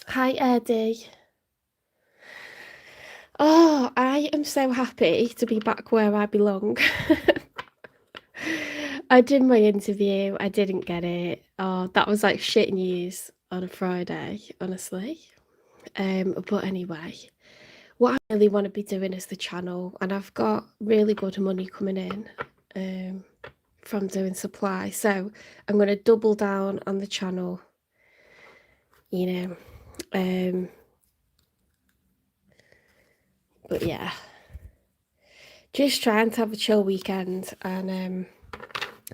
Hi, Eddie. Oh, I am so happy to be back where I belong. I did my interview, I didn't get it. Oh, that was like shit news on a Friday, honestly. But anyway, what I really want to be doing is the channel, and I've got really good money coming in from doing supply. So I'm going to double down on the channel, you know. But yeah, just trying to have a chill weekend and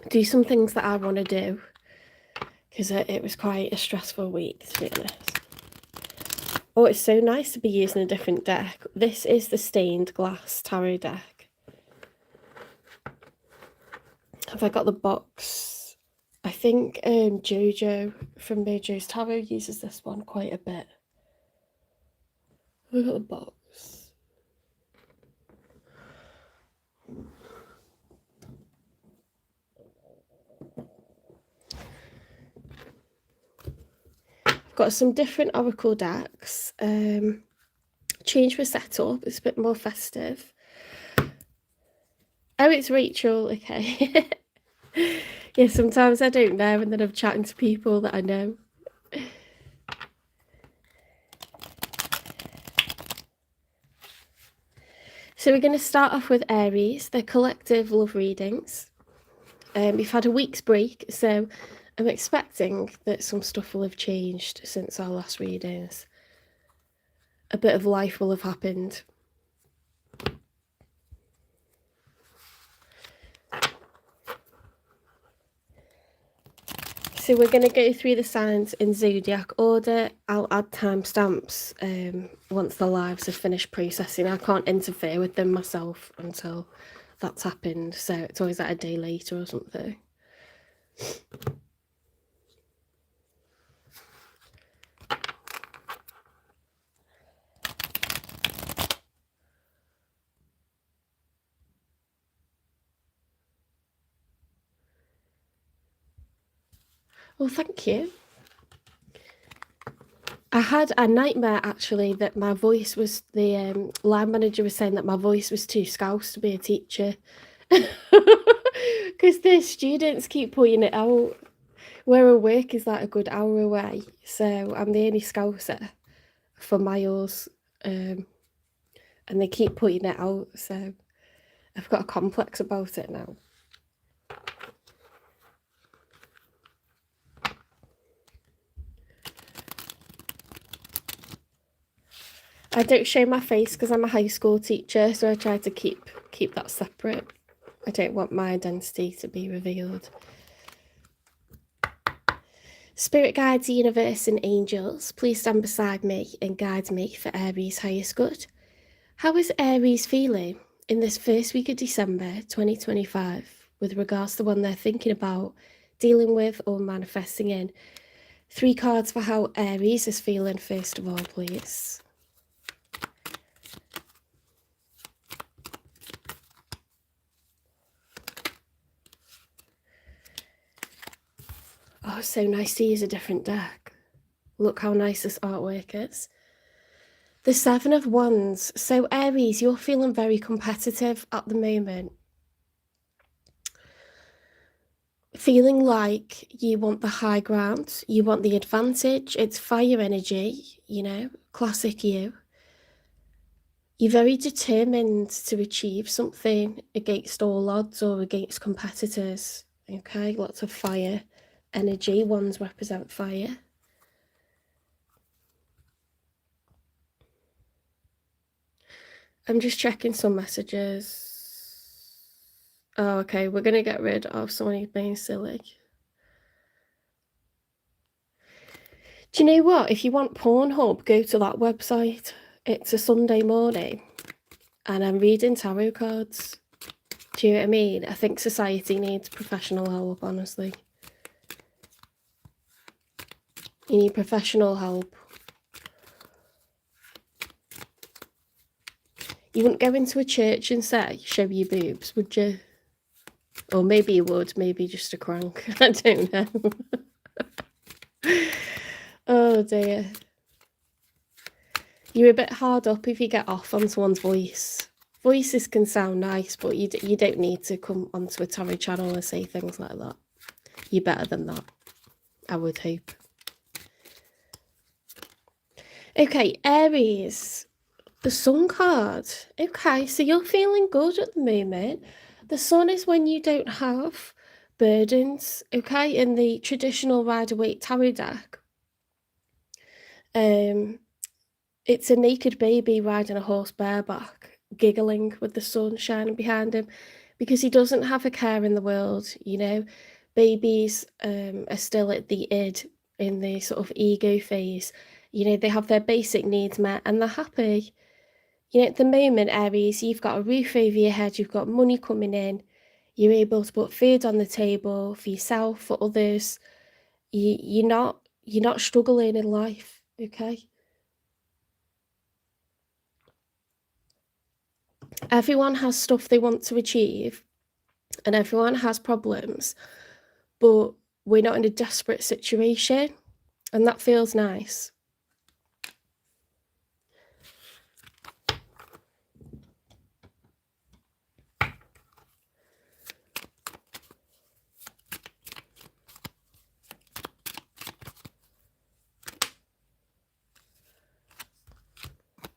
do some things that I want to do, because it was quite a stressful week, to be honest. Oh, it's so nice to be using a different deck. This is the Stained Glass Tarot deck. Have I got the box? I think Jojo from Mojo's Tarot uses this one quite a bit. Have I got the box? I've got some different Oracle decks. Change the setup, it's a bit more festive. Oh, it's Rachel, okay. Yeah, sometimes I don't know, and then I'm chatting to people that I know. So we're going to start off with Aries, the collective love readings. We've had a week's break, so I'm expecting that some stuff will have changed since our last readings. A bit of life will have happened. So we're going to go through the signs in zodiac order. I'll add timestamps once the lives have finished processing. I can't interfere with them myself until that's happened, so it's always like a day later or something. Well, thank you. I had a nightmare, actually, that my voice was, the line manager was saying that my voice was too scouse to be a teacher. Because the students keep pointing it out. Where I work is like a good hour away, so I'm the only scouser for miles, and they keep pointing it out, so I've got a complex about it now. I don't show my face because I'm a high school teacher, so I try to keep that separate. I don't want my identity to be revealed. Spirit guides, universe, and angels, please stand beside me and guide me for Aries' highest good. How is Aries feeling in this first week of December 2025 with regards to the one they're thinking about, dealing with, or manifesting in? 3 cards for how Aries is feeling, first of all, please. Oh, so nice to use a different deck. Look how nice this artwork is. The 7 of Wands. So Aries, you're feeling very competitive at the moment. Feeling like you want the high ground, you want the advantage. It's fire energy, you know, classic you. You're very determined to achieve something against all odds or against competitors, okay? Lots of fire energy. Wands represent fire. I'm just checking some messages. Oh, okay, we're going to get rid of someone who's being silly. Do you know what? If you want Pornhub, go to that website. It's a Sunday morning and I'm reading tarot cards. Do you know what I mean? I think society needs professional help, honestly. You need professional help. You wouldn't go into a church and say, show your boobs, would you? Or maybe you would, maybe just a crank. I don't know. Oh dear. You're a bit hard up if you get off on someone's voice. Voices can sound nice, but you don't need to come onto a tarot channel and say things like that. You're better than that, I would hope. Okay, Aries, the Sun card. Okay, so you're feeling good at the moment. The Sun is when you don't have burdens, okay, in the traditional Rider-Waite tarot deck. It's a naked baby riding a horse bareback, giggling with the sun shining behind him, because he doesn't have a care in the world, you know. Babies are still at the id, in the sort of ego phase. You know, they have their basic needs met and they're happy. You know, at the moment, Aries, you've got a roof over your head, you've got money coming in, you're able to put food on the table for yourself, for others. You're not struggling in life, okay? Everyone has stuff they want to achieve and everyone has problems, but we're not in a desperate situation, and that feels nice.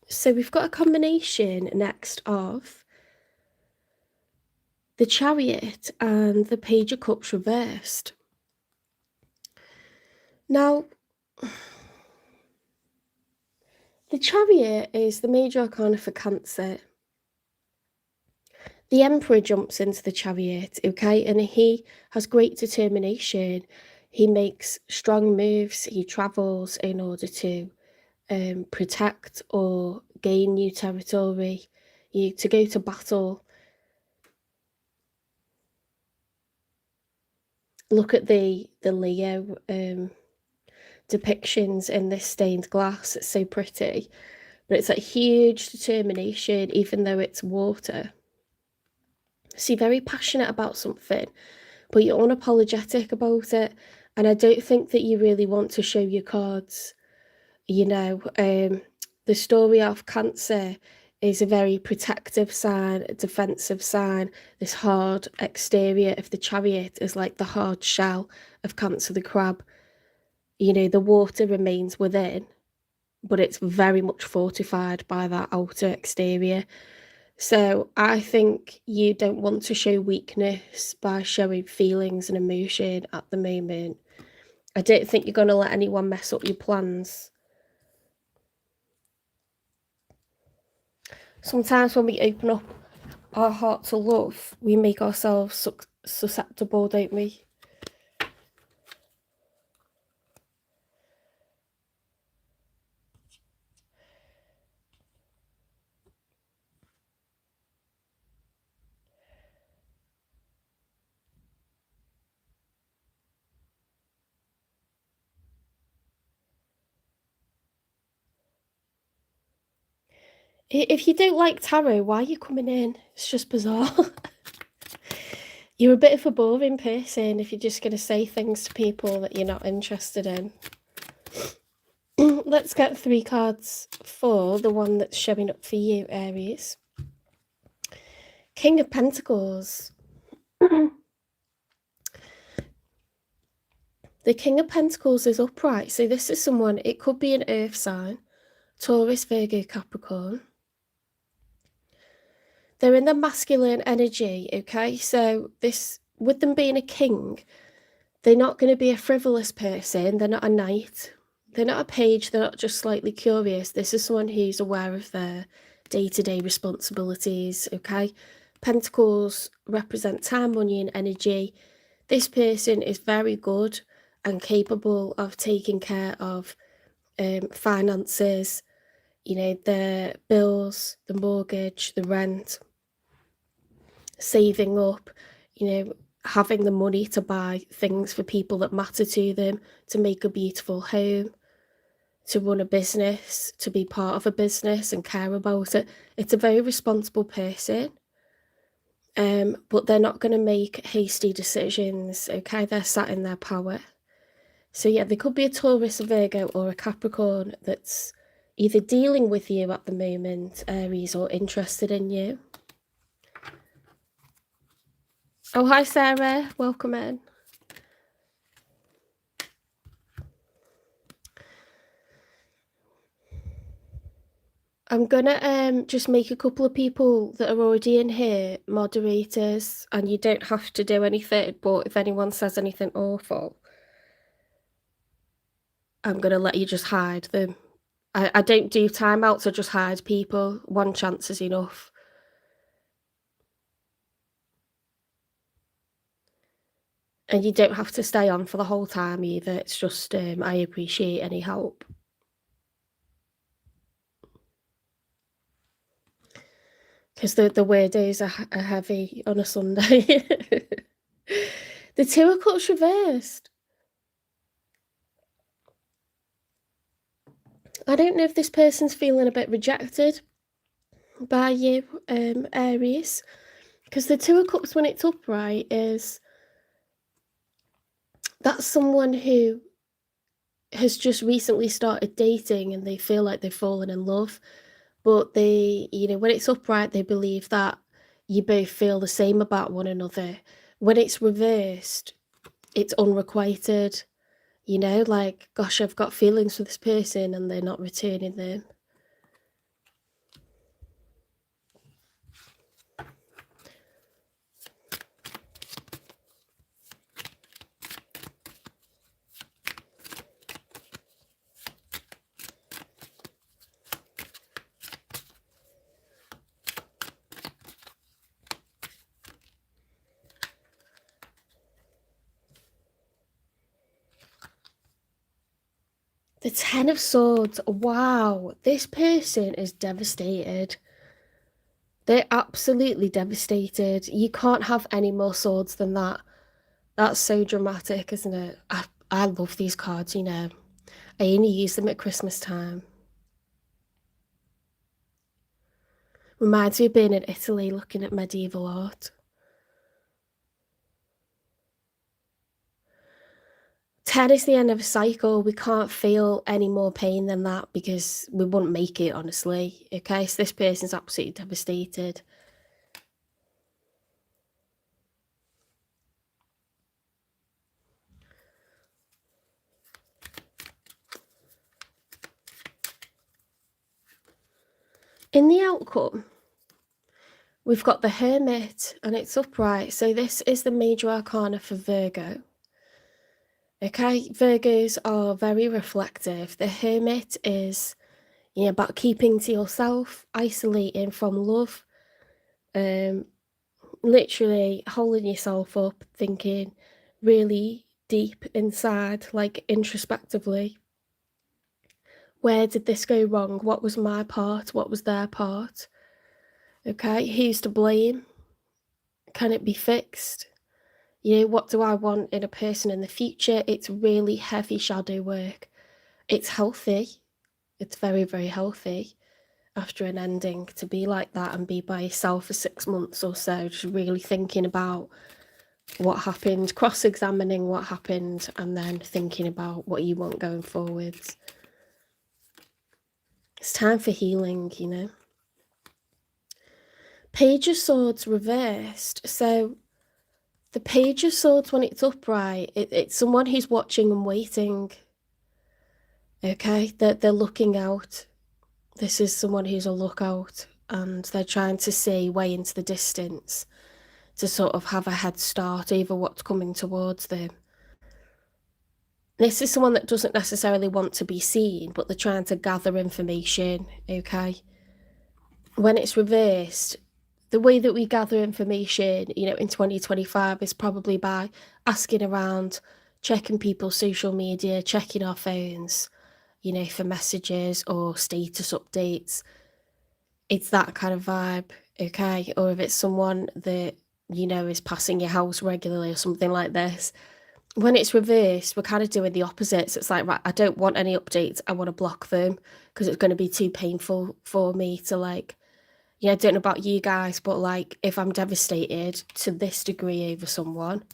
So we've got a combination next of the Chariot and the Page of Cups reversed. Now, the Chariot is the major arcana for Cancer. The Emperor jumps into the Chariot, okay, and he has great determination. He makes strong moves. He travels in order to protect or gain new territory, to go to battle. Look at the Leo depictions in this stained glass. It's so pretty, but it's a huge determination, even though it's water. So you're very passionate about something, but you're unapologetic about it, and I don't think that you really want to show your cards. You know, the story of Cancer is a very protective sign, a defensive sign. This hard exterior of the Chariot is like the hard shell of Cancer the crab. You know, the water remains within, but it's very much fortified by that outer exterior. So I think you don't want to show weakness by showing feelings and emotion at the moment. I don't think you're going to let anyone mess up your plans. Sometimes when we open up our heart to love, we make ourselves susceptible, don't we? If you don't like tarot, why are you coming in? It's just bizarre. You're a bit of a boring person if you're just going to say things to people that you're not interested in. Let's get 3 cards for the one that's showing up for you, Aries. King of Pentacles. The King of Pentacles is upright. So this is someone, it could be an earth sign, Taurus, Virgo, Capricorn. They're in the masculine energy, okay? So this, with them being a king, they're not going to be a frivolous person. They're not a knight. They're not a page. They're not just slightly curious. This is someone who's aware of their day-to-day responsibilities, okay? Pentacles represent time, money, and energy. This person is very good and capable of taking care of finances, you know, the bills, the mortgage, the rent, saving up, you know, having the money to buy things for people that matter to them, to make a beautiful home, to run a business, to be part of a business and care about it. It's a very responsible person, but they're not going to make hasty decisions, okay? They're sat in their power. So yeah, there could be a Taurus, a Virgo, or a Capricorn that's, either dealing with you at the moment, Aries, or interested in you. Oh, hi, Sarah. Welcome in. I'm gonna just make a couple of people that are already in here moderators, and you don't have to do anything, but if anyone says anything awful, I'm gonna let you just hide them. I don't do timeouts, I just hide people. One chance is enough. And you don't have to stay on for the whole time either. It's just I appreciate any help. Because the weirdos are heavy on a Sunday. The Two of Cups reversed. I don't know if this person's feeling a bit rejected by you, Aries. Because the Two of Cups, when it's upright, that's someone who has just recently started dating and they feel like they've fallen in love. But they, when it's upright, they believe that you both feel the same about one another. When it's reversed, it's unrequited, like, gosh, I've got feelings for this person and they're not returning them. The Ten of Swords. Wow, this person is devastated. They're absolutely devastated. You can't have any more swords than that. That's so dramatic, isn't it? I love these cards, I only use them at Christmas time. Reminds me of being in Italy looking at medieval art. 10 is the end of a cycle. We can't feel any more pain than that because we wouldn't make it, honestly. Okay, so this person's absolutely devastated. In the outcome, we've got the Hermit and it's upright. So this is the major arcana for Virgo. Okay, Virgos are very reflective. The Hermit is about keeping to yourself, isolating from love, literally holding yourself up, thinking really deep inside, like introspectively. Where did this go wrong? What was my part? What was their part? Okay, who's to blame? Can it be fixed? What do I want in a person in the future? It's really heavy shadow work. It's healthy. It's very, very healthy after an ending to be like that and be by yourself for 6 months or so, just really thinking about what happened, cross-examining what happened, and then thinking about what you want going forwards. It's time for healing, Page of Swords reversed. So the Page of Swords, when it's upright, it's someone who's watching and waiting. Okay, they're looking out. This is someone who's a lookout and they're trying to see way into the distance to sort of have a head start over what's coming towards them. This is someone that doesn't necessarily want to be seen, but they're trying to gather information, okay? When it's reversed, the way that we gather information, in 2025 is probably by asking around, checking people's social media, checking our phones, for messages or status updates. It's that kind of vibe, okay? Or if it's someone that, is passing your house regularly or something like this. When it's reversed, we're kind of doing the opposite. So it's like, right, I don't want any updates. I want to block them because it's going to be too painful for me to I don't know about you guys, but if I'm devastated to this degree over someone,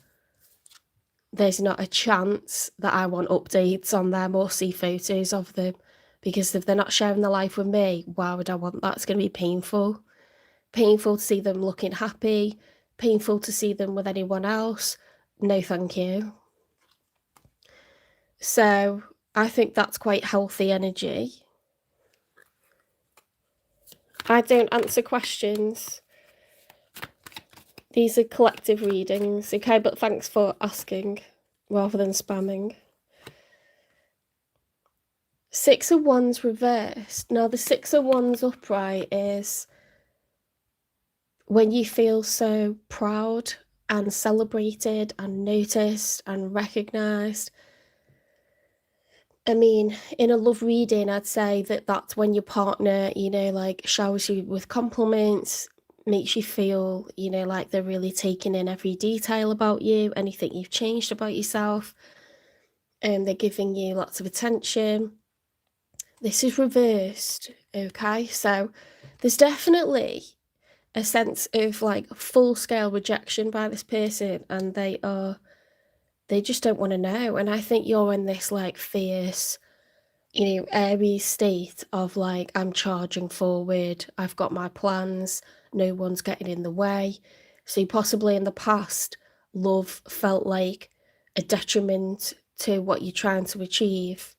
there's not a chance that I want updates on them or see photos of them because if they're not sharing their life with me, why would I want that? It's going to be painful. Painful to see them looking happy, painful to see them with anyone else. No, thank you. So I think that's quite healthy energy. I don't answer questions. These are collective readings, okay? But thanks for asking rather than spamming. Six of Wands reversed. Now, the Six of Wands upright is when you feel so proud and celebrated and noticed and recognised. I mean, in a love reading, I'd say that that's when your partner, you know, like showers you with compliments, makes you feel, you know, like they're really taking in every detail about you, anything you've changed about yourself, and they're giving you lots of attention. This is reversed, okay? So there's definitely a sense of like full-scale rejection by this person, and they just don't want to know. And I think you're in this like fierce, you know, Aries state of like, I'm charging forward, I've got my plans, no one's getting in the way. So possibly in the past, love felt like a detriment to what you're trying to achieve,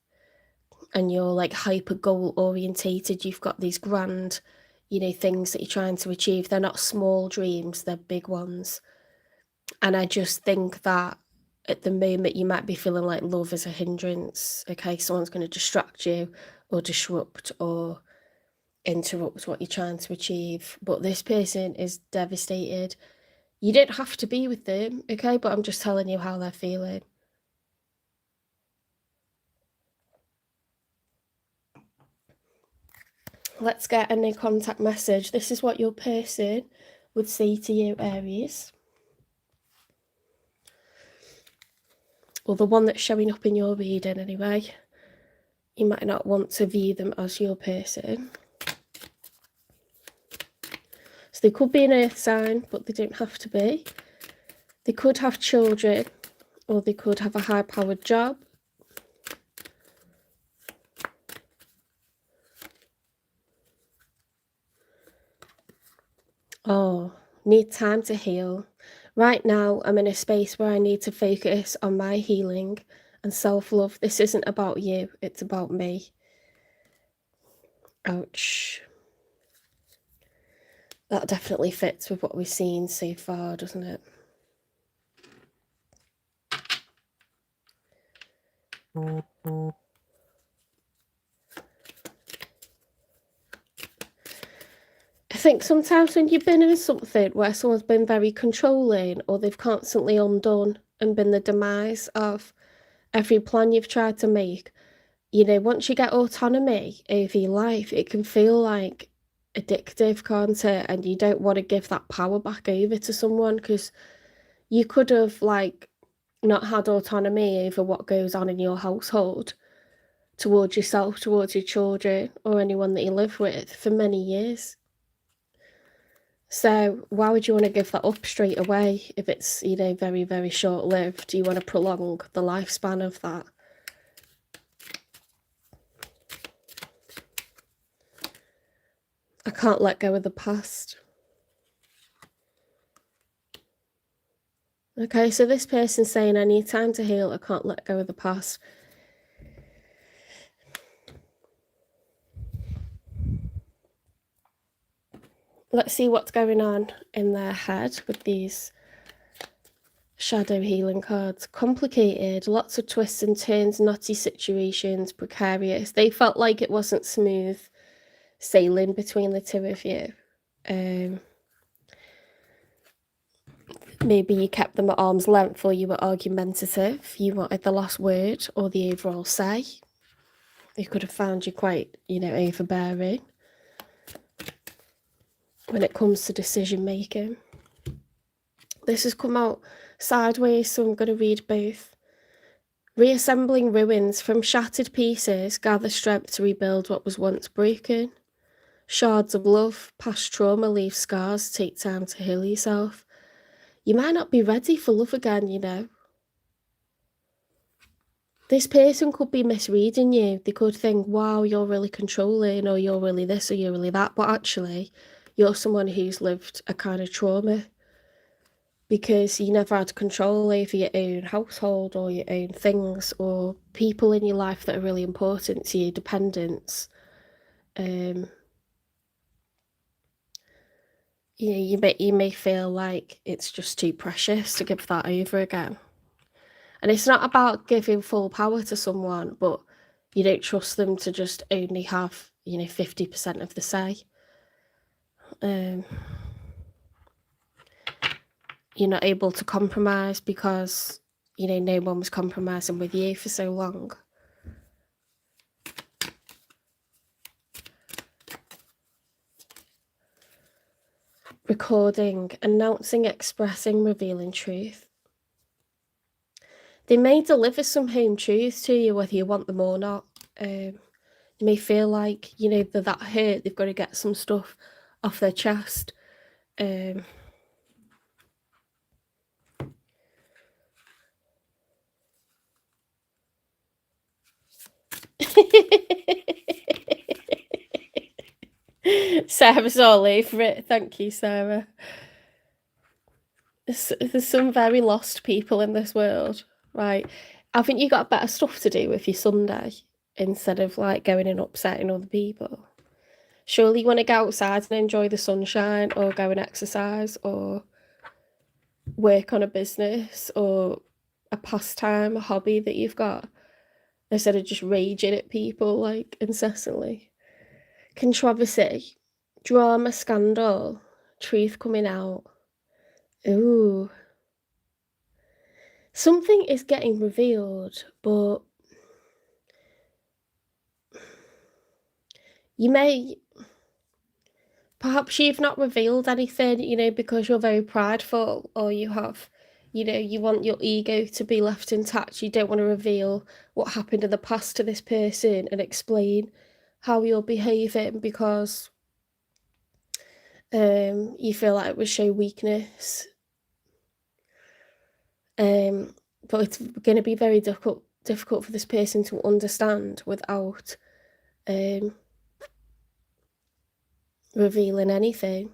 and you're like hyper goal orientated. You've got these grand, you know, things that you're trying to achieve. They're not small dreams, they're big ones. And I just think that at the moment you might be feeling like love is a hindrance. Okay, someone's going to distract you or disrupt or interrupt what you're trying to achieve. But this person is devastated. You don't have to be with them, okay? But I'm just telling you how they're feeling. Let's get a no contact message. This is what your person would say to you, Aries. Or the one that's showing up in your reading anyway. You might not want to view them as your person. So they could be an earth sign, but they don't have to be. They could have children, or they could have a high-powered job. Oh, need time to heal. Right now, I'm in a space where I need to focus on my healing and self-love. This isn't about you, it's about me. Ouch. That definitely fits with what we've seen so far, doesn't it? I think sometimes when you've been in something where someone's been very controlling, or they've constantly undone and been the demise of every plan you've tried to make, you know, once you get autonomy over your life, it can feel like addictive, can't it? And you don't want to give that power back over to someone, because you could have like not had autonomy over what goes on in your household towards yourself, towards your children, or anyone that you live with for many years. So why would you want to give that up straight away if it's, you know, very, very short-lived? Do you want to prolong the lifespan of that? I can't let go of the past. Okay, so this person's saying, I need time to heal, I can't let go of the past. Let's see what's going on in their head with these shadow healing cards. Complicated, lots of twists and turns, knotty situations, precarious. They felt like it wasn't smooth sailing between the two of you. Maybe you kept them at arm's length, or you were argumentative. You wanted the last word or the overall say. They could have found you quite, you know, overbearing when it comes to decision making. This has come out sideways, so I'm going to read both. Reassembling ruins from shattered pieces, gather strength to rebuild what was once broken. Shards of love, past trauma leave scars, take time to heal yourself. You might not be ready for love again, you know. this person could be misreading you. They could think, wow, you're really controlling, or you're really this, or you're really that. But actually, you're someone who's lived a kind of trauma because you never had control over your own household or your own things or people in your life that are really important to you, dependents. You may feel like it's just too precious to give that over again. And it's not about giving full power to someone, but you don't trust them to just only have, 50% of the say. You're not able to compromise because, no one was compromising with you for so long. Recording, announcing, expressing, revealing truth. They may deliver some home truths to you whether you want them or not. You may feel like, they're that hurt, they've got to get some stuff off their chest. Sarah's all over it. Thank you, Sarah. There's some very lost people in this world, right? Haven't you got better stuff to do with your Sunday instead of like going and upsetting other people? Surely you want to go outside and enjoy the sunshine, or go and exercise, or work on a business, or a pastime, a hobby that you've got, instead of just raging at people like incessantly. Controversy, drama, scandal, truth coming out. Ooh. Something is getting revealed, but perhaps you've not revealed anything, because you're very prideful, or you have, you want your ego to be left intact. You don't want to reveal what happened in the past to this person and explain how you're behaving because you feel like it would show weakness. But it's going to be very difficult for this person to understand without revealing anything.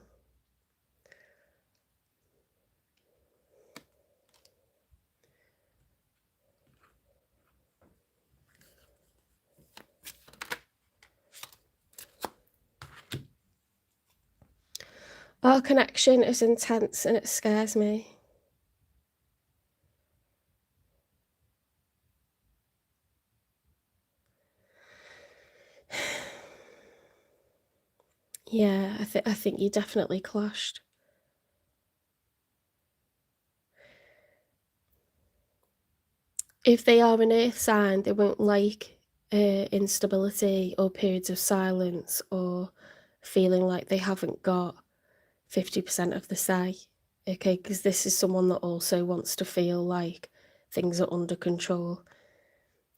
Our connection is intense and it scares me. Yeah, I think you definitely clashed. If they are an earth sign, they won't like instability or periods of silence or feeling like they haven't got 50% of the say. Okay, because this is someone that also wants to feel like things are under control.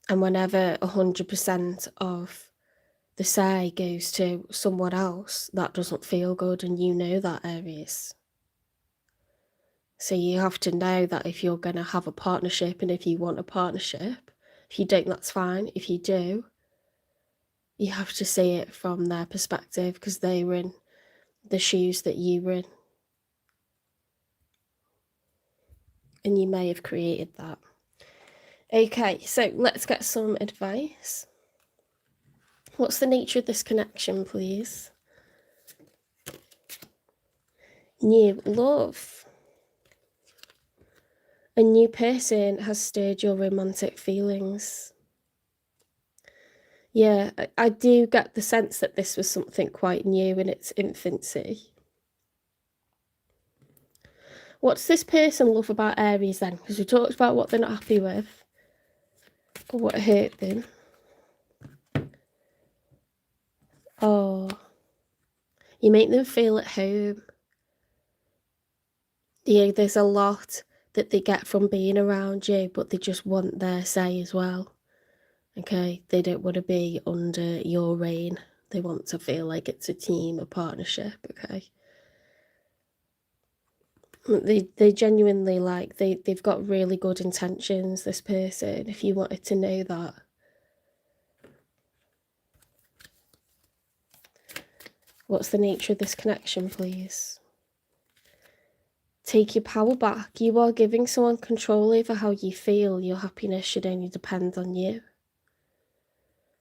And whenever 100% of the say goes to someone else, that doesn't feel good, and you know that, Aries. So you have to know that if you're going to have a partnership, and if you want a partnership, if you don't, that's fine. If you do, you have to see it from their perspective, because they were in the shoes that you were in. And you may have created that. Okay, so let's get some advice. What's the nature of this connection, please? New love. A new person has stirred your romantic feelings. Yeah, I do get the sense that this was something quite new in its infancy. What's this person love about Aries then? Because we talked about what they're not happy with, or what hurt them. Oh, you make them feel at home. Yeah, there's a lot that they get from being around you, but they just want their say as well. Okay, they don't want to be under your reign. They want to feel like it's a team, a partnership, okay? They genuinely, like, they've got really good intentions, this person, if you wanted to know that. What's the nature of this connection, please? Take your power back. You are giving someone control over how you feel. Your happiness should only depend on you.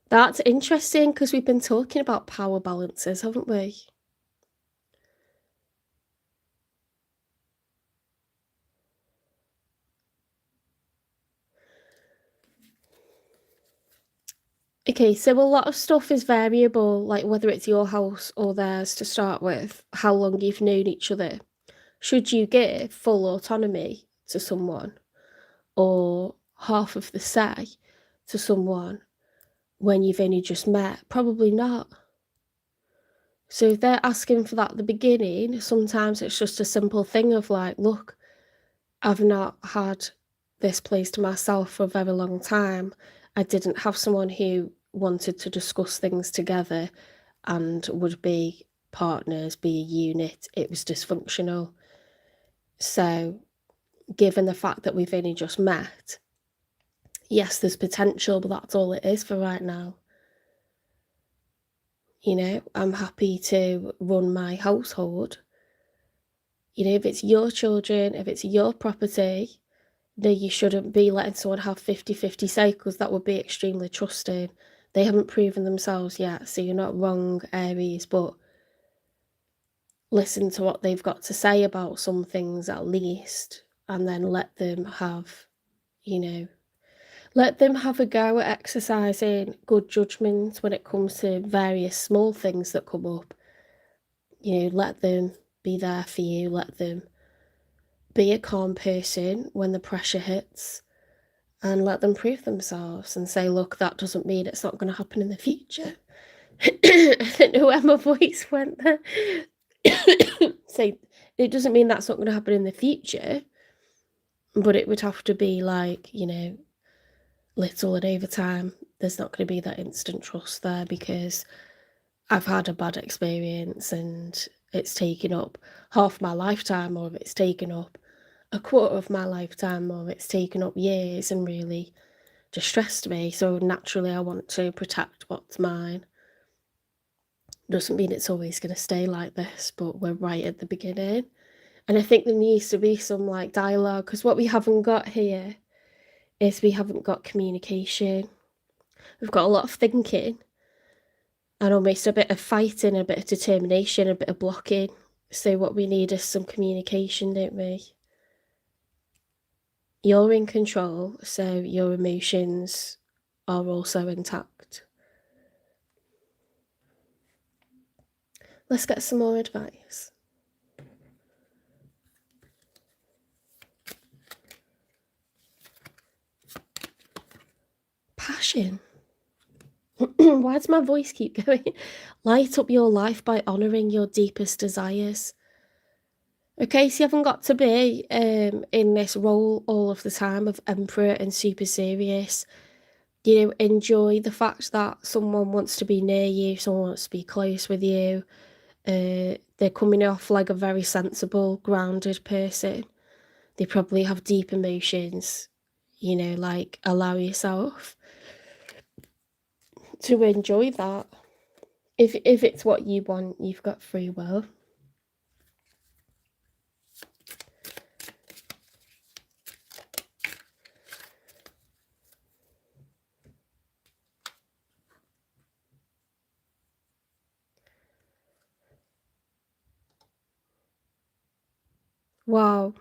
That's interesting, because we've been talking about power balances, haven't we? Okay, so a lot of stuff is variable, like whether it's your house or theirs to start with, how long you've known each other. Should you give full autonomy to someone, or half of the say to someone when you've only just met? Probably not. So if they're asking for that at the beginning, sometimes it's just a simple thing of like, look, I've not had this place to myself for a very long time. I didn't have someone who wanted to discuss things together and would be partners, be a unit. It was dysfunctional. So given the fact that we've only just met, yes, there's potential, but that's all it is for right now. You know, I'm happy to run my household. You know, if it's your children, if it's your property, no, you shouldn't be letting someone have 50-50 say, because that would be extremely trusting. They haven't proven themselves yet, so you're not wrong, Aries, but listen to what they've got to say about some things at least, and then let them have, you know, let them have a go at exercising good judgment when it comes to various small things that come up. You know, let them be there for you, let them be a calm person when the pressure hits, and let them prove themselves and say, look, that doesn't mean it's not going to happen in the future. I don't know where my voice went there. Say, it doesn't mean that's not going to happen in the future, but it would have to be like, you know, little and over time. There's not going to be that instant trust there, because I've had a bad experience and it's taken up half my lifetime, or it's taken up a quarter of my lifetime, or it's taken up years and really distressed me. So naturally I want to protect what's mine. Doesn't mean it's always going to stay like this, but we're right at the beginning. And I think there needs to be some like dialogue, because what we haven't got here is we haven't got communication. We've got a lot of thinking and almost a bit of fighting, a bit of determination, a bit of blocking. So what we need is some communication, don't we? You're in control, so your emotions are also intact. Let's get some more advice. Passion. Why does my voice keep going? Light up your life by honouring your deepest desires. Okay, so you haven't got to be in this role all of the time of emperor and super serious. You know, enjoy the fact that someone wants to be near you, someone wants to be close with you. They're coming off like a very sensible, grounded person. They probably have deep emotions. You know, like, allow yourself to enjoy that. If it's what you want, you've got free will. Wow.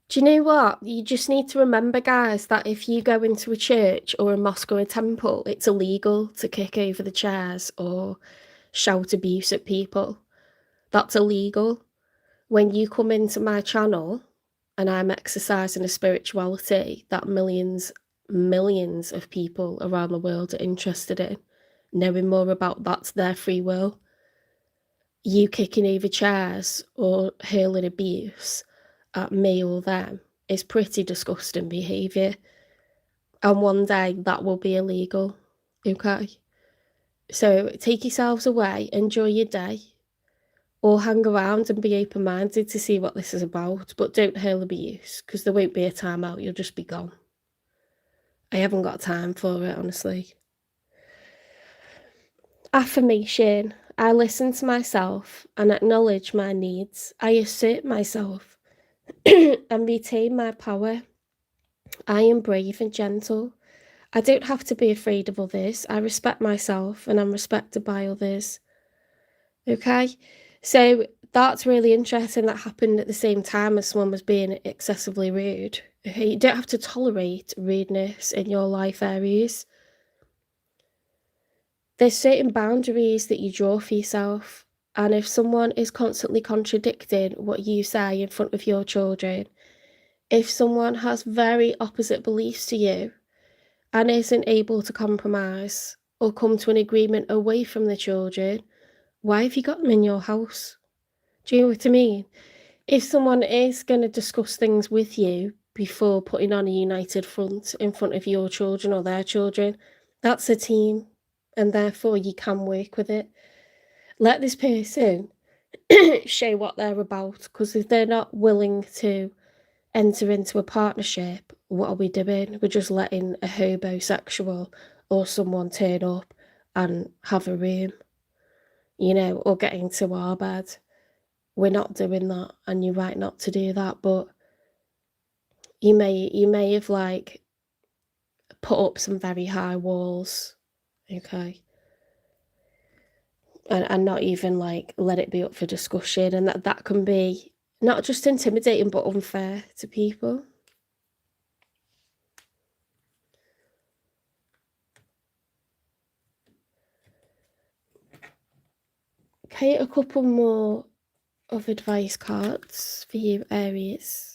Do you know what? You just need to remember, guys, that if you go into a church or a mosque or a temple, it's illegal to kick over the chairs or shout abuse at people. That's illegal. When you come into my channel and I'm exercising a spirituality that millions of people around the world are interested in, knowing more about, that's their free will. You kicking over chairs or hurling abuse at me or them is pretty disgusting behaviour. And one day that will be illegal, okay? So take yourselves away, enjoy your day, or hang around and be open-minded to see what this is about, but don't hurl abuse, because there won't be a time out, you'll just be gone. I haven't got time for it, honestly. Affirmation. I listen to myself and acknowledge my needs. I assert myself and retain my power. I am brave and gentle. I don't have to be afraid of others. I respect myself and I'm respected by others. Okay? So that's really interesting. That happened at the same time as someone was being excessively rude. You don't have to tolerate rudeness in your life, Aries. There's certain boundaries that you draw for yourself. And if someone is constantly contradicting what you say in front of your children, if someone has very opposite beliefs to you and isn't able to compromise or come to an agreement away from the children, why have you got them in your house? Do you know what I mean? If someone is going to discuss things with you before putting on a united front in front of your children or their children, that's a team, and therefore you can work with it. Let this person show what they're about, because if they're not willing to enter into a partnership, what are we doing? We're just letting a homosexual or someone turn up and have a room, you know, or get into our bed. We're not doing that, and you're right not to do that, but you may have like put up some very high walls, okay, and not even like let it be up for discussion, and that can be not just intimidating but unfair to people. Okay, a couple more of advice cards for you, Aries.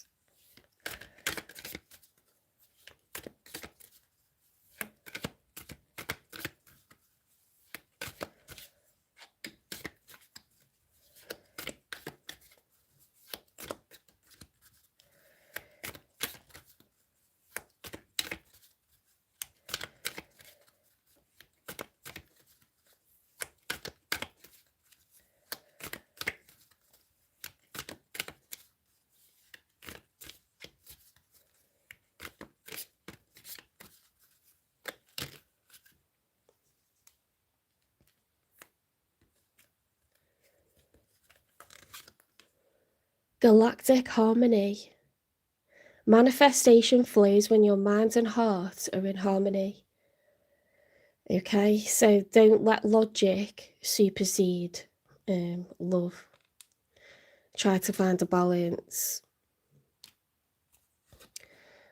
Galactic harmony. Manifestation flows when your mind and heart are in harmony. Okay, so don't let logic supersede love. Try to find a balance.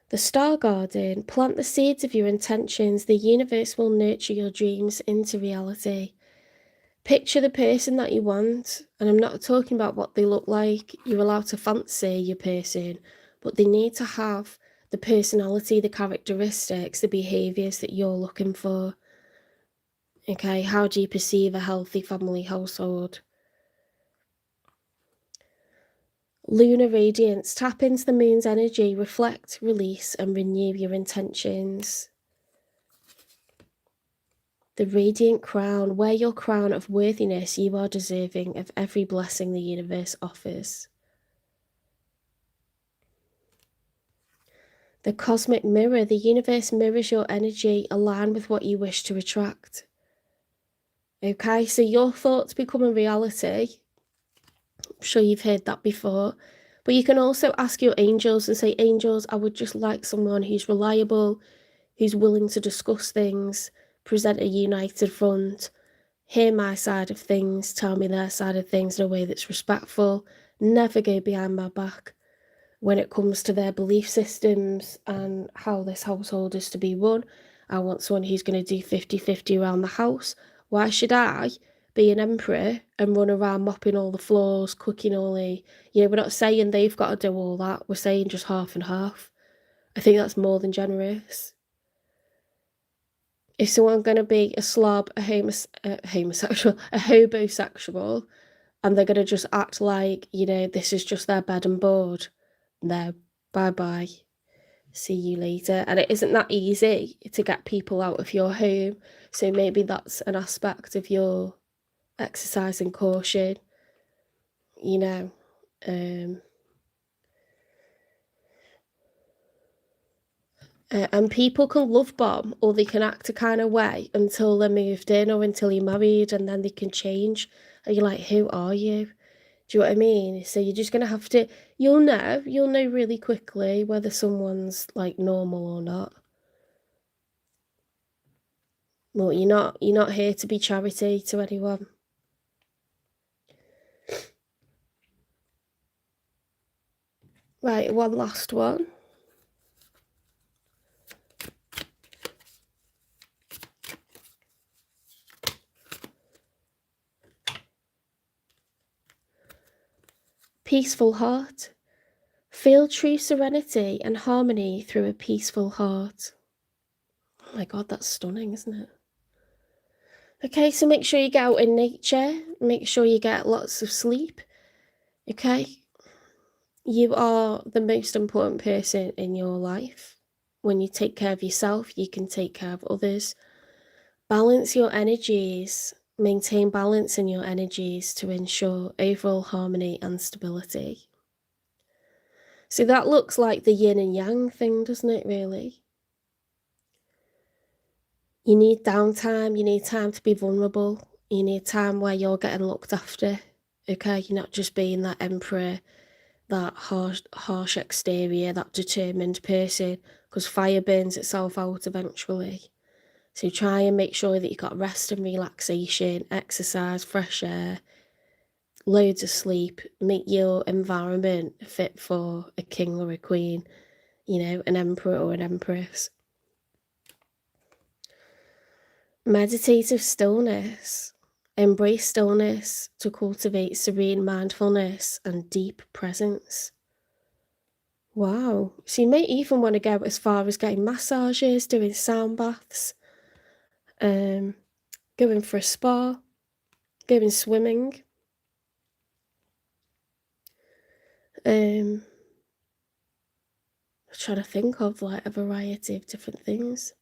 The Star Garden. Plant the seeds of your intentions. The universe will nurture your dreams into reality. Picture the person that you want, and I'm not talking about what they look like. You're allowed to fancy your person, but they need to have the personality, the characteristics, the behaviours that you're looking for. Okay, how do you perceive a healthy family household? Lunar radiance. Tap into the moon's energy. Reflect, release, and renew your intentions. The radiant crown. Wear your crown of worthiness. You are deserving of every blessing the universe offers. The cosmic mirror. The universe mirrors your energy. Align with what you wish to attract. Okay, so your thoughts become a reality. I'm sure you've heard that before. But you can also ask your angels and say, angels, I would just like someone who's reliable, who's willing to discuss things, present a united front, hear my side of things, tell me their side of things in a way that's respectful, never go behind my back when it comes to their belief systems and how this household is to be run. I want someone who's going to do 50-50 around the house. Why should I be an emperor and run around mopping all the floors, cooking all the... You know, we're not saying they've got to do all that. We're saying just half and half. I think that's more than generous. If someone's going to be a slob, a homosexual, a hobosexual, and they're going to just act like, you know, this is just their bed and board, no, bye-bye, see you later. And it isn't that easy to get people out of your home, so maybe that's an aspect of your exercising caution, you know. And people can love bomb, or they can act a kind of way until they're moved in or until you're married, and then they can change. And you're like, who are you? Do you know what I mean? So you're just going to have to, you'll know really quickly whether someone's like normal or not. Well, you're not here to be charity to anyone. Right, one last one. Peaceful heart. Feel true serenity and harmony through a peaceful heart. Oh my God, that's stunning, isn't it? Okay, so make sure you get out in nature. Make sure you get lots of sleep. Okay? You are the most important person in your life. When you take care of yourself, you can take care of others. Balance your energies. Maintain balance in your energies to ensure overall harmony and stability. So that looks like the yin and yang thing, doesn't it, really? You need downtime. You need time to be vulnerable. You need time where you're getting looked after. Okay? You're not just being that emperor, that harsh exterior, that determined person, because fire burns itself out eventually. So try and make sure that you've got rest and relaxation, exercise, fresh air, loads of sleep. Make your environment fit for a king or a queen, you know, an emperor or an empress. Meditative stillness. Embrace stillness to cultivate serene mindfulness and deep presence. Wow. So you may even want to go as far as getting massages, doing sound baths, going for a spa, going swimming. I'm trying to think of like a variety of different things.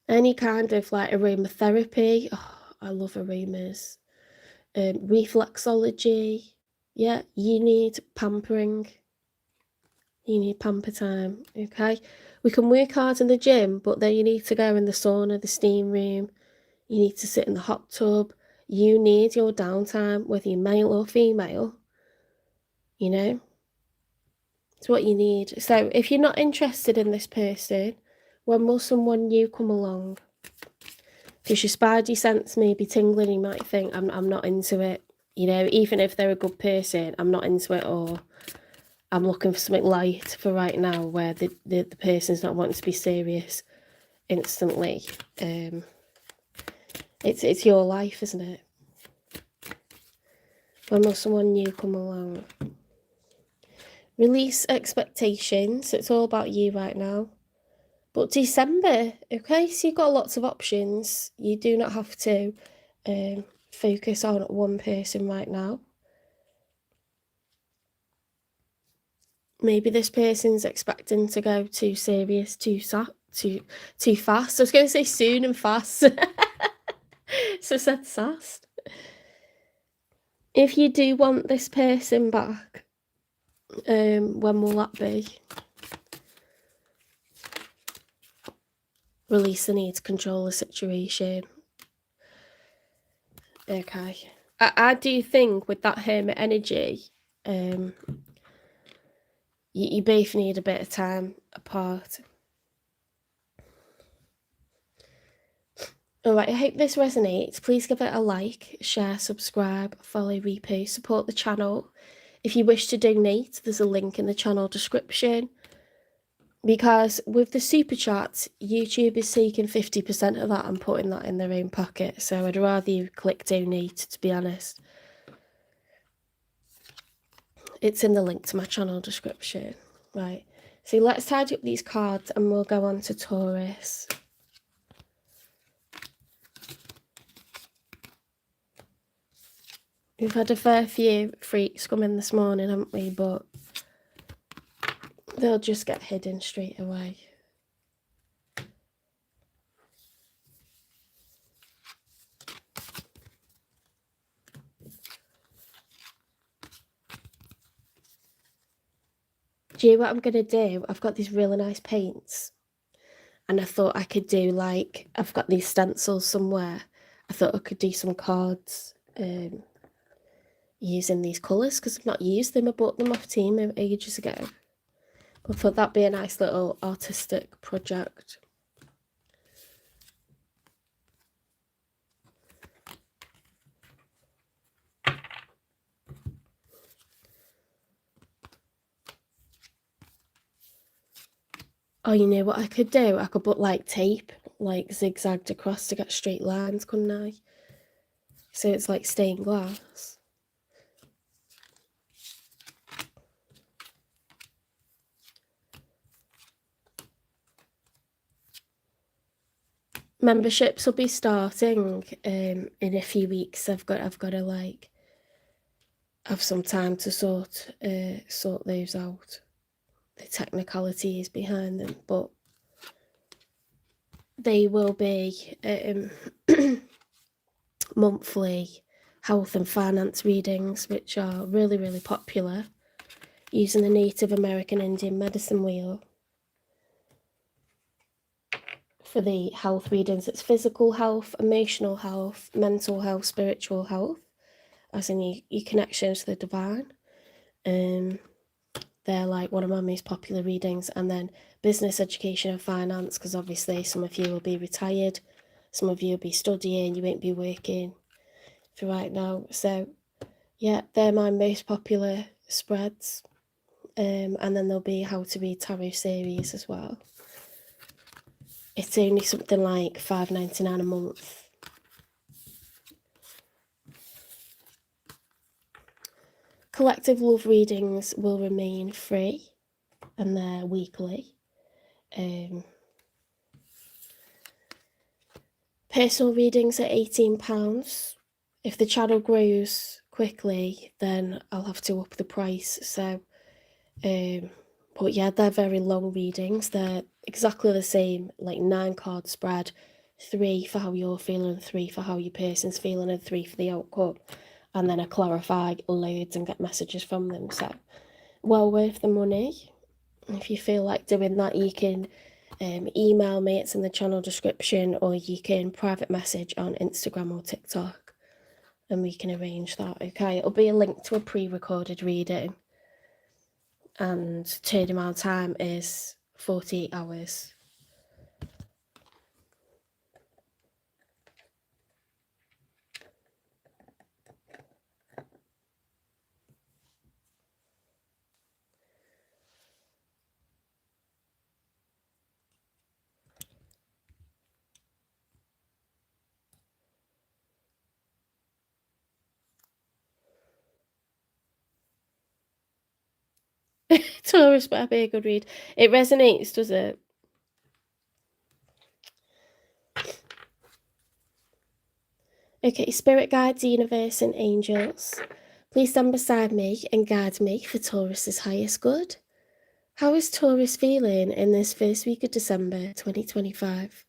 Any kind of like aromatherapy. Oh, I love aromas. Reflexology. Yeah, you need pampering. You need pamper time, okay? We can work hard in the gym, but then you need to go in the sauna, the steam room. You need to sit in the hot tub. You need your downtime, whether you're male or female, you know? It's what you need. So if you're not interested in this person, when will someone new come along? Because your spidey sense may be tingling, you might think, I'm not into it. You know, even if they're a good person, I'm not into it, or I'm looking for something light for right now, where the person's not wanting to be serious instantly. It's your life, isn't it? When will someone new come along? Release expectations. It's all about you right now. But December, okay? So you've got lots of options. You do not have to focus on one person right now. Maybe this person's expecting to go too serious, too fast. I was going to say soon and fast. So I said fast. If you do want this person back, when will that be? Release the need to control the situation. Okay. I do think with that hermit energy, you both need a bit of time apart. Alright, I hope this resonates. Please give it a like, share, subscribe, follow, repost, support the channel. If you wish to donate, there's a link in the channel description. Because with the super chats, YouTube is taking 50% of that and putting that in their own pocket. So I'd rather you click donate, to be honest. It's in the link to my channel description. Right, so let's tidy up these cards and we'll go on to Taurus. We've had a fair few freaks come in this morning, haven't we? But they'll just get hidden straight away. Do you know what I'm going to do? I've got these really nice paints. And I thought I could do, like, I've got these stencils somewhere. I thought I could do some cards using these colours, because I've not used them. I bought them off Team ages ago. I thought that'd be a nice little artistic project. Oh, you know what I could do? I could put, like, tape, like, zigzagged across to get straight lines, couldn't I? So it's like stained glass. Memberships will be starting in a few weeks. I've got to, like, have some time to sort those out, the technicalities behind them, but they will be monthly health and finance readings, which are really, really popular, using the Native American Indian medicine wheel. For the health readings, it's physical health, emotional health, mental health, spiritual health, as in your connection to the divine. They're like one of my most popular readings. And then business, education and finance, because obviously some of you will be retired, some of you will be studying, you won't be working for right now. So yeah, they're my most popular spreads. And then there'll be how to read tarot series as well. It's only something like $5.99 a month. Collective love readings will remain free, and they're weekly. Personal readings are £18. If the channel grows quickly, then I'll have to up the price. So, but yeah, they're very long readings. They're exactly the same, like 9-card spread, 3 for how you're feeling, 3 for how your person's feeling, and 3 for the outcome. And then I clarify loads and get messages from them. So, well worth the money. If you feel like doing that, you can email me, it's in the channel description, or you can private message on Instagram or TikTok, and we can arrange that. Okay, it'll be a link to a pre-recorded reading, and turnaround time is 48 hours. Taurus better be a good read. It resonates, does it? Okay, spirit guides, universe and angels, please stand beside me and guide me for Taurus's highest good. How is Taurus feeling in this first week of December 2025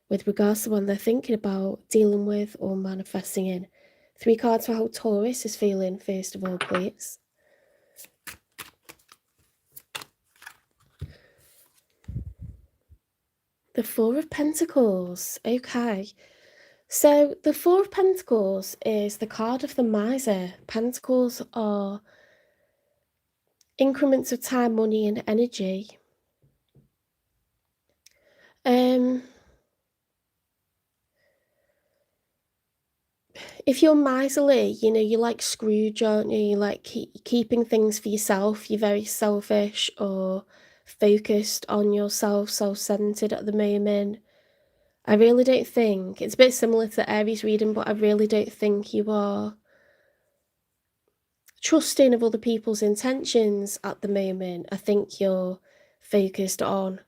with regards to what they're thinking about, dealing with or manifesting in? 3 cards for how Taurus is feeling first of all, please. The 4 of Pentacles. Okay. So the 4 of Pentacles is the card of the miser. Pentacles are increments of time, money and energy. If you're miserly, you know, you're like Scrooge, aren't you? You like keeping things for yourself. You're very selfish or focused on yourself, self-centered at the moment. I really don't think, it's a bit similar to the Aries reading, but I really don't think you are trusting of other people's intentions at the moment. I think you're focused on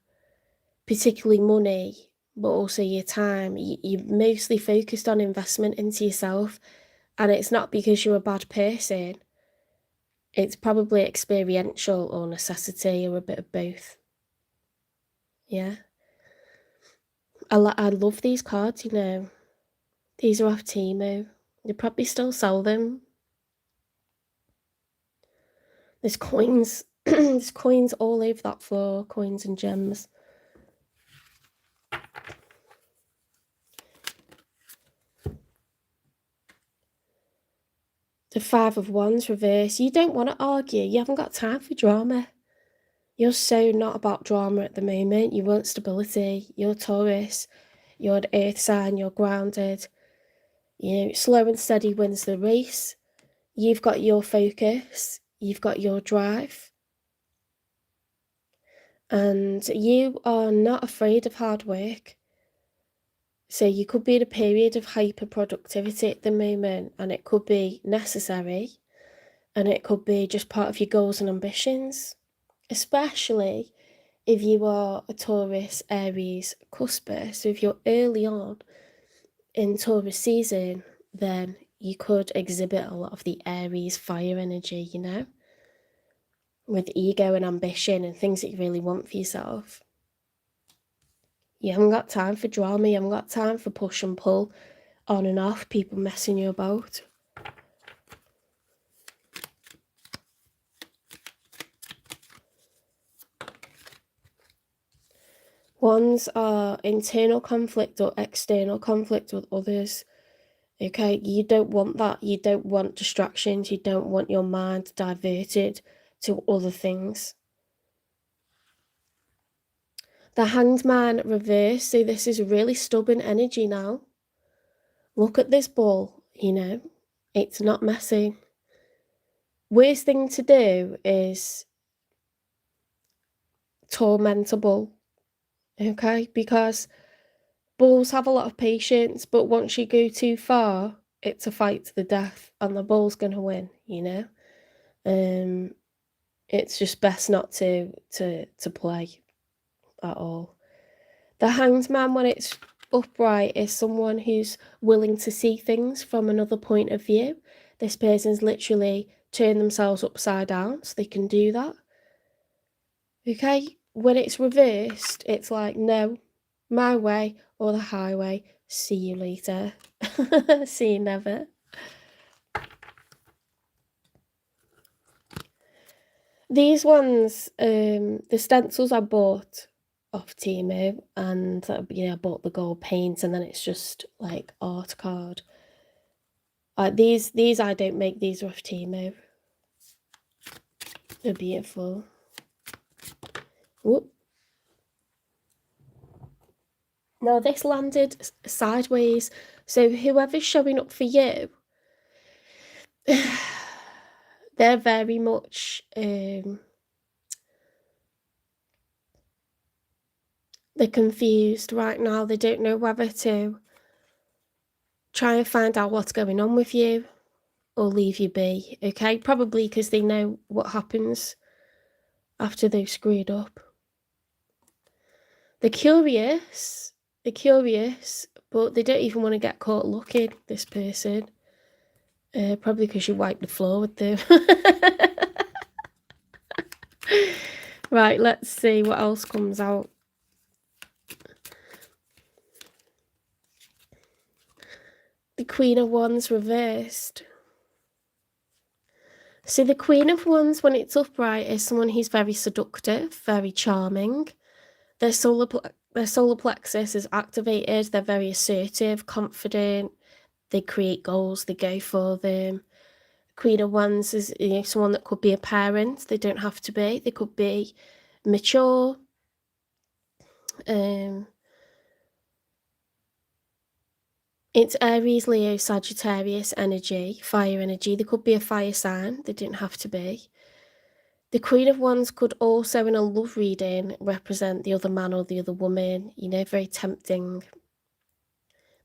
particularly money, but also your time. You're mostly focused on investment into yourself, and it's not because you're a bad person. It's probably experiential or necessity or a bit of both. Yeah. I love these cards, you know. These are off Temu. They probably still sell them. There's coins. There's coins all over that floor. Coins and gems. The Five of Wands reverse. You don't want to argue. You haven't got time for drama. You're so not about drama at the moment. You want stability. You're Taurus. You're an earth sign. You're grounded. You know, slow and steady wins the race. You've got your focus. You've got your drive. And you are not afraid of hard work. So you could be in a period of hyper productivity at the moment, and it could be necessary, and it could be just part of your goals and ambitions, especially if you are a Taurus, Aries cusper. So if you're early on in Taurus season, then you could exhibit a lot of the Aries fire energy, you know, with ego and ambition and things that you really want for yourself. You haven't got time for drama. You haven't got time for push and pull, on and off, people messing you about. Ones are internal conflict or external conflict with others. Okay, you don't want that. You don't want distractions. You don't want your mind diverted to other things. The Hanged Man reverse. So this is really stubborn energy now. Look at this ball, you know. It's not messy. Worst thing to do is torment a bull. Okay, because bulls have a lot of patience, but once you go too far, it's a fight to the death, and the bull's going to win, you know. It's just best not to play at all. The Hanged Man, when it's upright, is someone who's willing to see things from another point of view. This person's literally turned themselves upside down, so they can do that. Okay, when it's reversed, it's like, no, my way or the highway. See you later. See you never. These ones, the stencils I bought off Temu, and I bought the gold paint, and then it's just like art card. These I don't make. These are off Temu. They're beautiful. Whoop. No, this landed sideways. So whoever's showing up for you, they're very much they're confused right now. They don't know whether to try and find out what's going on with you or leave you be. Okay, probably because they know what happens after they've screwed up. They're curious, but they don't even want to get caught looking, this person. Probably because you wiped the floor with them. Right, let's see what else comes out. The Queen of Wands reversed. So the Queen of Wands, when it's upright, is someone who's very seductive, very charming. Their solar plexus is activated. They're very assertive, confident. They create goals. They go for them. Queen of Wands is someone that could be a parent. They don't have to be. They could be mature. It's Aries, Leo, Sagittarius energy, fire energy. They could be a fire sign. They don't have to be. The Queen of Wands could also, in a love reading, represent the other man or the other woman. You know, very tempting.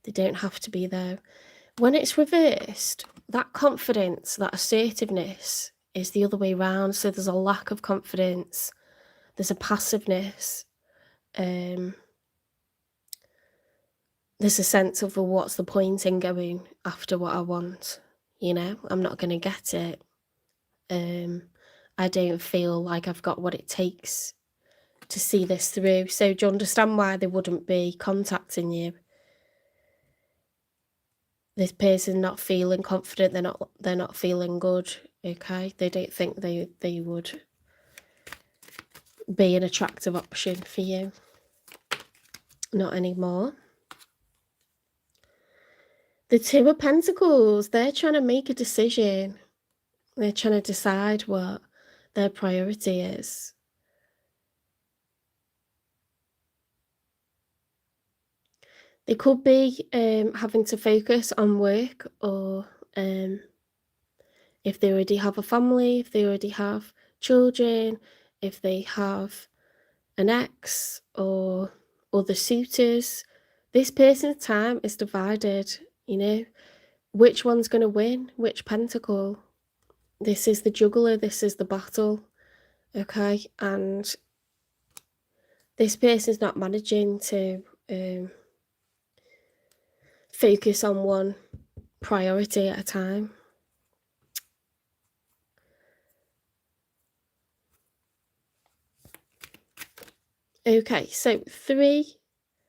They don't have to be, though. When it's reversed, that confidence, that assertiveness is the other way around. So there's a lack of confidence. There's a passiveness. There's a sense of, well, what's the point in going after what I want? You know, I'm not going to get it. I don't feel like I've got what it takes to see this through. So do you understand why they wouldn't be contacting you? This person not feeling confident, they're not feeling good, okay? They don't think they would be an attractive option for you. Not anymore. The Two of Pentacles, they're trying to make a decision. They're trying to decide what their priority is. They could be having to focus on work, or if they already have a family, if they already have children, if they have an ex or other suitors. This person's time is divided, you know. Which one's going to win? Which pentacle? This is the juggler, this is the battle, okay? And this person's not managing to focus on one priority at a time. Okay, so 3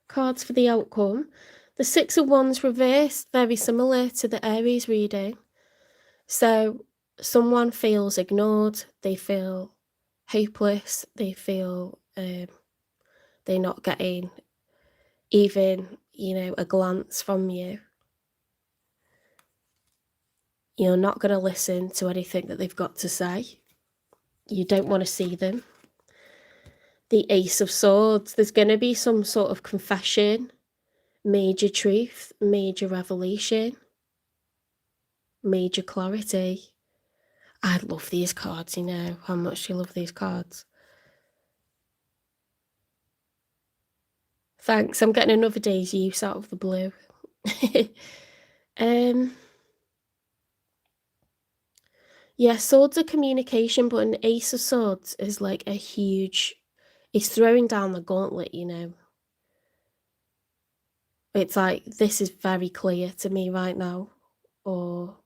cards for the outcome. The Six of Wands reversed, very similar to the Aries reading. So someone feels ignored, they feel hopeless, they feel they're not getting even, you know, a glance from you. You're not going to listen to anything that they've got to say. You don't want to see them. The Ace of Swords, there's going to be some sort of confession, major truth, major revelation, major clarity. I love these cards, you know how much you love these cards. Thanks, I'm getting another day's use out of the blue. Yeah, swords are communication, but an Ace of Swords is like a huge, it's throwing down the gauntlet, you know. It's like, this is very clear to me right now, or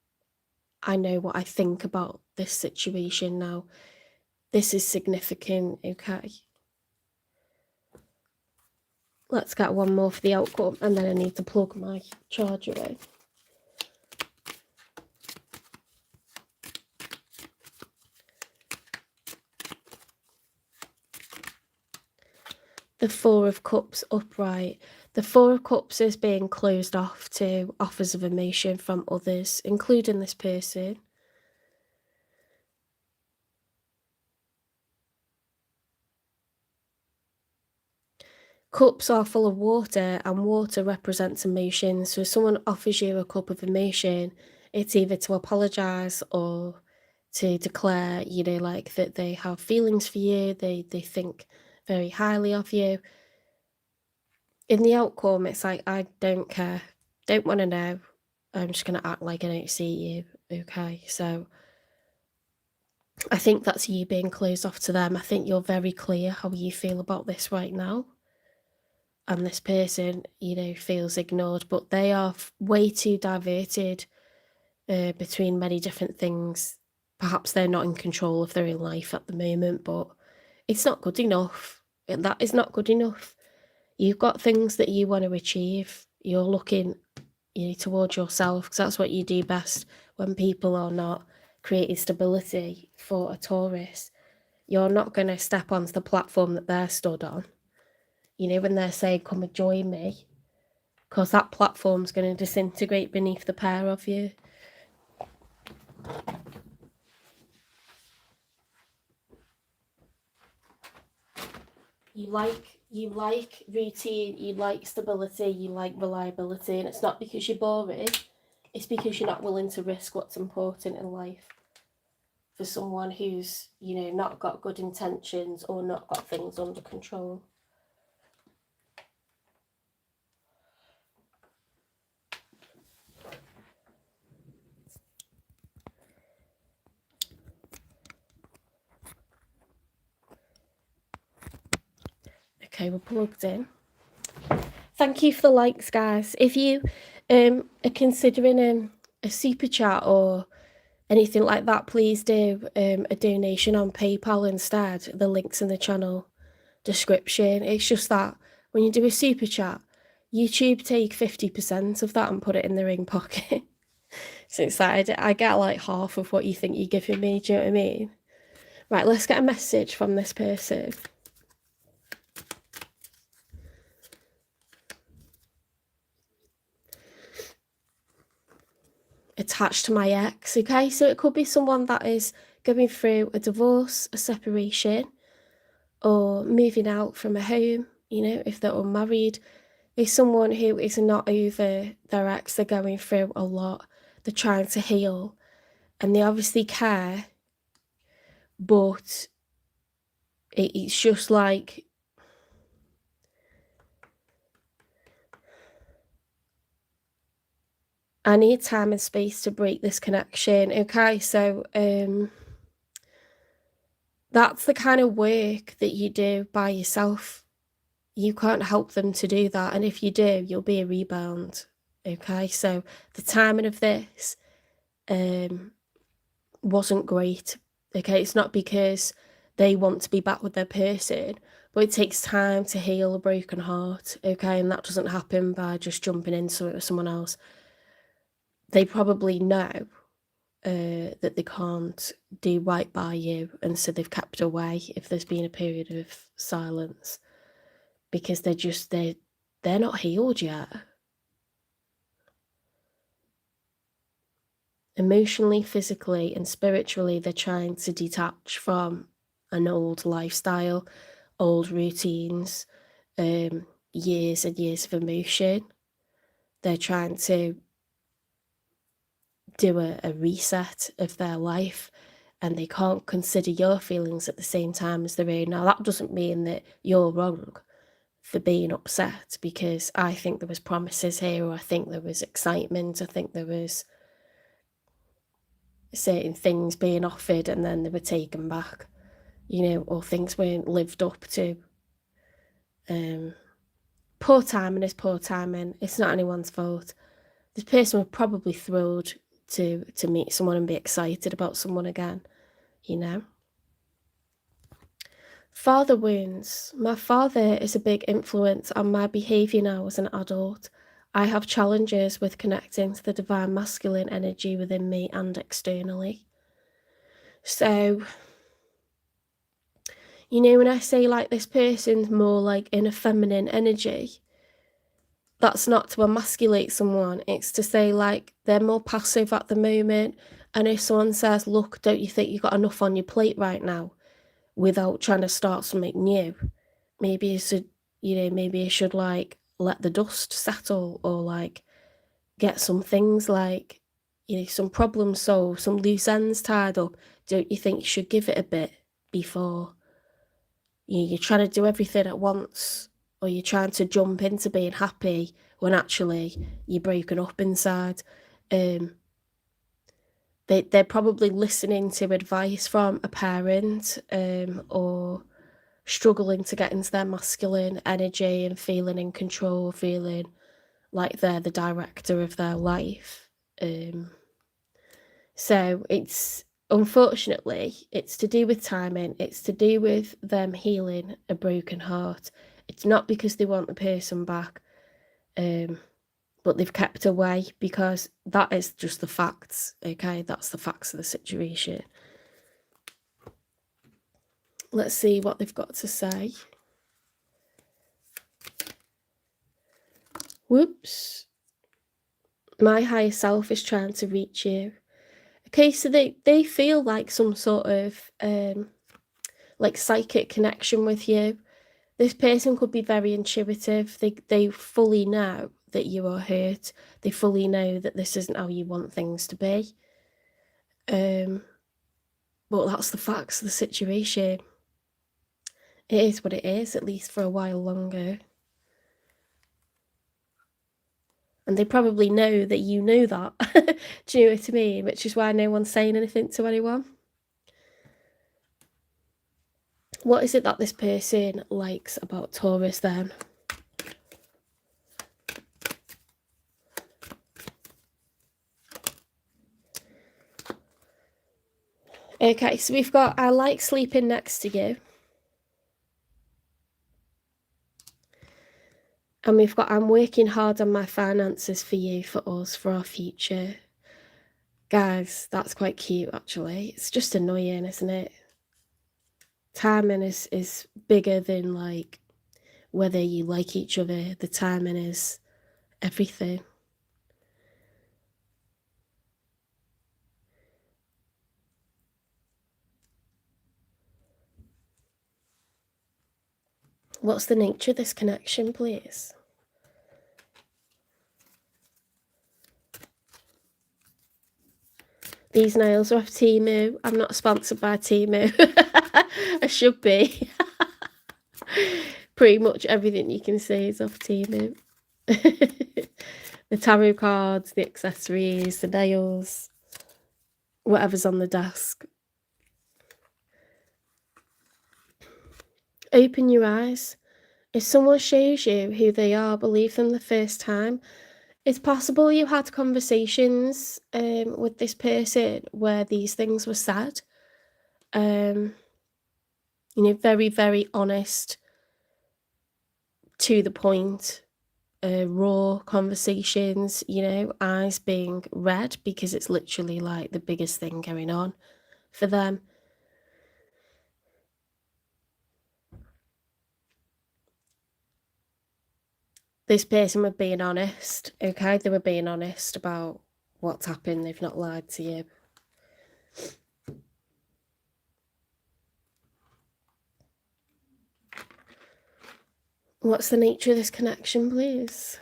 I know what I think about this situation now. This is significant, okay. Let's get one more for the outcome, and then I need to plug my charger in. The Four of Cups upright. The Four of Cups is being closed off to offers of emotion from others, including this person. Cups are full of water, and water represents emotion. So if someone offers you a cup of emotion, it's either to apologise or to declare, you know, like that they have feelings for you, they think very highly of you. In the outcome, it's like, I don't care, don't want to know, I'm just going to act like I don't see you, okay? So I think that's you being closed off to them. I think you're very clear how you feel about this right now. And this person, you know, feels ignored, but they are way too diverted between many different things. Perhaps they're not in control of their own life at the moment, but it's not good enough. That is not good enough. You've got things that you want to achieve. You're looking, you know, towards yourself, because that's what you do best when people are not creating stability for a Taurus. You're not going to step onto the platform that they're stood on. You know, when they're saying, come and join me, because that platform's going to disintegrate beneath the pair of you. You like routine, you like stability, you like reliability, and it's not because you're boring, it's because you're not willing to risk what's important in life for someone who's, you know, not got good intentions or not got things under control. Okay, we're plugged in. Thank you for the likes, guys. If you are considering a super chat or anything like that, please do a donation on PayPal instead. The link's in the channel description. It's just that when you do a super chat, YouTube take 50% of that and put it in their own pocket. So it's like I get like half of what you think you're giving me. Do you know what I mean? Right, let's get a message from this person. Attached to my ex, okay? So it could be someone that is going through a divorce, a separation, or moving out from a home, you know, if they're unmarried. It's someone who is not over their ex. They're going through a lot. They're trying to heal, and they obviously care, but it's just like I need time and space to break this connection. Okay, so that's the kind of work that you do by yourself. You can't help them to do that, and if you do, you'll be a rebound. Okay, so the timing of this wasn't great. Okay, it's not because they want to be back with their person, but it takes time to heal a broken heart. Okay, and that doesn't happen by just jumping into it with someone else. They probably know that they can't do right by you, and so they've kept away if there's been a period of silence, because they're not healed yet. Emotionally, physically, and spiritually, they're trying to detach from an old lifestyle, old routines, years and years of emotion. They're trying to do a reset of their life, and they can't consider your feelings at the same time as their own. Now, that doesn't mean that you're wrong for being upset, because I think there was promises here, or I think there was excitement, I think there was certain things being offered and then they were taken back, you know, or things weren't lived up to. Poor timing is poor timing. It's not anyone's fault. This person was probably thrilled to meet someone and be excited about someone again, you know. Father wounds. My father is a big influence on my behaviour now as an adult. I have challenges with connecting to the divine masculine energy within me and externally. So, you know, when I say like this person's more like in a feminine energy, that's not to emasculate someone. It's to say like they're more passive at the moment. And if someone says, look, don't you think you've got enough on your plate right now, without trying to start something new, maybe you should, you know, maybe you should like let the dust settle, or like get some things like, you know, some problems solved, some loose ends tied up. Don't you think you should give it a bit before you're trying to do everything at once, or you're trying to jump into being happy when actually you're broken up inside? They're probably listening to advice from a parent, or struggling to get into their masculine energy and feeling in control, feeling like they're the director of their life. So it's, unfortunately, it's to do with timing. It's to do with them healing a broken heart. It's not because they want the person back, but they've kept away, because that is just the facts, okay? That's the facts of the situation. Let's see what they've got to say. Whoops. My higher self is trying to reach you. Okay, so they feel like some sort of like psychic connection with you. This person could be very intuitive. They fully know that you are hurt. They fully know that this isn't how you want things to be. But that's the facts of the situation. It is what it is, at least for a while longer. And they probably know that you know that. Do you know what I mean? Which is why no one's saying anything to anyone. What is it that this person likes about Taurus then? Okay, so we've got I like sleeping next to you. And we've got I'm working hard on my finances for you, for us, for our future. Guys, that's quite cute, actually. It's just annoying, isn't it? Timing is bigger than, like, whether you like each other. The timing is everything. What's the nature of this connection, please? These nails are off Temu. I'm not sponsored by Temu. I should be. Pretty much everything you can see is off Temu. The tarot cards, the accessories, the nails, whatever's on the desk. Open your eyes. If someone shows you who they are, believe them the first time. It's possible you had conversations with this person where these things were said. You know, very, very honest, to the point, raw conversations, you know, eyes being red because it's literally like the biggest thing going on for them. This person were being honest, okay? They were being honest about what's happened. They've not lied to you. What's the nature of this connection, please?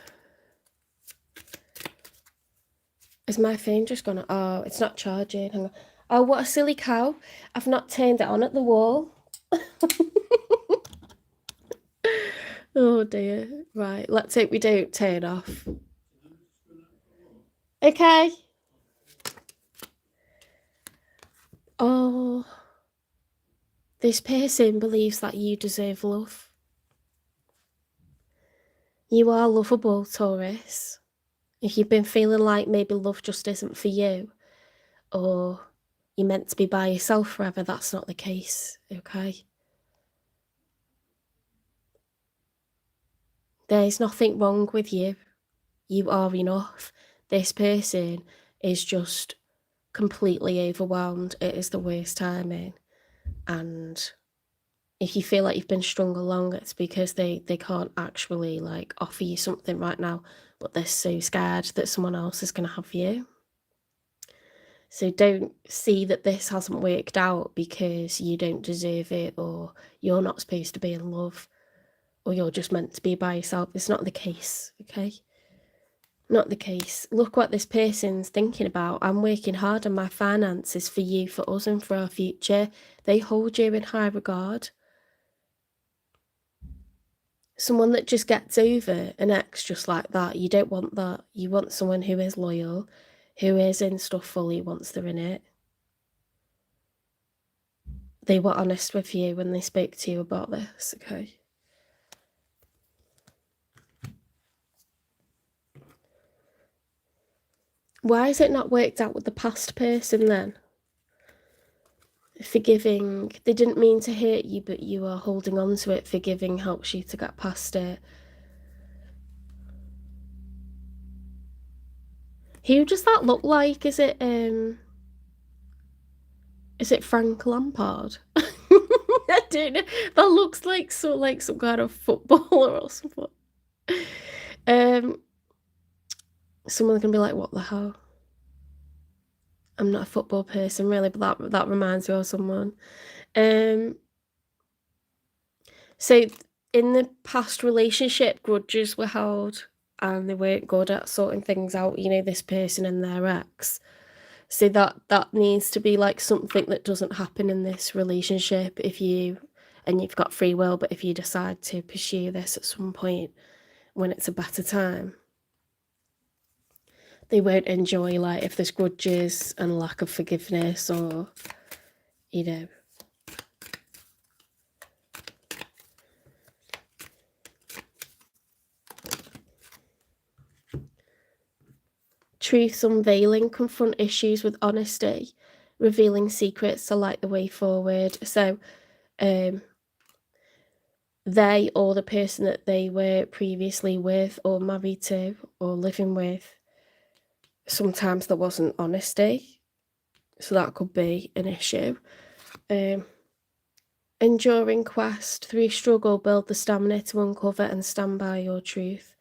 Is my phone just gone? Oh, it's not charging. Hang on. Oh, what a silly cow. I've not turned it on at the wall. Oh dear. Right, let's hope we don't turn off. Okay. Oh, this person believes that you deserve love. You are lovable, Taurus. If you've been feeling like maybe love just isn't for you, or you're meant to be by yourself forever, that's not the case, okay? There's nothing wrong with you. You are enough. This person is just completely overwhelmed. It is the worst timing. And if you feel like you've been strung along, it's because they can't actually like offer you something right now, but they're so scared that someone else is going to have you. So don't see that this hasn't worked out because you don't deserve it, or you're not supposed to be in love, or you're just meant to be by yourself. It's not the case, okay? Not the case. Look what this person's thinking about. I'm working hard on my finances for you, for us, and for our future. They hold you in high regard. Someone that just gets over an ex just like that, you don't want that. You want someone who is loyal, who is in stuff fully once they're in it. They were honest with you when they spoke to you about this, okay? Why has it not worked out with the past person then? Forgiving, they didn't mean to hurt you, but you are holding on to it. Forgiving helps you to get past it. Who does that look like? Is it Frank Lampard? I don't know. That looks like some kind of footballer or something. Someone can be like, what the hell? I'm not a football person really, but that reminds me of someone. So in the past relationship, grudges were held and they weren't good at sorting things out, you know, this person and their ex. So that needs to be like something that doesn't happen in this relationship you've got free will, but if you decide to pursue this at some point when it's a better time, they won't enjoy, like, if there's grudges and lack of forgiveness, or, you know. Truth's unveiling, confront issues with honesty. revealing secrets to light the way forward. So they or the person that they were previously with or married to or living with, sometimes there wasn't honesty, so that could be an issue. Enduring quest. Through struggle, build the stamina to uncover and stand by your truth.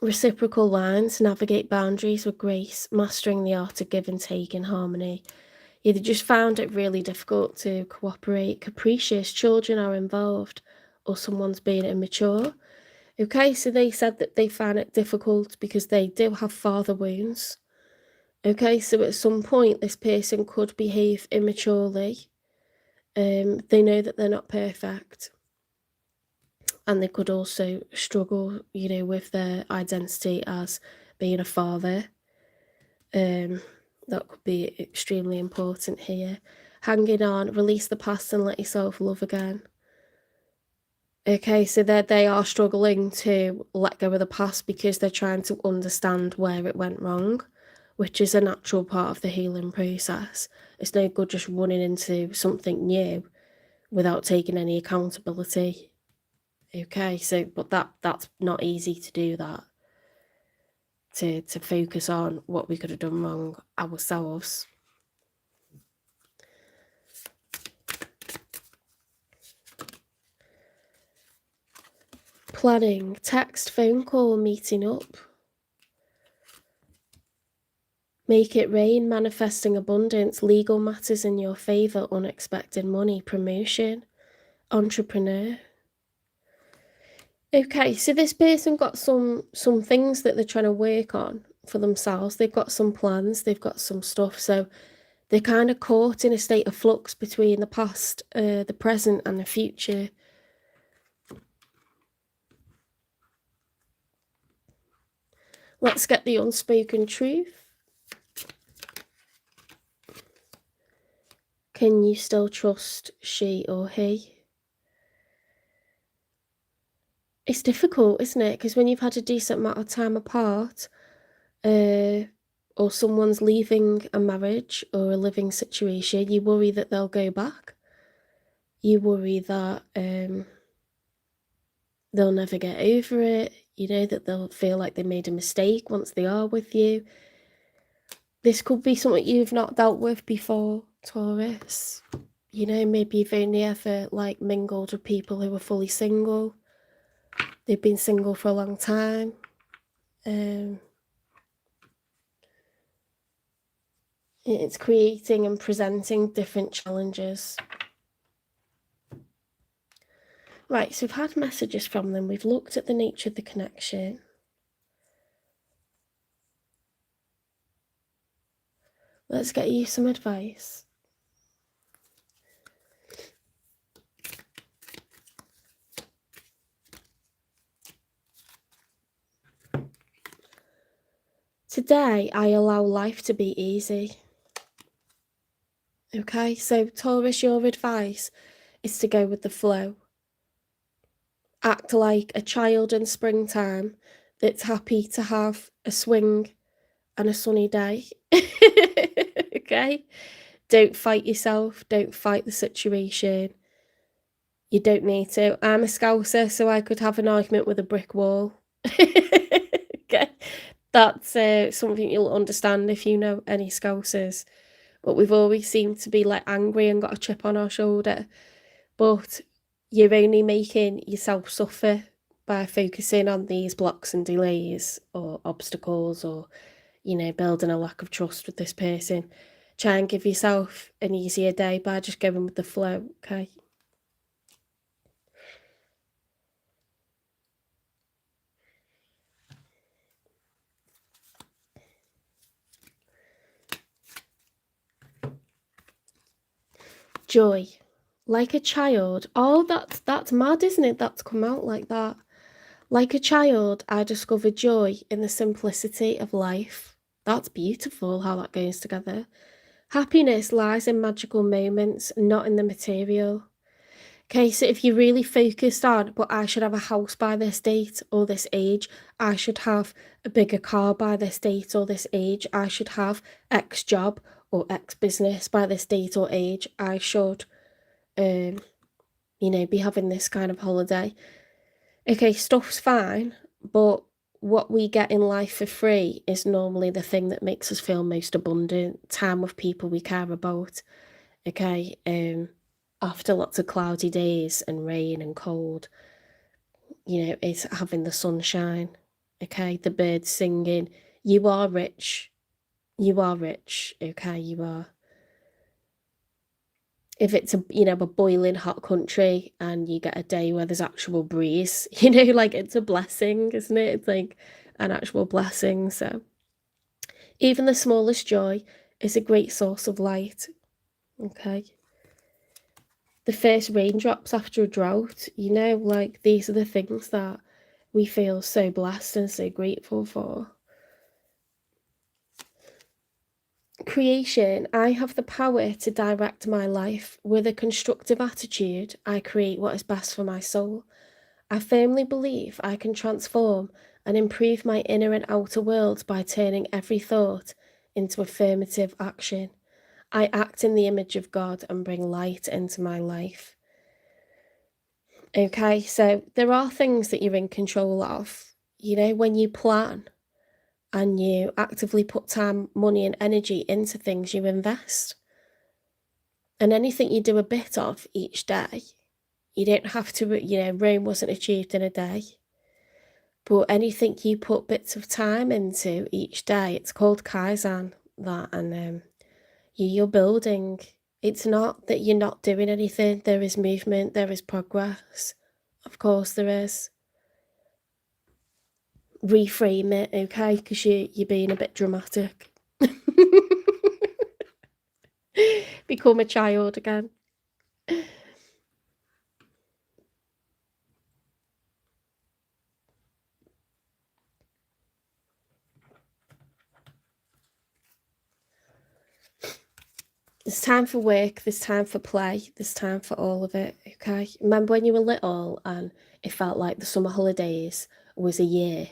Reciprocal lines. Navigate boundaries with grace, mastering the art of give and take in harmony. Either just found it really difficult to cooperate, capricious, children are involved, or someone's being immature. Okay, so they said that they found it difficult because they do have father wounds. Okay, so at some point this person could behave immaturely. They know that they're not perfect. And they could also struggle, you know, with their identity as being a father. That could be extremely important here. Hanging on, release the past and let yourself love again. Okay, so they are struggling to let go of the past because they're trying to understand where it went wrong, which is a natural part of the healing process. It's no good just running into something new without taking any accountability. Okay, so but that's not easy to do that. To focus on what we could have done wrong ourselves. Planning, text, phone call, meeting up. Make it rain, manifesting abundance, legal matters in your favour, unexpected money, promotion, entrepreneur. Okay, so this person got some things that they're trying to work on for themselves. They've got some plans, they've got some stuff, so they're kind of caught in a state of flux between the past, the present and the future. Let's get the unspoken truth. Can you still trust she or he? It's difficult, isn't it? Because when you've had a decent amount of time apart, or someone's leaving a marriage or a living situation, you worry that they'll go back. You worry that they'll never get over it, you know, that they'll feel like they made a mistake once they are with you. This could be something you've not dealt with before, Taurus. You know, maybe you've only ever, like, mingled with people who are fully single. They've been single for a long time. It's creating and presenting different challenges. Right, so we've had messages from them. We've looked at the nature of the connection. Let's get you some advice. Today, I allow life to be easy. Okay, so Taurus, your advice is to go with the flow. Act like a child in springtime that's happy to have a swing and a sunny day. Okay? Don't fight yourself. Don't fight the situation. You don't need to. I'm a Scouser, so I could have an argument with a brick wall. Okay? That's something you'll understand if you know any Scousers. But we've always seemed to be like angry and got a chip on our shoulder. But you're only making yourself suffer by focusing on these blocks and delays or obstacles or, you know, building a lack of trust with this person. Try and give yourself an easier day by just going with the flow, okay? Joy. Like a child. Oh, that's mad, isn't it? That's come out like that. Like a child, I discovered joy in the simplicity of life. That's beautiful how that goes together. Happiness lies in magical moments, not in the material. Okay, so if you're really focused on, but I should have a house by this date or this age, I should have a bigger car by this date or this age, I should have X job or X business by this date or age, I should, you know, be having this kind of holiday. Okay, stuff's fine, but what we get in life for free is normally the thing that makes us feel most abundant. Time with people we care about. Okay, after lots of cloudy days and rain and cold, you know, it's having the sunshine. Okay, the birds singing. You are rich. You are rich. Okay, you are. If it's a, you know, a boiling hot country and you get a day where there's actual breeze, you know, like it's a blessing, isn't it? It's like an actual blessing. So even the smallest joy is a great source of light. Okay. The first raindrops after a drought, you know, like these are the things that we feel so blessed and so grateful for. Creation, I have the power to direct my life. With a constructive attitude, I create what is best for my soul. I firmly believe I can transform and improve my inner and outer world by turning every thought into affirmative action. I act in the image of God and bring light into my life. Okay, so there are things that you're in control of. You know, when you plan and you actively put time, money, and energy into things, you invest. And anything you do a bit of each day, you don't have to, you know, Rome wasn't achieved in a day. But anything you put bits of time into each day, it's called Kaizen, that, and you're building. It's not that you're not doing anything. There is movement, there is progress. Of course there is. Reframe it, okay? Because you're being a bit dramatic. Become a child again. There's time for work, there's time for play, there's time for all of it, okay? Remember when you were little and it felt like the summer holidays was a year?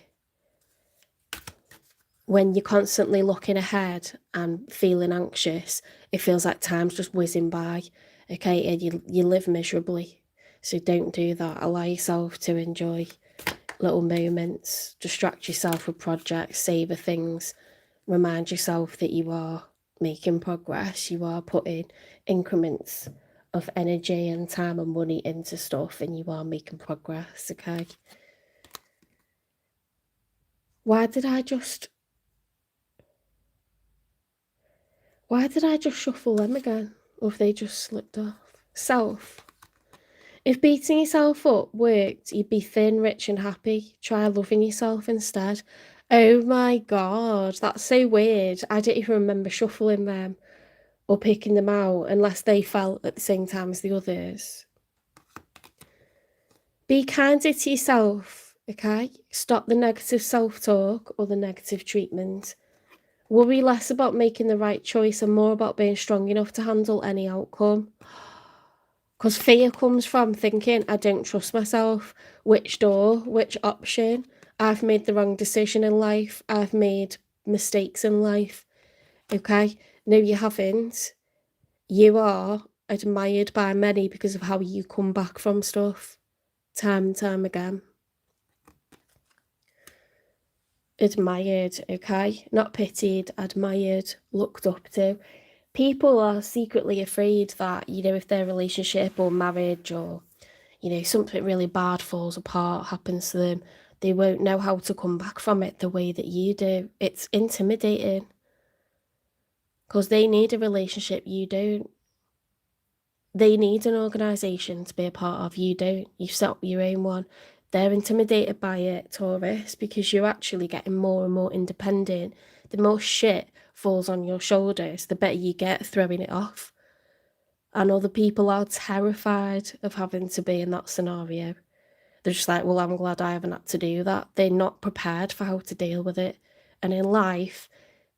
When you're constantly looking ahead and feeling anxious, it feels like time's just whizzing by, okay? And you live miserably. So don't do that. Allow yourself to enjoy little moments, distract yourself with projects, savor things, remind yourself that you are making progress, you are putting increments of energy and time and money into stuff, and you are making progress, okay? Why did I just shuffle them again? Or if they just slipped off? Self. If beating yourself up worked, you'd be thin, rich, and happy. Try loving yourself instead. Oh my god, that's so weird. I don't even remember shuffling them or picking them out unless they fell at the same time as the others. Be kinder to yourself, okay? Stop the negative self-talk or the negative treatment. Worry less about making the right choice and more about being strong enough to handle any outcome. Because fear comes from thinking, I don't trust myself. Which door? Which option? I've made the wrong decision in life. I've made mistakes in life. Okay? No, you haven't. You are admired by many because of how you come back from stuff. Time and time again. Admired, okay? Not pitied, admired, looked up to. People are secretly afraid that, you know, if their relationship or marriage or, you know, something really bad falls apart, happens to them, they won't know how to come back from it the way that you do. It's intimidating. Because they need a relationship, you don't. They need an organisation to be a part of, you don't. You've set up your own one. They're intimidated by it, Taurus, because you're actually getting more and more independent. The more shit falls on your shoulders, the better you get throwing it off. And other people are terrified of having to be in that scenario. They're just like, well, I'm glad I haven't had to do that. They're not prepared for how to deal with it. And in life,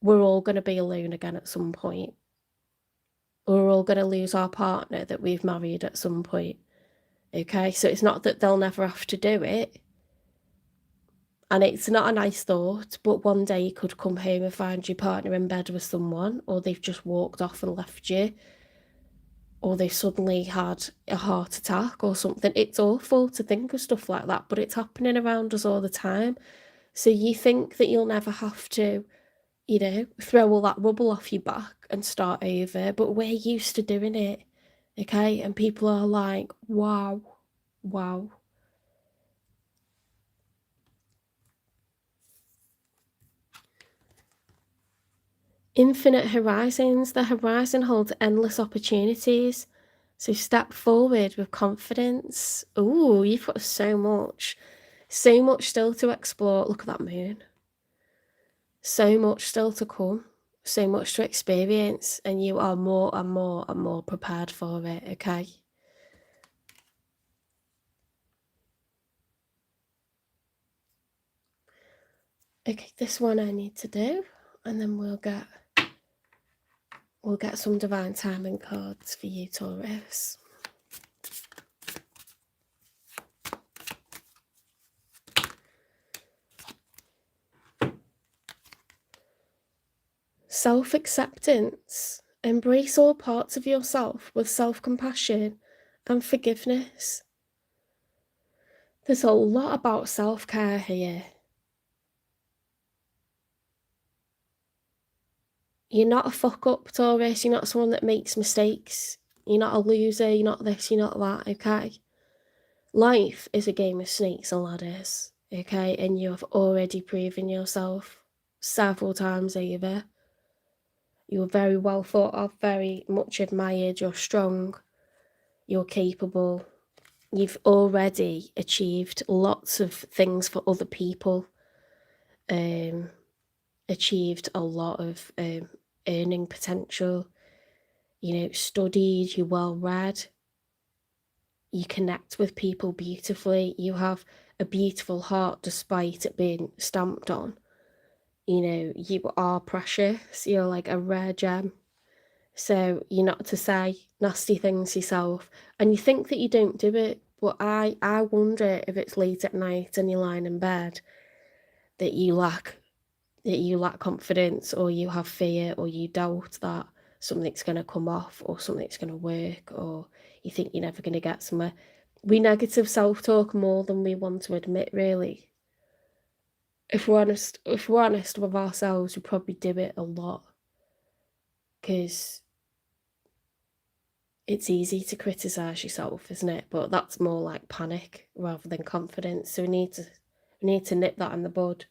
we're all going to be alone again at some point. We're all going to lose our partner that we've married at some point. Okay, so it's not that they'll never have to do it. And it's not a nice thought, but one day you could come home and find your partner in bed with someone, or they've just walked off and left you, or they've suddenly had a heart attack or something. It's awful to think of stuff like that, but it's happening around us all the time. So you think that you'll never have to, you know, throw all that rubble off your back and start over, but we're used to doing it, okay? And people are like, wow, wow. Infinite horizons. The horizon holds endless opportunities. So step forward with confidence. Ooh, you've got so much still to explore. Look at that moon. So much still to come. So much to experience. And you are more and more and more prepared for it, okay? Okay, this one I need to do. And then we'll get some divine timing cards for you, Taurus. Self-acceptance. Embrace all parts of yourself with self-compassion and forgiveness. There's a lot about self-care here. You're not a fuck-up, Taurus. You're not someone that makes mistakes. You're not a loser. You're not this, you're not that, okay? Life is a game of snakes and ladders, okay? And you have already proven yourself several times over. You're very well thought of, very much admired. You're strong. You're capable. You've already achieved lots of things for other people. Achieved a lot of earning potential. You know, studied, you're well read. You connect with people beautifully. You have a beautiful heart despite it being stamped on. You know, you are precious. You're like a rare gem. So you're not to say nasty things yourself. And you think that you don't do it, but I wonder if it's late at night and you're lying in bed that you lack confidence, or you have fear, or you doubt that something's going to come off, or something's going to work, or you think you're never going to get somewhere. We negative self-talk more than we want to admit, really. If we're honest with ourselves, we probably do it a lot, because it's easy to criticize yourself, isn't it? But that's more like panic rather than confidence. So we need to nip that in the bud.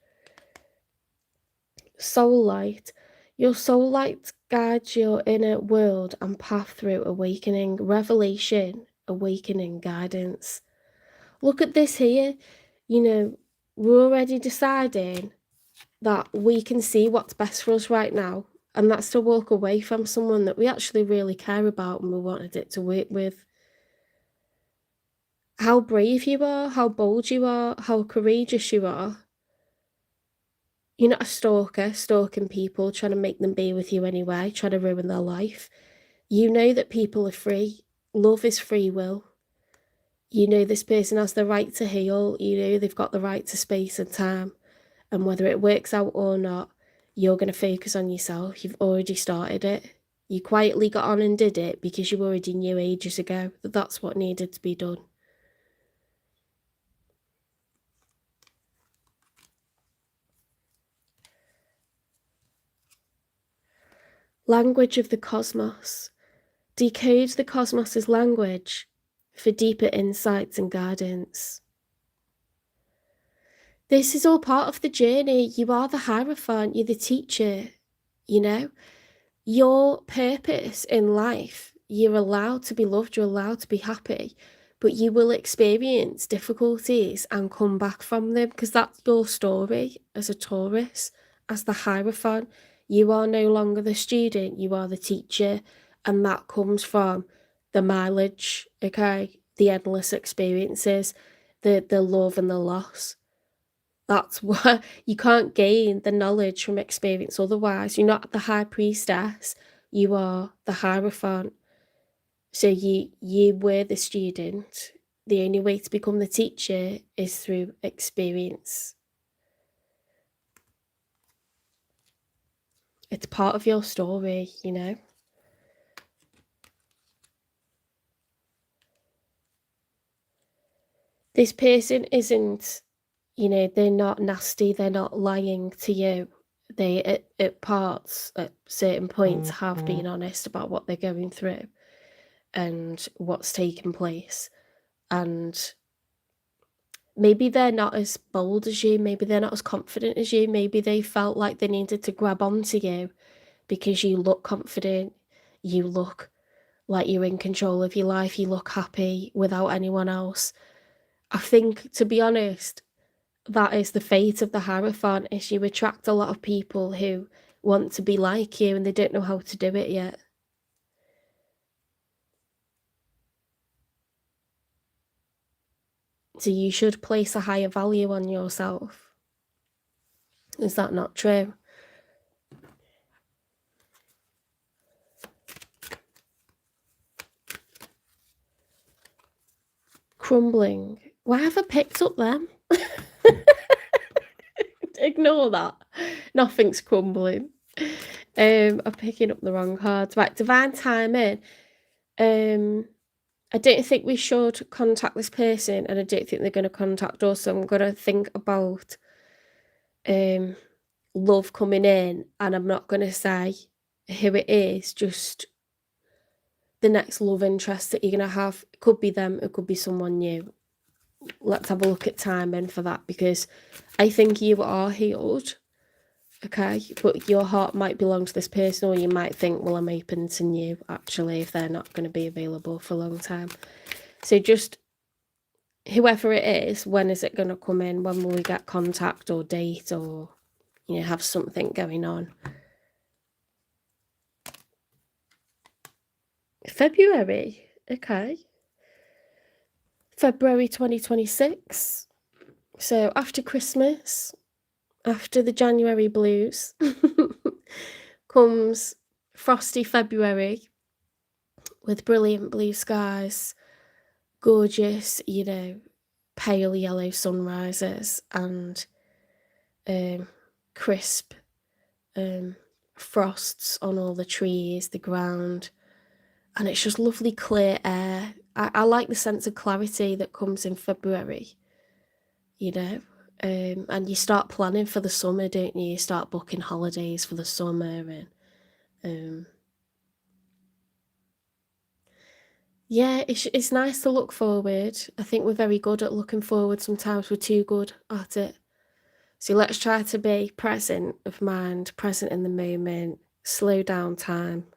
Soul light. Your soul light guides your inner world and path through awakening, revelation, awakening, guidance. Look at this here. You know, we're already deciding that we can see what's best for us right now, and that's to walk away from someone that we actually really care about and we wanted it to work with. How brave you are, how bold you are, how courageous you are. You're not a stalker, stalking people, trying to make them be with you anyway, trying to ruin their life. You know that people are free. Love is free will. You know this person has the right to heal. You know they've got the right to space and time. And whether it works out or not, you're going to focus on yourself. You've already started it. You quietly got on and did it because you already knew ages ago that that's what needed to be done. Language of the cosmos. Decode the cosmos's language for deeper insights and guidance. This is all part of the journey. You are the Hierophant, you're the teacher, you know? Your purpose in life, you're allowed to be loved, you're allowed to be happy, but you will experience difficulties and come back from them, because that's your story as a Taurus, as the Hierophant. You are no longer the student, you are the teacher, and that comes from the mileage, okay? The endless experiences, the love and the loss. That's why you can't gain the knowledge from experience otherwise. You're not the high priestess, you are the Hierophant. So you were the student, the only way to become the teacher is through experience. It's part of your story, you know. This person isn't, you know, they're not nasty, they're not lying to you. They, at certain points, have been honest about what they're going through and what's taking place. And maybe they're not as bold as you, maybe they're not as confident as you, maybe they felt like they needed to grab onto you because you look confident, you look like you're in control of your life, you look happy without anyone else. I think, to be honest, that is the fate of the Hierophant, is you attract a lot of people who want to be like you and they don't know how to do it yet. So you should place a higher value on yourself. Is that not true? Crumbling. Why have I picked up them? Ignore that. Nothing's crumbling. I'm picking up the wrong cards. Right, divine timing. I don't think we should contact this person, and I don't think they're going to contact us. So I'm going to think about love coming in, and I'm not going to say who it is, just the next love interest that you're going to have. It could be them, it could be someone new. Let's have a look at timing for that, because I think you are healed, okay, but your heart might belong to this person, or you might think, well, I'm open to new, actually, if they're not going to be available for a long time. So just whoever it is, when is it going to come in? When will we get contact or date, or, you know, have something going on? February, okay. February 2026. So after Christmas, after the January blues, comes frosty February with brilliant blue skies, gorgeous, you know, pale yellow sunrises, and crisp frosts on all the trees, the ground, and it's just lovely clear air. I like the sense of clarity that comes in February, you know, and you start planning for the summer, don't you? You start booking holidays for the summer, and yeah, it's nice to look forward. I think we're very good at looking forward. Sometimes we're too good at it. So let's try to be present of mind, present in the moment, slow down time,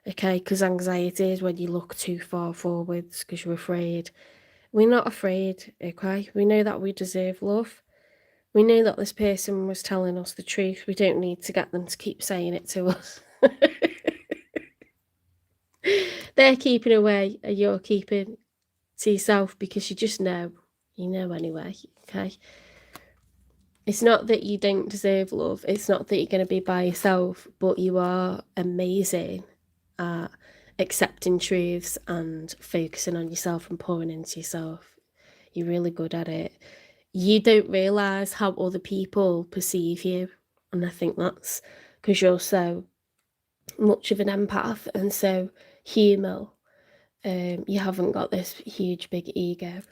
okay? Because anxiety is when you look too far forwards because you're afraid. We're not afraid, okay? We know that we deserve love. We know that this person was telling us the truth. We don't need to get them to keep saying it to us. They're keeping away and you're keeping to yourself because you just know. You know anyway, okay? It's not that you don't deserve love. It's not that you're going to be by yourself, but you are amazing at accepting truths and focusing on yourself and pouring into yourself. You're really good at it. You don't realise how other people perceive you. And I think that's because you're so much of an empath and so human. You haven't got this huge, big ego.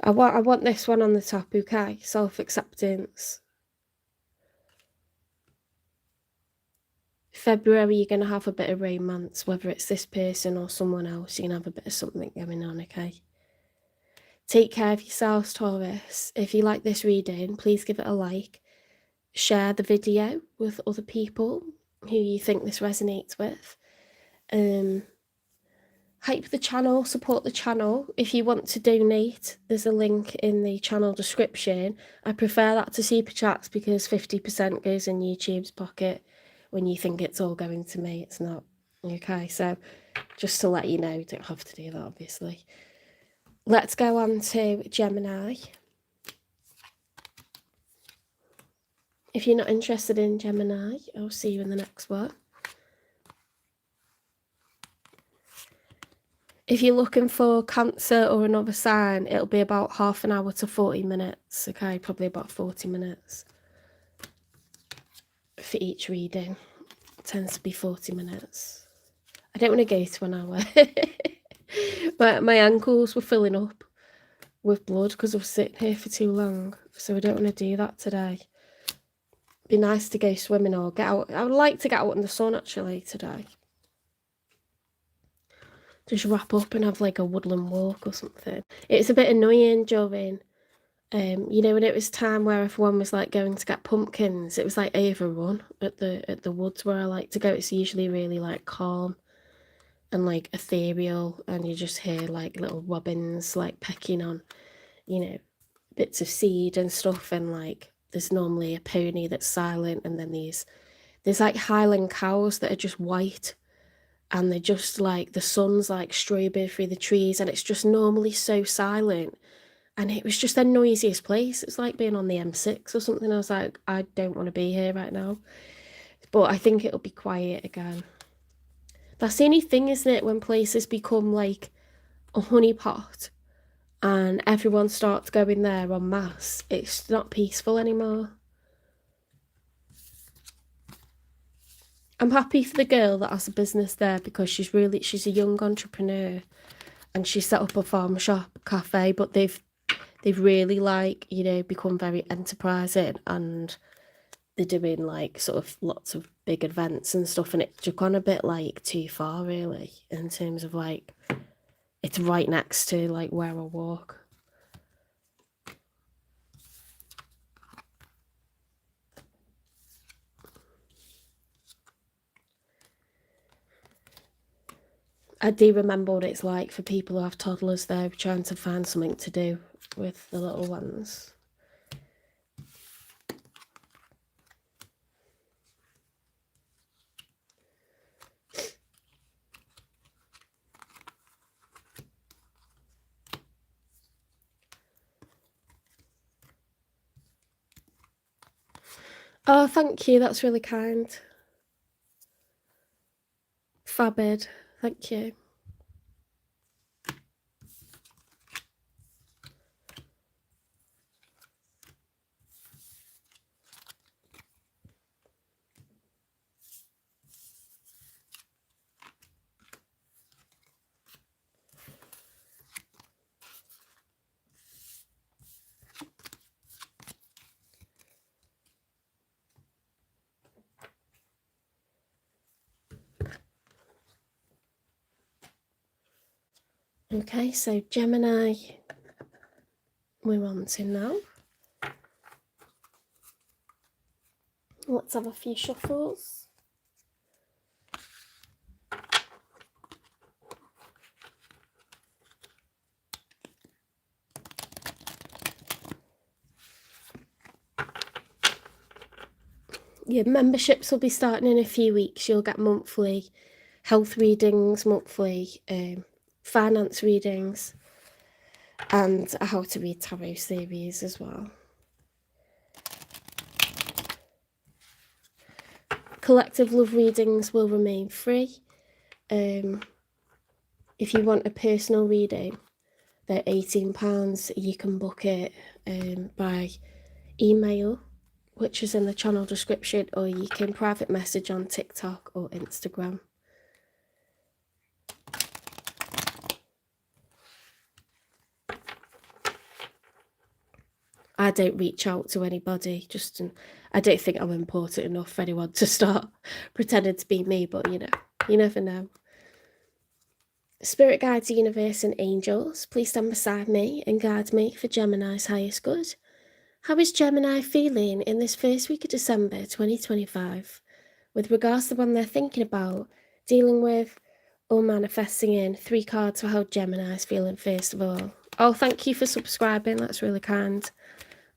I want this one on the top, okay? Self-acceptance. February, you're going to have a bit of romance, whether it's this person or someone else. You're going to have a bit of something going on, okay? Take care of yourselves, Taurus. If you like this reading, please give it a like. Share the video with other people who you think this resonates with. Hype the channel, support the channel. If you want to donate, there's a link in the channel description. I prefer that to super chats because 50% goes in YouTube's pocket. When you think it's all going to me, it's not. Okay, so just to let you know, you don't have to do that, obviously. Let's go on to Gemini. If you're not interested in Gemini, I'll see you in the next one. If you're looking for Cancer or another sign, it'll be about half an hour to 40 minutes. Okay, probably about 40 minutes for each reading. It tends to be 40 minutes. I don't want to go to an hour. But my ankles were filling up with blood because I was sitting here for too long. So I don't want to do that today. Be nice to go swimming or get out. I would like to get out in the sun actually today. Just wrap up and have like a woodland walk or something. It's a bit annoying during, you know, when it was time where everyone was like going to get pumpkins, it was like overrun at the woods where I like to go. It's usually really like calm and like ethereal, and you just hear like little robins like pecking on, you know, bits of seed and stuff, and like there's normally a pony that's silent, and then there's like Highland cows that are just white, and they're just like, the sun's like streaming through the trees, and it's just normally so silent. And it was just the noisiest place. It's like being on the M6 or something. I was like, I don't want to be here right now. But I think it'll be quiet again. That's the only thing, isn't it, when places become like a honeypot and everyone starts going there en masse, it's not peaceful anymore. I'm happy for the girl that has a business there, because she's a young entrepreneur, and she set up a farm shop cafe, but they've really like, you know, become very enterprising, and they're doing like sort of lots of big events and stuff, and it's just gone a bit like too far really, in terms of like, it's right next to like where I walk. I do remember what it's like for people who have toddlers there, trying to find something to do with the little ones. Oh, thank you. That's really kind. Fabid. Thank you. Okay, so Gemini, we're on to now. Let's have a few shuffles. Your memberships will be starting in a few weeks. You'll get monthly health readings, monthly finance readings, and a how to read tarot series as well. Collective love readings will remain free. If you want a personal reading, they're £18. You can book it by email, which is in the channel description, or you can private message on TikTok or Instagram. I don't reach out to anybody, I don't think I'm important enough for anyone to start pretending to be me, but you know, you never know. Spirit guides, universe and angels, please stand beside me and guide me for Gemini's highest good. How is Gemini feeling in this first week of December 2025 with regards to when they're thinking about, dealing with, or manifesting in? 3 cards for how Gemini is feeling first of all. Oh, thank you for subscribing. That's really kind.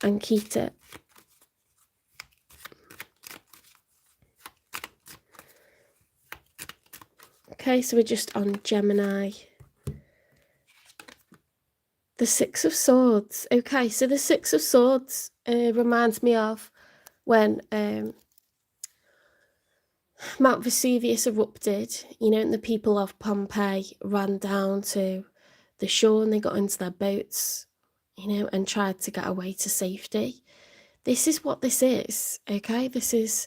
And keep it. Okay, so we're just on Gemini. The 6 of Swords. Okay, so the 6 of Swords reminds me of when Mount Vesuvius erupted, and the people of Pompeii ran down to the shore and they got into their boats, and tried to get away to safety. This is what this is, okay? This is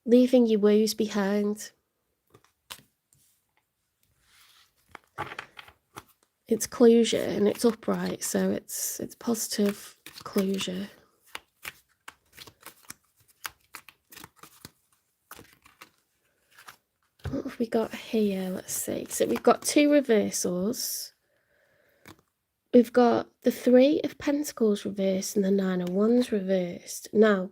leaving your woes behind. It's closure and it's upright, so it's positive closure. What have we got here? Let's see. So we've got 2 reversals. We've got the 3 of Pentacles reversed and the 9 of Wands reversed. Now,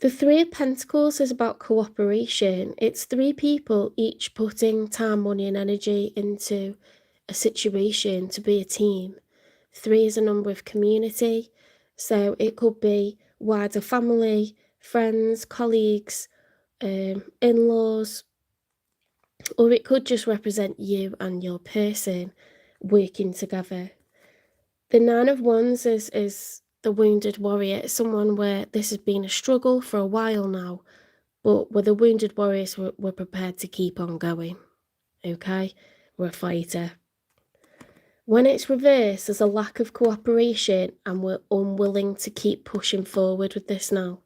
the 3 of Pentacles is about cooperation. It's 3 people each putting time, money and energy into a situation to be a team. 3 is a number of community. So it could be wider family, friends, colleagues, in-laws, or it could just represent you and your person working together. The 9 of Wands is the wounded warrior. It's someone where this has been a struggle for a while now, but we're the wounded warriors, we're prepared to keep on going, okay? We're a fighter. When it's reversed, there's a lack of cooperation and we're unwilling to keep pushing forward with this now.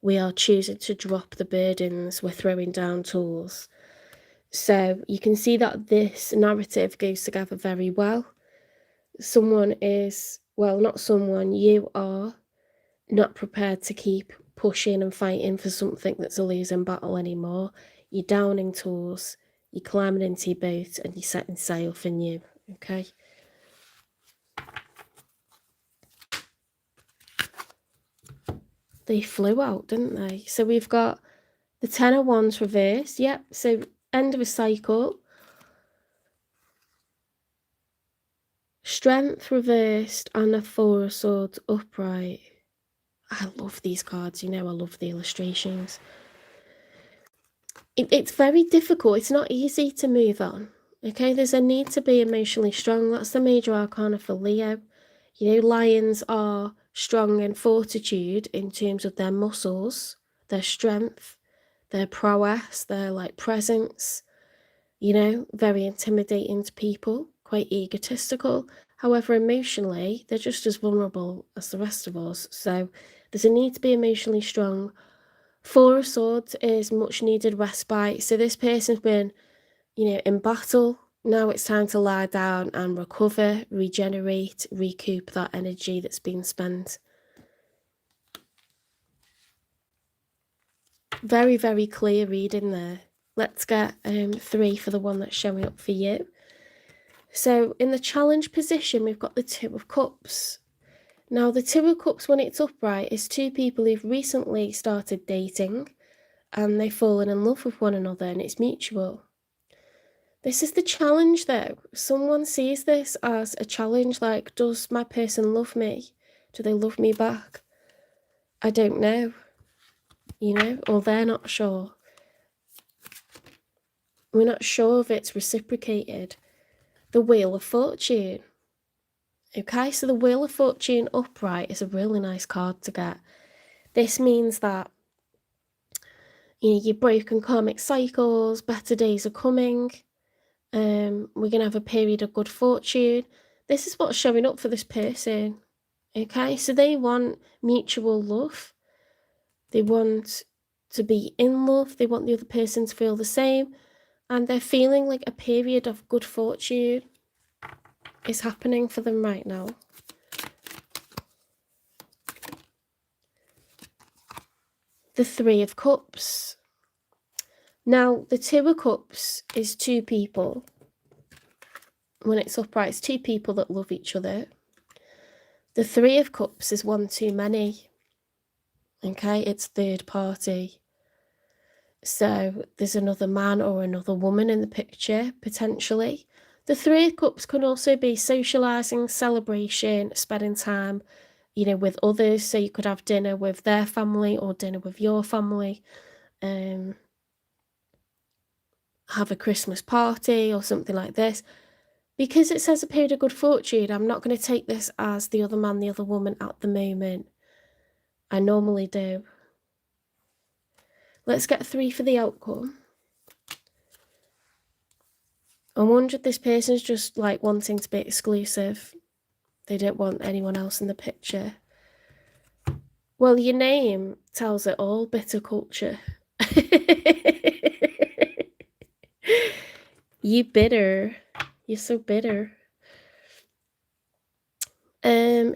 We are choosing to drop the burdens, we're throwing down tools. So you can see that this narrative goes together very well. Someone is, well, not someone, you are not prepared to keep pushing and fighting for something that's a losing battle anymore. You're downing tools, you're climbing into your boat and you're setting sail for new, okay? They flew out, didn't they? So we've got the 10 of Wands reversed. Yep, so end of a cycle. Strength reversed and a 4 of Swords upright. I love these cards, I love the illustrations. It's very difficult. It's not easy to move on, okay? There's a need to be emotionally strong. That's the major arcana for Leo. Lions are strong in fortitude in terms of their muscles, their strength, their prowess, their presence, very intimidating to people, quite egotistical. However, emotionally, they're just as vulnerable as the rest of us. So there's a need to be emotionally strong. 4 of Swords is much needed respite. So this person's been, in battle. Now it's time to lie down and recover, regenerate, recoup that energy that's been spent. Very, very clear reading there. Let's get 3 for the one that's showing up for you. So in the challenge position, we've got the 2 of Cups. Now, the 2 of Cups, when it's upright, is 2 people who've recently started dating and they've fallen in love with one another and it's mutual. This is the challenge, though. Someone sees this as a challenge, like, does my person love me? Do they love me back? I don't know, or they're not sure. We're not sure if it's reciprocated. The Wheel of Fortune. Okay, so the Wheel of Fortune upright is a really nice card to get. This means that, your broken karmic cycles, better days are coming. We're going to have a period of good fortune. This is what's showing up for this person. Okay, so they want mutual love. They want to be in love. They want the other person to feel the same. And they're feeling like a period of good fortune is happening for them right now. The 3 of Cups. Now, the 2 of Cups is 2 people. When it's upright, it's 2 people that love each other. The 3 of Cups is 1 too many. Okay, it's third party. So there's another man or another woman in the picture, potentially. The 3 of Cups can also be socialising, celebration, spending time, with others. So you could have dinner with their family or dinner with your family. Have a Christmas party or something like this. Because it says a period of good fortune, I'm not going to take this as the other man, the other woman at the moment. I normally do. Let's get 3 for the outcome. I wonder if this person's just like wanting to be exclusive. They don't want anyone else in the picture. Well, your name tells it all, bitter culture. You bitter. You're so bitter.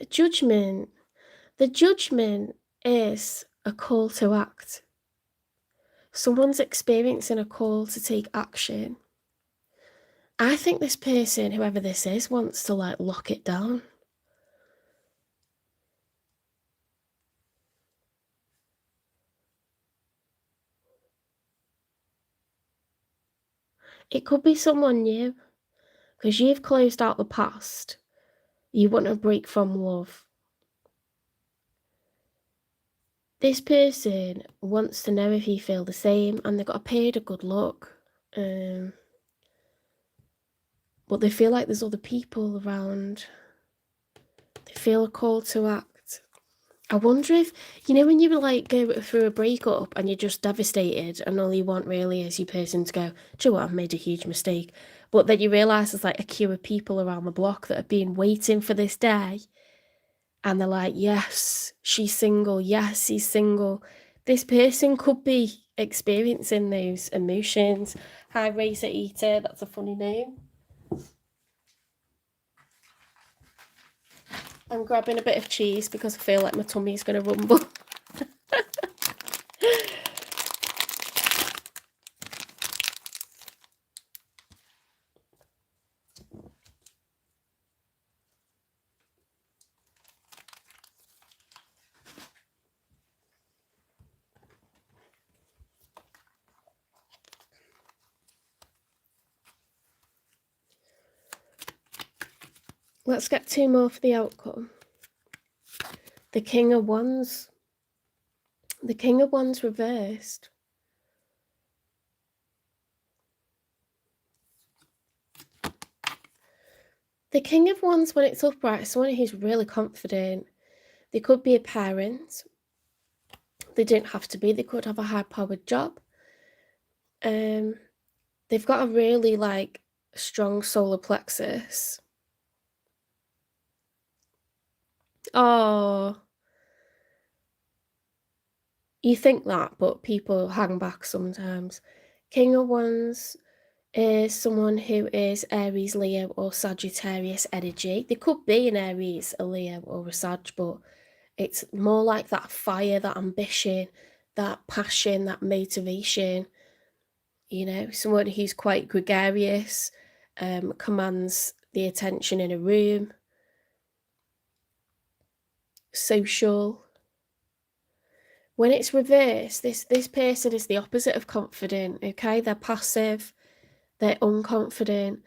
Judgment. The judgment is a call to act. Someone's experiencing a call to take action. I think this person, whoever this is, wants to like lock it down. It could be someone new, because you've closed out the past. You want a break from love. This person wants to know if you feel the same, and they've got a period of good luck. But they feel like there's other people around. They feel a call to act. I wonder if, you know, when you like go through a breakup and you're just devastated and all you want really is your person to go, do you know what, I've made a huge mistake. But then you realise there's like a queue of people around the block that have been waiting for this day. And they're like, yes, she's single. Yes, he's single. This person could be experiencing those emotions. Hi, Razor Eater. That's a funny name. I'm grabbing a bit of cheese because I feel like my tummy's going to rumble. Let's get 2 more for the outcome. The King of Wands. The King of Wands reversed. The King of Wands, when it's upright, is someone who's really confident. They could be a parent. They don't have to be. They could have a high-powered job. They've got a really like strong solar plexus. Oh, you think that, but people hang back sometimes. King of Wands is someone who is Aries, Leo, or Sagittarius energy. They could be an Aries, a Leo, or a Sag, but it's more like that fire, that ambition, that passion, that motivation. You know, someone who's quite gregarious, commands the attention in a room, social. When it's reversed, this person is the opposite of confident, okay? They're passive, they're unconfident.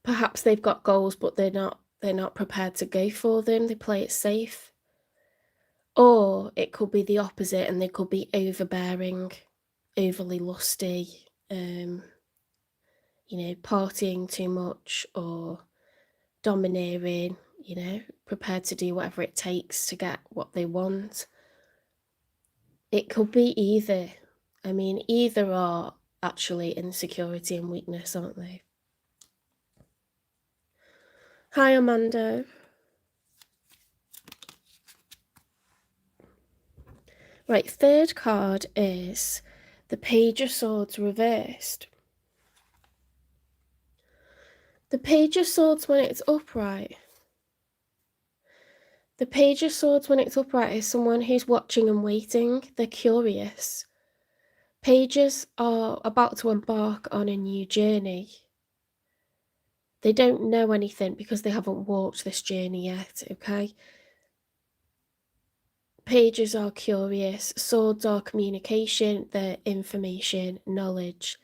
Perhaps they've got goals, but they're not prepared to go for them. They play it safe. Or it could be the opposite, and they could be overbearing, overly lusty, you know, partying too much, or domineering, you know, prepared to do whatever it takes to get what they want. It could be either. I mean, either are actually insecurity and weakness, aren't they? Hi, Amanda. Right, third card is the Page of Swords reversed. The Page of Swords, when it's upright, the Page of Swords, when it's upright, is someone who's watching and waiting. They're curious. Pages are about to embark on a new journey. They don't know anything because they haven't walked this journey yet, okay? Pages are curious. Swords are communication, they're information, knowledge.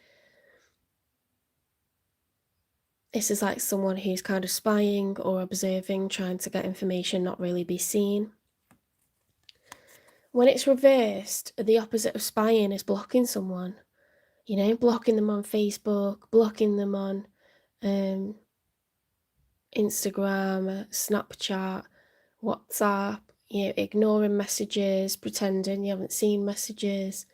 This is like someone who's kind of spying or observing, trying to get information, not really be seen. When it's reversed, the opposite of spying is blocking someone. You know, blocking them on Facebook, blocking them on Instagram, Snapchat, WhatsApp, you know, ignoring messages, pretending you haven't seen messages,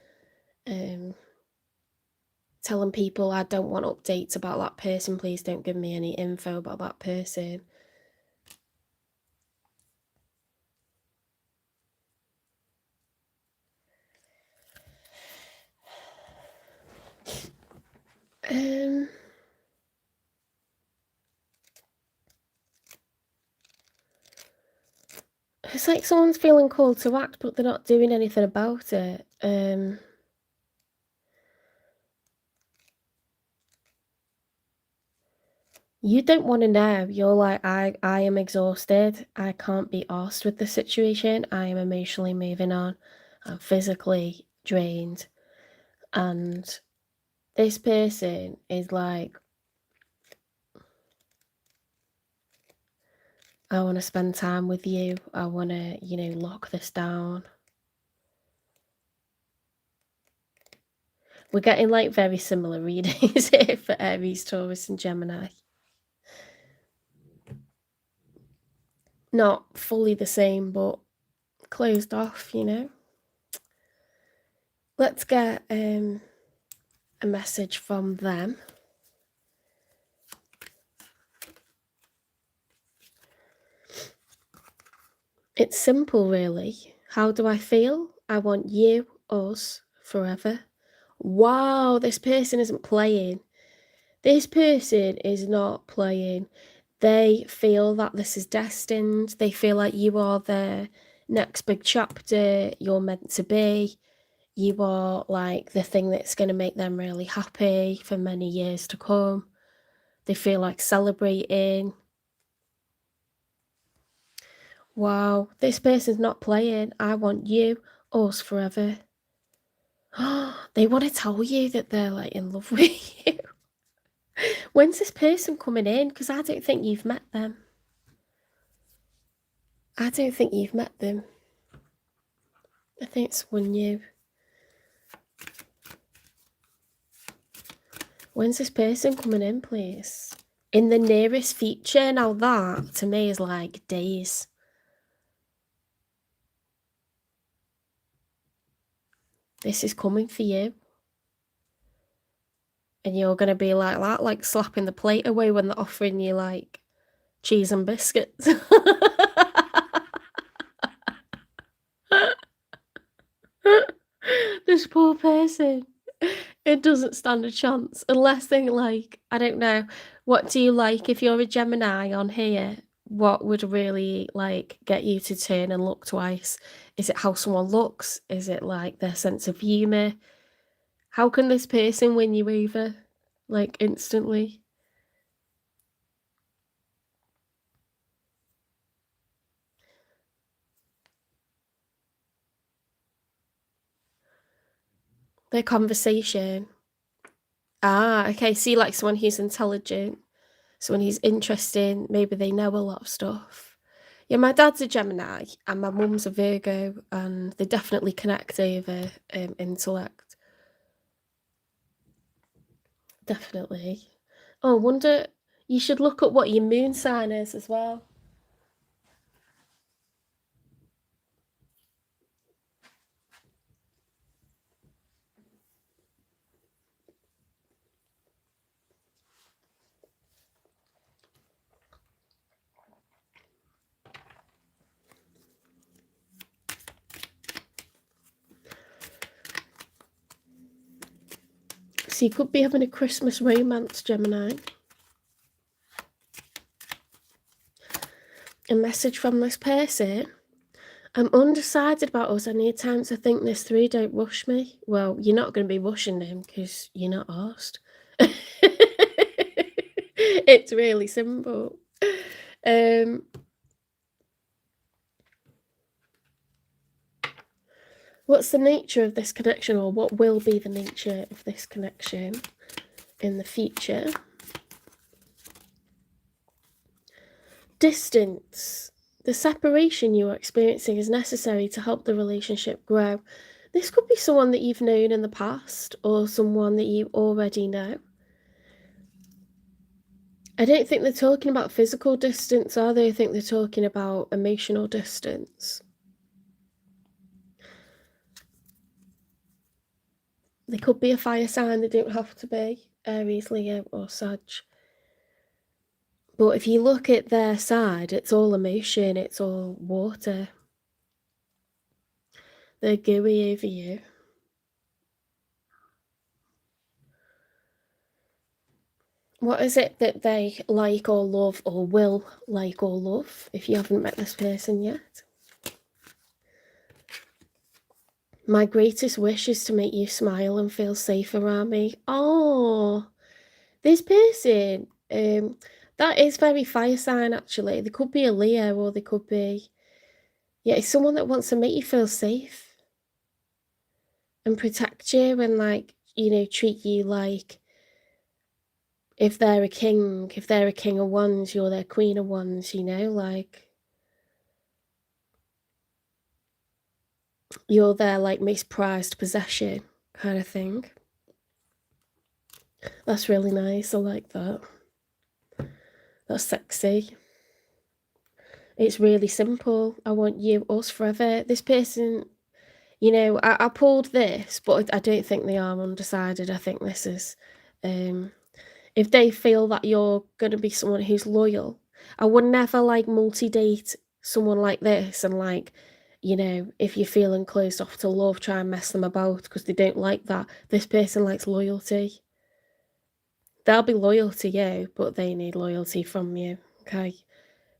telling people I don't want updates about that person, please don't give me any info about that person. It's like someone's feeling called to act, but they're not doing anything about it. You don't want to know. You're like, I am exhausted. I can't be arsed with the situation. I am emotionally moving on. I'm physically drained. And this person is like, I want to spend time with you. I want to, you know, lock this down. We're getting like very similar readings here for Aries, Taurus, and Gemini. Not fully the same, but closed off, you know. Let's get a message from them. It's simple, really. How do I feel? I want you, us, forever. Wow, this person isn't playing. This person is not playing. They feel that this is destined. They feel like you are their next big chapter. You're meant to be. You are like the thing that's going to make them really happy for many years to come. They feel like celebrating. Wow, this person's not playing. I want you, us forever. They want to tell you that they're like in love with you. When's this person coming in? Because I don't think you've met them. I don't think you've met them. I think it's someone new. When's this person coming in, please? In the nearest future. Now that, to me, is like days. This is coming for you. And you're going to be like that, like slapping the plate away when they're offering you, like, cheese and biscuits. This poor person. It doesn't stand a chance unless they like, I don't know, what do you like if you're a Gemini on here? What would really like get you to turn and look twice? Is it how someone looks? Is it like their sense of humor? How can this person win you over like instantly? Their conversation. Ah, okay. See, like someone who's intelligent, someone who's interesting, maybe they know a lot of stuff. Yeah, my dad's a Gemini and my mum's a Virgo, and they definitely connect over intellect. Definitely. Oh, I wonder, you should look at what your moon sign is as well. So you could be having a Christmas romance, Gemini. A message from this person. I'm undecided about us. I need time to think this through. Don't rush me. Well, you're not going to be rushing them because you're not asked. It's really simple. What's the nature of this connection, or what will be the nature of this connection in the future? Distance. The separation you are experiencing is necessary to help the relationship grow. This could be someone that you've known in the past or someone that you already know. I don't think they're talking about physical distance, are they? I think they're talking about emotional distance. They could be a fire sign, they don't have to be Aries, Leo or Sag. But if you look at their side, it's all emotion, it's all water. They're gooey over you. What is it that they like or love or will like or love if you haven't met this person yet? My greatest wish is to make you smile and feel safe around me. Oh, this person, that is very fire sign actually. They could be a Leo or they could be, yeah, it's someone that wants to make you feel safe and protect you and like, you know, treat you like if they're a king of wands, you're their queen of wands, you know, like you're their like most prized possession kind of thing. That's really nice. I like that. That's sexy. It's really simple. I want you, us forever. This person, you know, I pulled this, but I don't think they are undecided. I think this is, if they feel that you're going to be someone who's loyal, I would never like multi-date someone like this and like, you know, if you're feeling closed off to love, try and mess them about because they don't like that. This person likes loyalty. They'll be loyal to you, but they need loyalty from you, okay?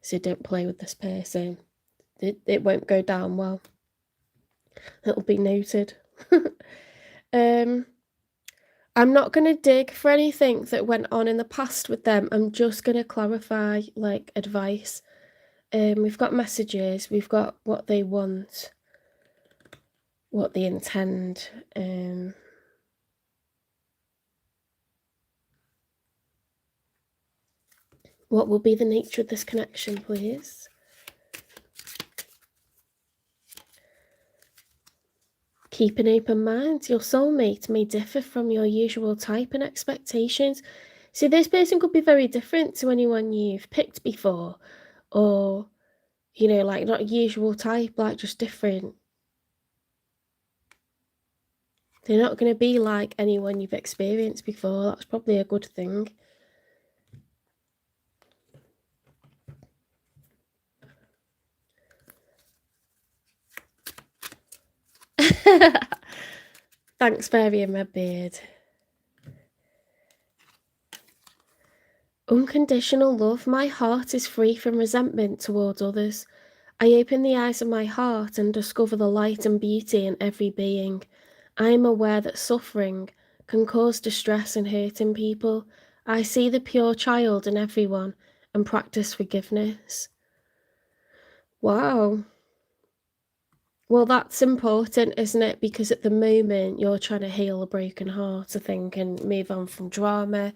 So don't play with this person. It won't go down well. It'll be noted. I'm not going to dig for anything that went on in the past with them. I'm just going to clarify, like, advice. We've got messages. We've got what they want, what they intend. What will be the nature of this connection, please? Keep an open mind. Your soulmate may differ from your usual type and expectations. So this person could be very different to anyone you've picked before, or, you know, like not usual type, like just different. They're not going to be like anyone you've experienced before. That's probably a good thing. Thanks, Fairy and Redbeard. Unconditional love. My heart is free from resentment towards others. I open the eyes of my heart and discover the light and beauty in every being. I am aware that suffering can cause distress and hurt in people. I see the pure child in everyone and practice forgiveness. Wow. Well, that's important, isn't it? Because at the moment, you're trying to heal a broken heart, I think, and move on from drama,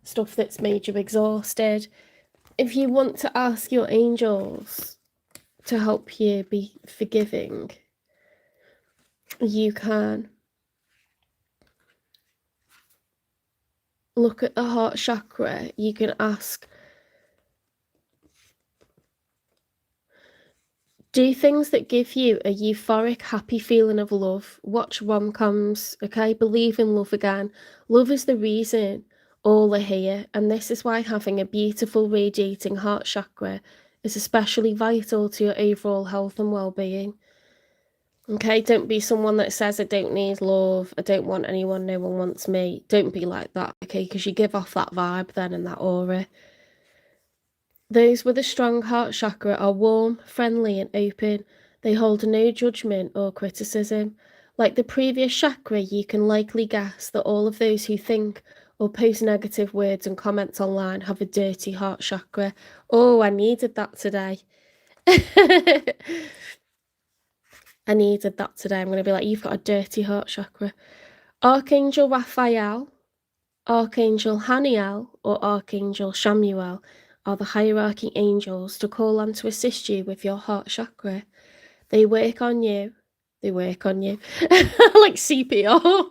stuff that's made you exhausted. If you want to ask your angels to help you be forgiving, you can. Look at the heart chakra. You can ask, do things that give you a euphoric, happy feeling of love. Watch rom-coms, okay? Believe in love again. Love is the reason all are here, and this is why having a beautiful, radiating heart chakra is especially vital to your overall health and well-being. Okay, don't be someone that says, I don't need love, I don't want anyone, no one wants me. Don't be like that, okay? Because you give off that vibe then and that aura. Those with a strong heart chakra are warm, friendly, and open. They hold no judgment or criticism. Like the previous chakra, you can likely guess that all of those who think or post negative words and comments online have a dirty heart chakra. Oh, I needed that today. I needed that today. I'm going to be like, you've got a dirty heart chakra. Archangel Raphael, Archangel Haniel, or Archangel Shamuel are the hierarchy angels to call on to assist you with your heart chakra. They work on you. They work on you. Like CPR.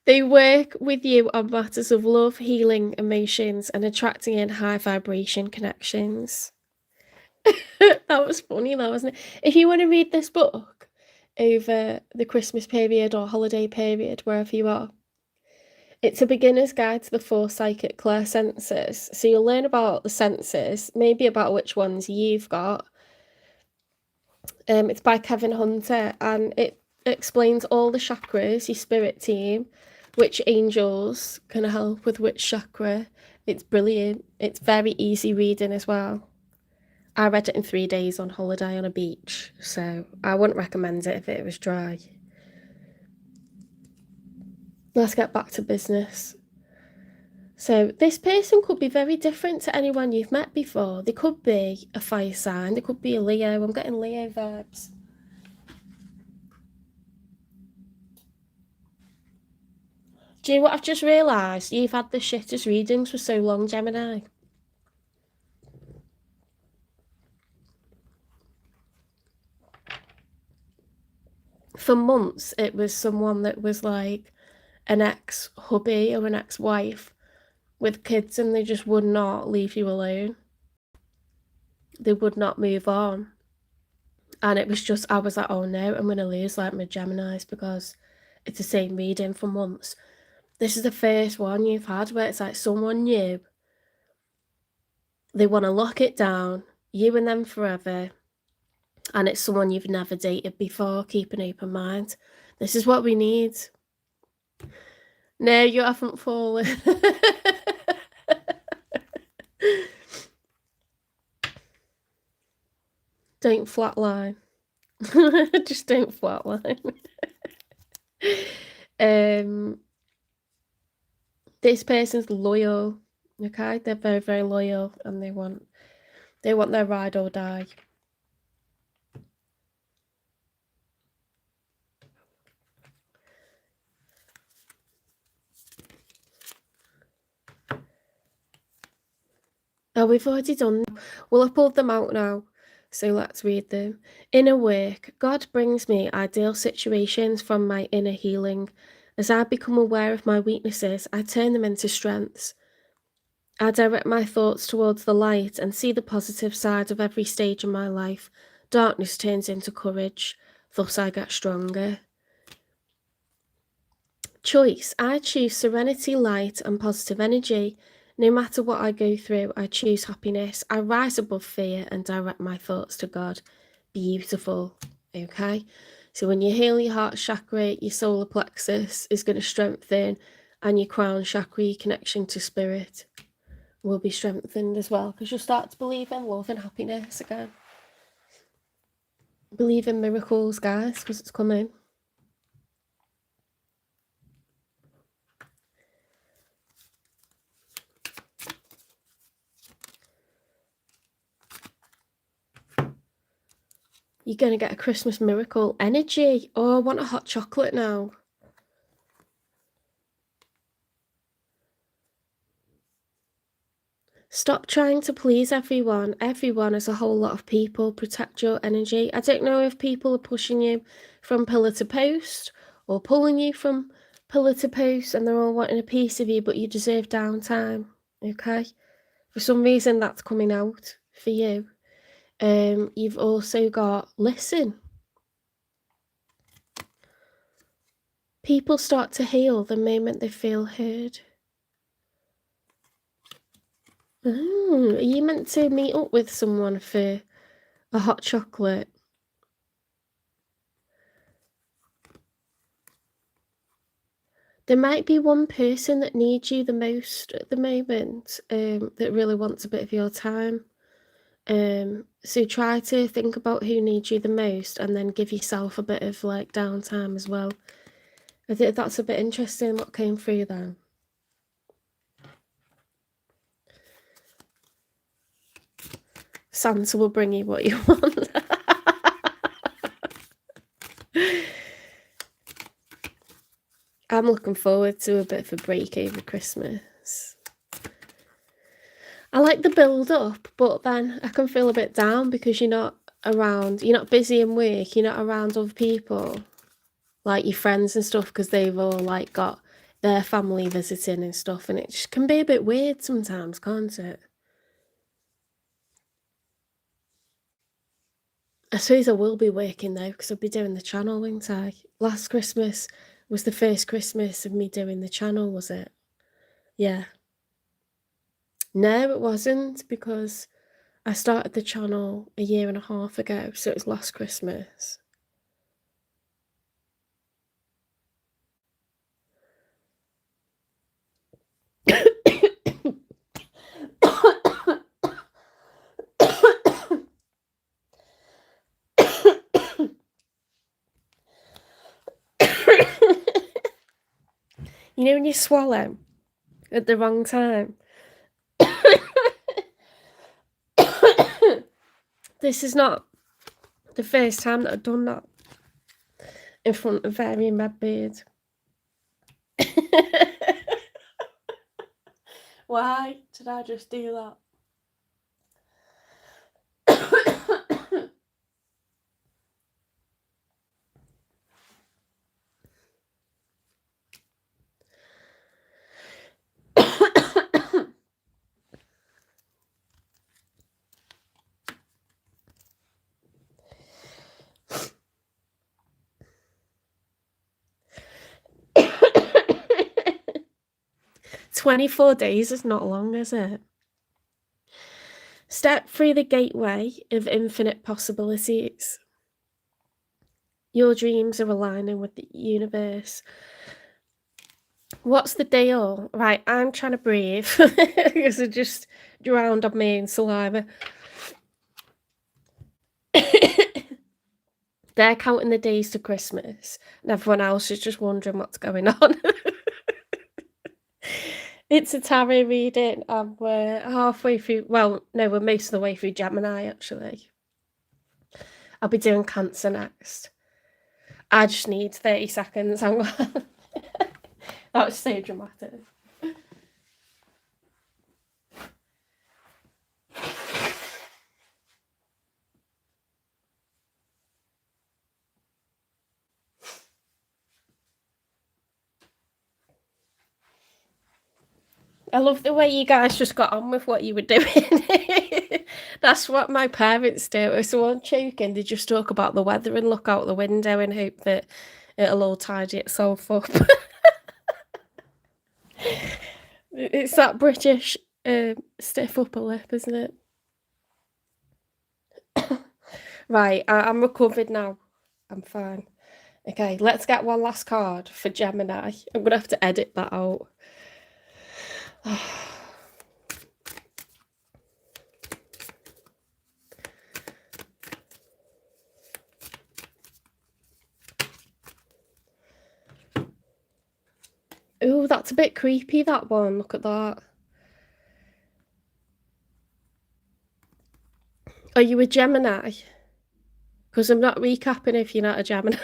They work with you on matters of love, healing, emotions, and attracting in high vibration connections. That was funny though, wasn't it? If you want to read this book, over the Christmas period or holiday period, wherever you are. It's a beginner's guide to the 4 psychic clairsenses. So you'll learn about the senses, maybe about which ones you've got. It's by Kevin Hunter, and it explains all the chakras, your spirit team, which angels can help with which chakra. It's brilliant. It's very easy reading as well. I read it in 3 days on holiday on a beach, so I wouldn't recommend it if it was dry. Let's get back to business. So this person could be very different to anyone you've met before. They could be a fire sign. They could be a Leo. I'm getting Leo vibes. Do you know what I've just realised? You've had the shittest readings for so long, Gemini. For months, it was someone that was like an ex-hubby or an ex-wife with kids, and they just would not leave you alone. They would not move on. And it was just, I was like, oh no, I'm going to lose like my Geminis because it's the same reading for months. This is the first one you've had where it's like someone new. They want to lock it down, you and them forever. And it's someone you've never dated before. Keep an open mind. This is what we need. No, you haven't fallen. Don't flatline. Just don't flatline. This person's loyal. Okay, they're very, very loyal, and they want their ride or die. Oh, we've already done them. Well, I've pulled them out now, so let's read them. Inner work. God brings me ideal situations from my inner healing. As I become aware of my weaknesses, I turn them into strengths. I direct my thoughts towards the light and see the positive side of every stage in my life. Darkness turns into courage, thus I get stronger. Choice. I choose serenity, light, and positive energy. No matter what I go through, I choose happiness. I rise above fear and direct my thoughts to God. Beautiful. Okay? So when you heal your heart chakra, your solar plexus is going to strengthen, and your crown chakra, your connection to spirit, will be strengthened as well, because you'll start to believe in love and happiness again. Believe in miracles, guys, because it's coming. You're going to get a Christmas miracle energy. Oh, I want a hot chocolate now. Stop trying to please everyone. Everyone is a whole lot of people. Protect your energy. I don't know if people are pushing you from pillar to post or pulling you from pillar to post, and they're all wanting a piece of you, but you deserve downtime. Okay? For some reason, that's coming out for you. You've also got listen. People start to heal the moment they feel heard. Oh, are you meant to meet up with someone for a hot chocolate? There might be one person that needs you the most at the moment, that really wants a bit of your time. So try to think about who needs you the most, and then give yourself a bit of like downtime as well. I think that's a bit interesting what came through then. Santa will bring you what you want. I'm looking forward to a bit of a break over Christmas. I like the build up, but then I can feel a bit down because you're not around, you're not busy in work, you're not around other people, like your friends and stuff, because they've all like got their family visiting and stuff, and it just can be a bit weird sometimes, can't it? I suppose I will be working though, because I'll be doing the channel, won't I? Last Christmas was the first Christmas of me doing the channel, was it? Yeah. No, it wasn't, because I started the channel a year and a half ago, so it was last Christmas. You know when you swallow at the wrong time? This is not the first time that I've done that in front of Mary Medbeard. Why did I just do that? 24 days is not long, is it? Step through the gateway of infinite possibilities. Your dreams are aligning with the universe. What's the deal? Right, I'm trying to breathe because I just drowned on me in saliva. They're counting the days to Christmas, and everyone else is just wondering what's going on. It's a tarot reading, and we're halfway through. Well, no, we're most of the way through Gemini, actually. I'll be doing Cancer next. I just need 30 seconds. That was so dramatic. I love the way you guys just got on with what you were doing. That's what my parents do. If someone's choking, they just talk about the weather and look out the window and hope that it'll all tidy itself up. It's that British stiff upper lip, isn't it? Right, I'm recovered now. I'm fine. Okay, let's get one last card for Gemini. I'm going to have to edit that out. Oh, that's a bit creepy, that one. Look at that. Are you a Gemini? Because I'm not recapping if you're not a Gemini.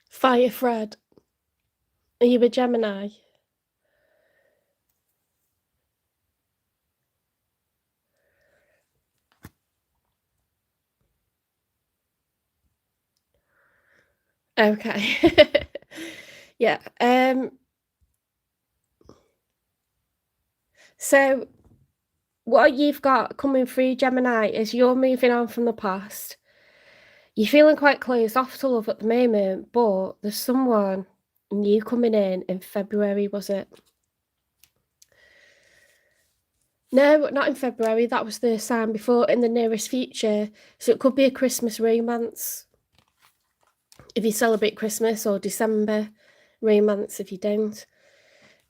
Fire Fred. Are you a Gemini? Okay. Yeah. So what you've got coming through, Gemini, is you're moving on from the past. You're feeling quite closed off to love at the moment, but there's someone new coming in February, was it? No, not in February. That was the sign before, in the nearest future. So it could be a Christmas romance if you celebrate Christmas, or December romance if you don't.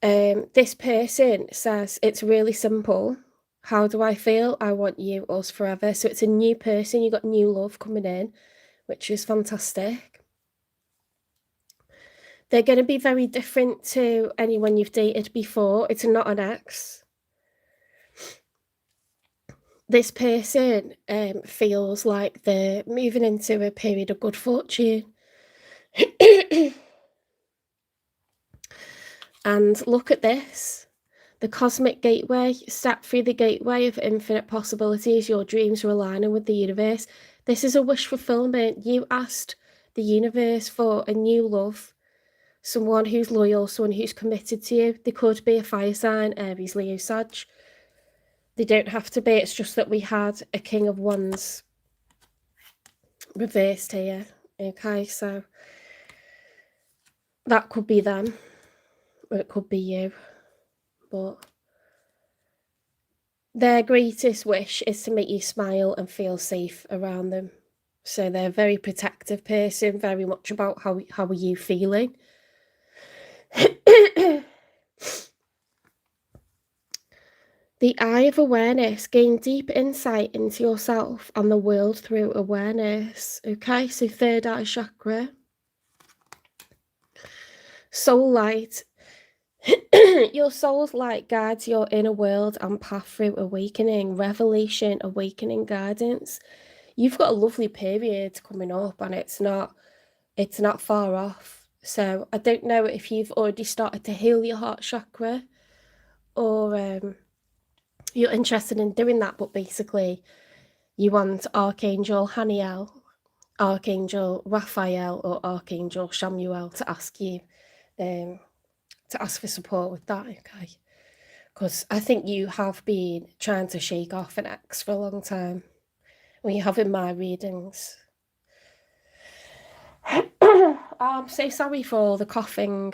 This person says it's really simple. How do I feel? I want you, us forever. So it's a new person. You got new love coming in, which is fantastic. They're going to be very different to anyone you've dated before. It's not an ex. This person feels like they're moving into a period of good fortune. And look at this. The cosmic gateway. Step through the gateway of infinite possibilities. Your dreams are aligning with the universe. This is a wish fulfillment. You asked the universe for a new love. Someone who's loyal, someone who's committed to you. They could be a fire sign, Aries, Leo, Sag. They don't have to be. It's just that we had a King of Wands reversed here. Okay, so that could be them, or it could be you. But their greatest wish is to make you smile and feel safe around them. So they're a very protective person, very much about how are you feeling. The eye of awareness, gain deep insight into yourself and the world through awareness. Okay, so third eye chakra. Soul light. Your soul's light guides your inner world and path through awakening, revelation, awakening guidance. You've got a lovely period coming up, and it's not far off. So I don't know if you've already started to heal your heart chakra, or you're interested in doing that, but basically you want Archangel Haniel, Archangel Raphael, or Archangel Samuel to ask you, to ask for support with that, okay? Because I think you have been trying to shake off an ex for a long time when you're having my readings. I'm so sorry for all the coughing.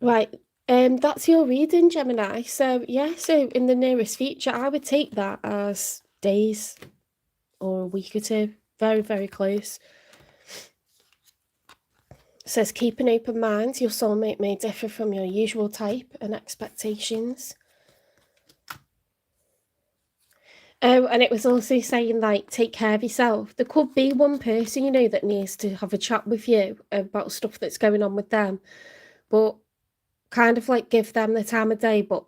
Right, that's your reading, Gemini. So yeah, so in the nearest future, I would take that as days or a week or two. Very, very close. It says, keep an open mind. Your soulmate may differ from your usual type and expectations. Oh, and it was also saying, like, take care of yourself. There could be one person, you know, that needs to have a chat with you about stuff that's going on with them. But kind of like give them the time of day, but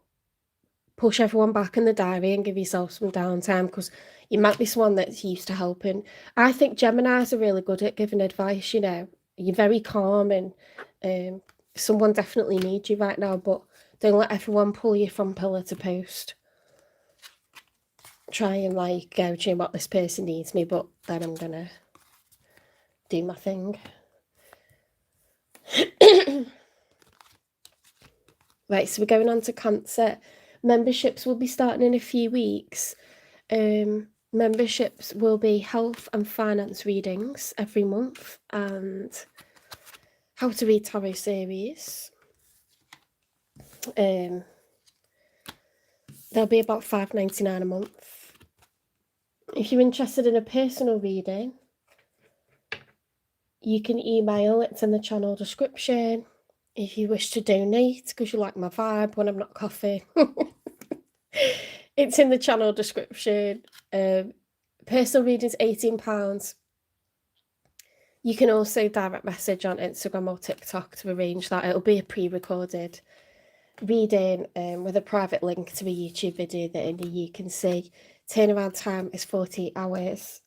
push everyone back in the diary and give yourself some downtime, because you might be someone that's used to helping. I think Geminis are really good at giving advice, you know. You're very calm, and someone definitely needs you right now, but don't let everyone pull you from pillar to post. Try and like go, do you know what, this person needs me, but then I'm gonna do my thing. Right, so we're going on to Cancer. Memberships will be starting in a few weeks. Memberships will be health and finance readings every month, and how to read tarot series. They'll be about $5.99 a month. If you're interested in a personal reading, you can email, it's in the channel description. If you wish to donate because you like my vibe when I'm not coughing, it's in the channel description. Personal readings, £18. You can also direct message on Instagram or TikTok to arrange that. It'll be a pre-recorded reading with a private link to a YouTube video that only you can see. Turnaround time is 48 hours.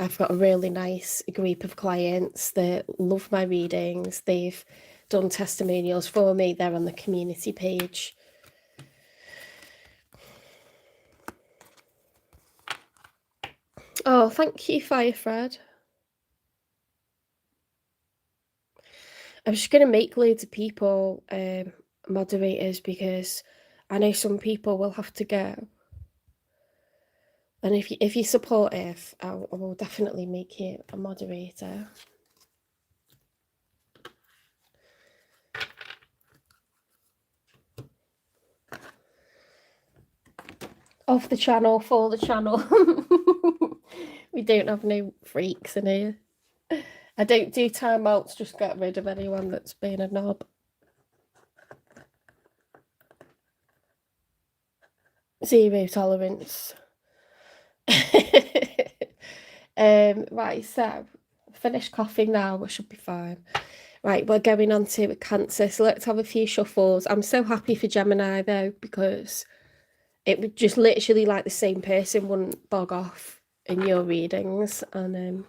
I've got a really nice group of clients that love my readings. They've done testimonials for me. They're on the community page. Oh, thank you, Firefred. I'm just going to make loads of people moderators, because I know some people will have to go. And if you're supportive, I will definitely make you a moderator. Of the channel, for the channel. We don't have no freaks in here. I don't do timeouts, just get rid of anyone that's being a knob. Zero tolerance. Right, so finish coughing now, we should be fine. Right, we're going on to Cancer, so let's have a few shuffles. I'm so happy for Gemini though, because it would just literally, like, the same person wouldn't bog off in your readings, and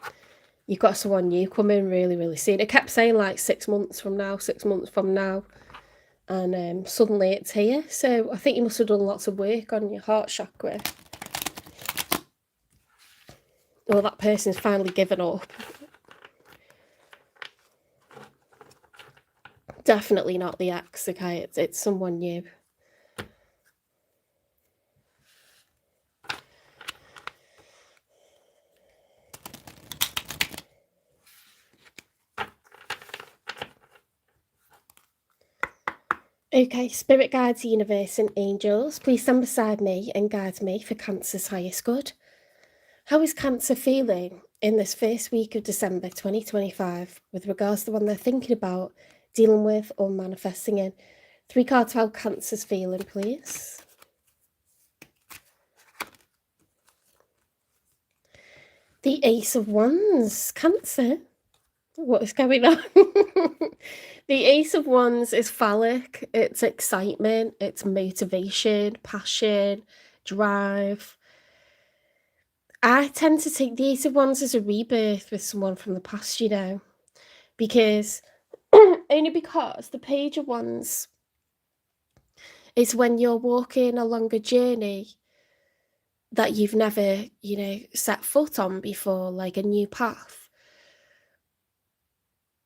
you've got someone new coming really, really soon. It kept saying like 6 months from now, 6 months from now, and suddenly it's here. So I think you must have done lots of work on your heart chakra. Well, that person's finally given up. definitely not the ex, okay? It's someone new. Okay, spirit guides, universe, and angels, please stand beside me and guide me for Cancer's highest good. How is Cancer feeling in this first week of December 2025 with regards to what they're thinking about, dealing with, or manifesting in? 3 cards, how Cancer's feeling, please. The Ace of Wands, Cancer. What is going on? The Ace of Wands is phallic. It's excitement, it's motivation, passion, drive. I tend to take the Ace of Wands as a rebirth with someone from the past, you know, because only because the Page of Wands is when you're walking along a journey that you've never, you know, set foot on before, like a new path.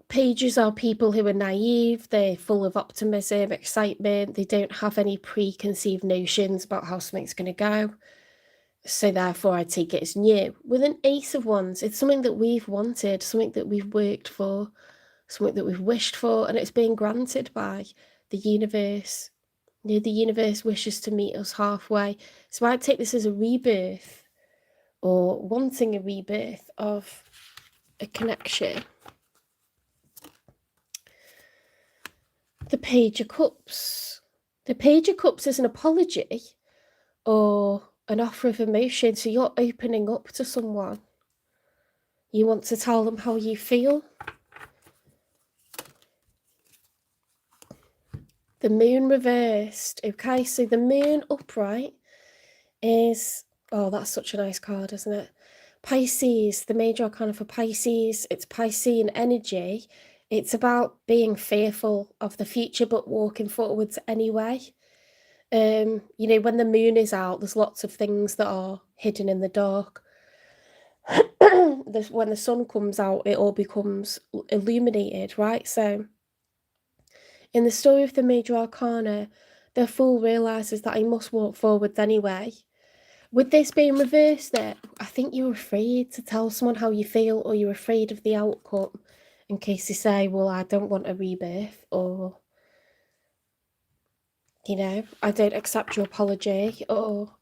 Pages are people who are naive, they're full of optimism, excitement, they don't have any preconceived notions about how something's going to go. So therefore I take it as new. With an Ace of Wands, it's something that we've wanted, something that we've worked for, something that we've wished for, and it's being granted by the universe. You know, the universe wishes to meet us halfway. So I take this as a rebirth, or wanting a rebirth of a connection. The Page of Cups. The Page of Cups is an apology or an offer of emotion. So you're opening up to someone. You want to tell them how you feel. The Moon reversed. Okay, so the Moon upright is... Oh, that's such a nice card, isn't it? Pisces, the major arcana for Pisces. It's Piscean energy. It's about being fearful of the future, but walking forwards anyway. You know, when the moon is out, there's lots of things that are hidden in the dark. When the sun comes out, it all becomes illuminated, right? So in the story of the major arcana, the fool realizes that he must walk forwards anyway. With this being reversed there, I think you're afraid to tell someone how you feel, or you're afraid of the outcome in case they say, well, I don't want a rebirth, or, you know, I don't accept your apology, or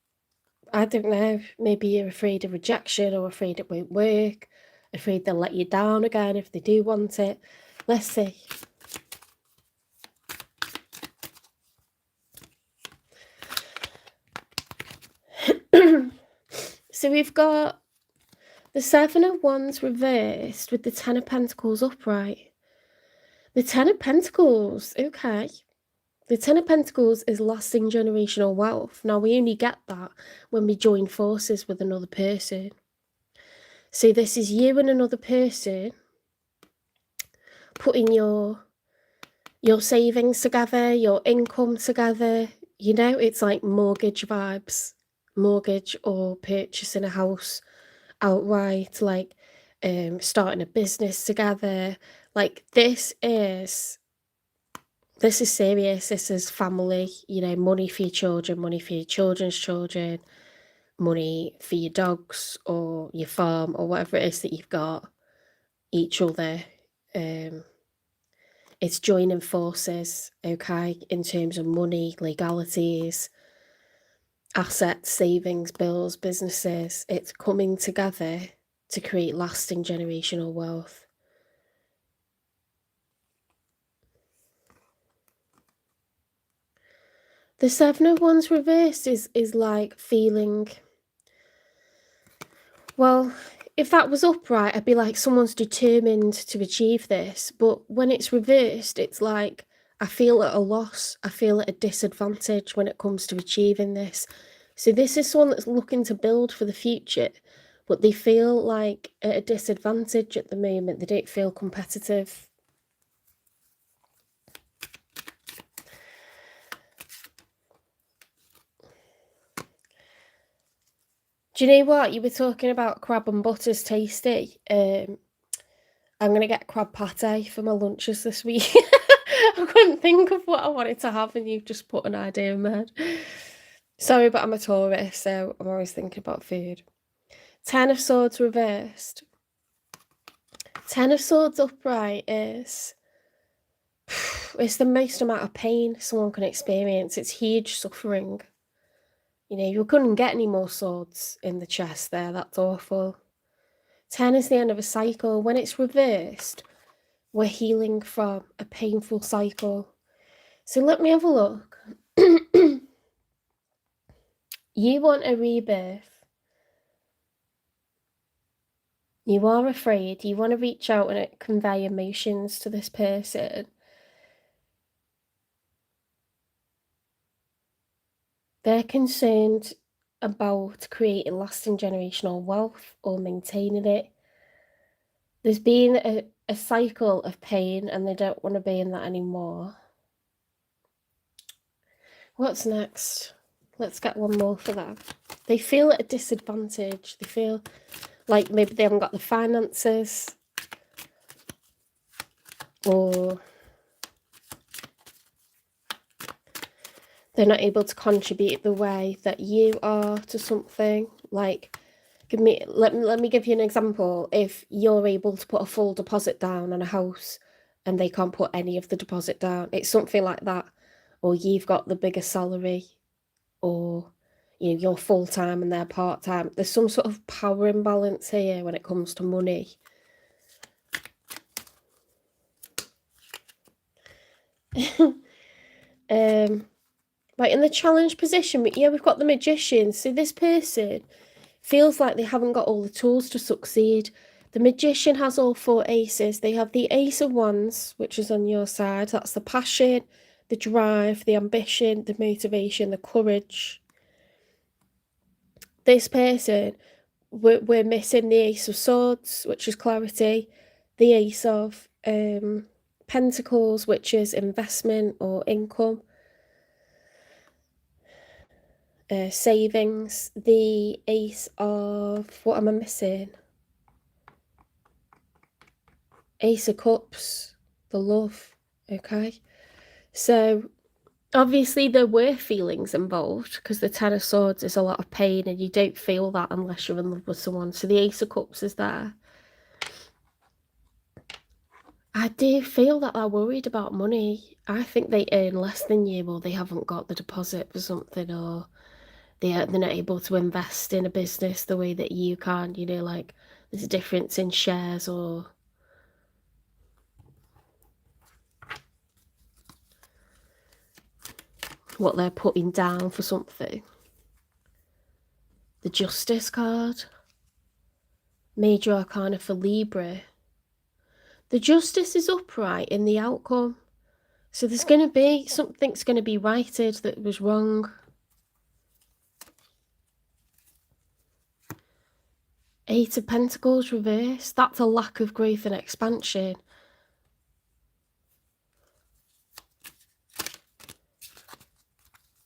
I don't know, maybe you're afraid of rejection, or afraid it won't work, afraid they'll let you down again if they do want it. Let's see. So we've got the Seven of Wands reversed with the Ten of Pentacles upright. The Ten of Pentacles, okay. The Ten of Pentacles is lasting generational wealth. Now, we only get that when we join forces with another person. So this is you and another person putting your savings together, your income together. You know, it's like mortgage vibes. Mortgage, or purchasing a house outright, like starting a business together. Like this is serious. This is family, you know, money for your children, money for your children's children, money for your dogs or your farm or whatever it is that you've got, each other. It's joining forces, okay, in terms of money, legalities, assets, savings, bills, businesses. It's coming together to create lasting generational wealth. The Seven of Wands reversed is like feeling, well, if that was upright, I'd be like, someone's determined to achieve this. But when it's reversed, it's like, I feel at a loss. I feel at a disadvantage when it comes to achieving this. So this is someone that's looking to build for the future, but they feel like at a disadvantage at the moment. They don't feel competitive. Do you know what? You were talking about crab and butter's tasty. I'm going to get crab pate for my lunches this week. I couldn't think of what I wanted to have, and you've just put an idea in my head. Sorry, but I'm a Taurus, so I'm always thinking about food. 10 of Swords reversed. 10 of Swords upright is... it's the most amount of pain someone can experience. It's huge suffering. You know, you couldn't get any more swords in the chest there. That's awful. 10 is the end of a cycle. When it's reversed, we're healing from a painful cycle. So let me have a look. You want a rebirth. You are afraid. You want to reach out and convey emotions to this person. They're concerned about creating lasting generational wealth or maintaining it. There's been a cycle of pain and they don't want to be in that anymore. What's next? Let's get one more for them. They feel at a disadvantage. They feel like maybe they haven't got the finances, or they're not able to contribute the way that you are to something. Like, let me give you an example. If you're able to put a full deposit down on a house and they can't put any of the deposit down, it's something like that. Or you've got the bigger salary, or you know, you're full-time and they're part-time. There's some sort of power imbalance here when it comes to money. Right, in the challenge position, yeah, we've got the Magician. So this person feels like they haven't got all the tools to succeed. The Magician has all 4 aces. They have the Ace of Wands, which is on your side. That's the passion, the drive, the ambition, the motivation, the courage. This person, we're missing the Ace of Swords, which is clarity, the Ace of Pentacles, which is investment or income, savings, the Ace of... what am I missing? Ace of Cups, the love. Okay, so obviously there were feelings involved, because the 10 of Swords is a lot of pain and you don't feel that unless you're in love with someone. So the Ace of Cups is there. I do feel that they're worried about money. I think they earn less than you, or they haven't got the deposit for something, or they're not able to invest in a business the way that you can. You know, like there's a difference in shares or... what they're putting down for something. The Justice card. Major Arcana for Libra. The Justice is upright in the outcome. So there's going to be... something's going to be righted that was wrong. Eight of Pentacles reversed. That's a lack of growth and expansion.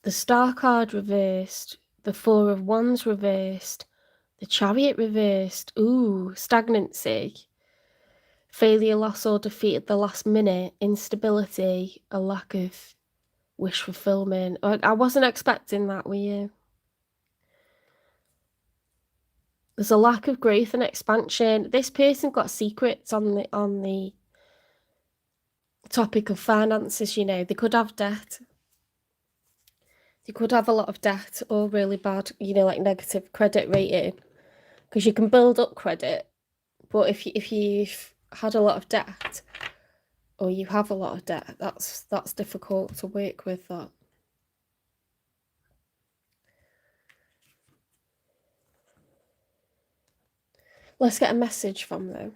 The Star card reversed. The Four of Wands reversed. The Chariot reversed. Ooh, stagnancy. Failure, loss or defeat at the last minute. Instability. A lack of wish fulfillment. I wasn't expecting that, were you? There's a lack of growth and expansion. This person got secrets on the topic of finances, you know. They could have debt. You could have a lot of debt or really bad, you know, like negative credit rating, because you can build up credit, but if you've had a lot of debt, or you have a lot of debt, that's difficult to work with. That. Let's get a message from them.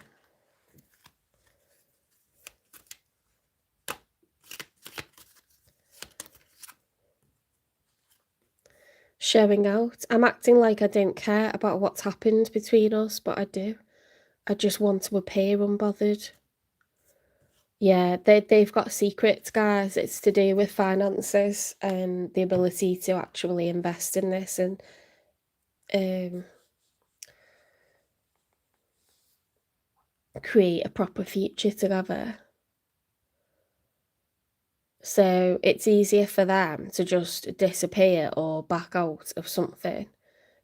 Showing out. I'm acting like I don't care about what's happened between us, but I do. I just want to appear unbothered. Yeah, they've got secrets, guys. It's to do with finances and the ability to actually invest in this and create a proper future together. So it's easier for them to just disappear or back out of something,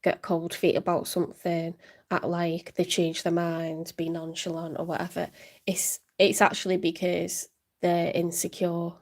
get cold feet about something, act like they change their mind, be nonchalant or whatever. It's actually because they're insecure.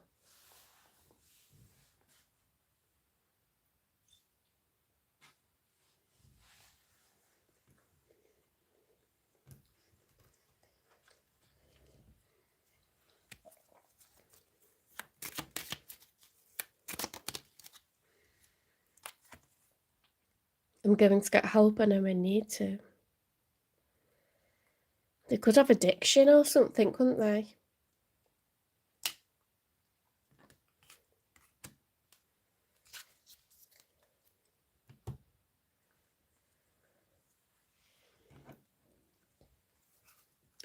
I'm going to get help and I need to. They could have addiction or something, couldn't they?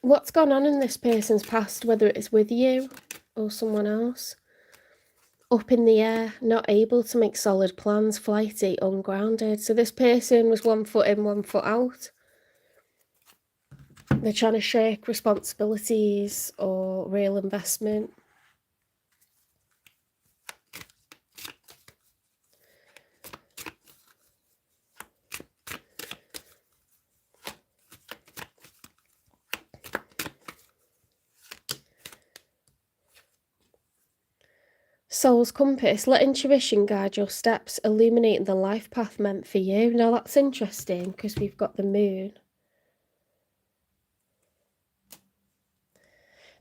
What's gone on in this person's past, whether it's with you or someone else? Up in the air, not able to make solid plans, flighty, ungrounded. So this person was 1 foot in, 1 foot out. They're trying to shake responsibilities or real investment. Soul's compass, let intuition guide your steps, illuminating the life path meant for you. Now that's interesting because we've got the moon.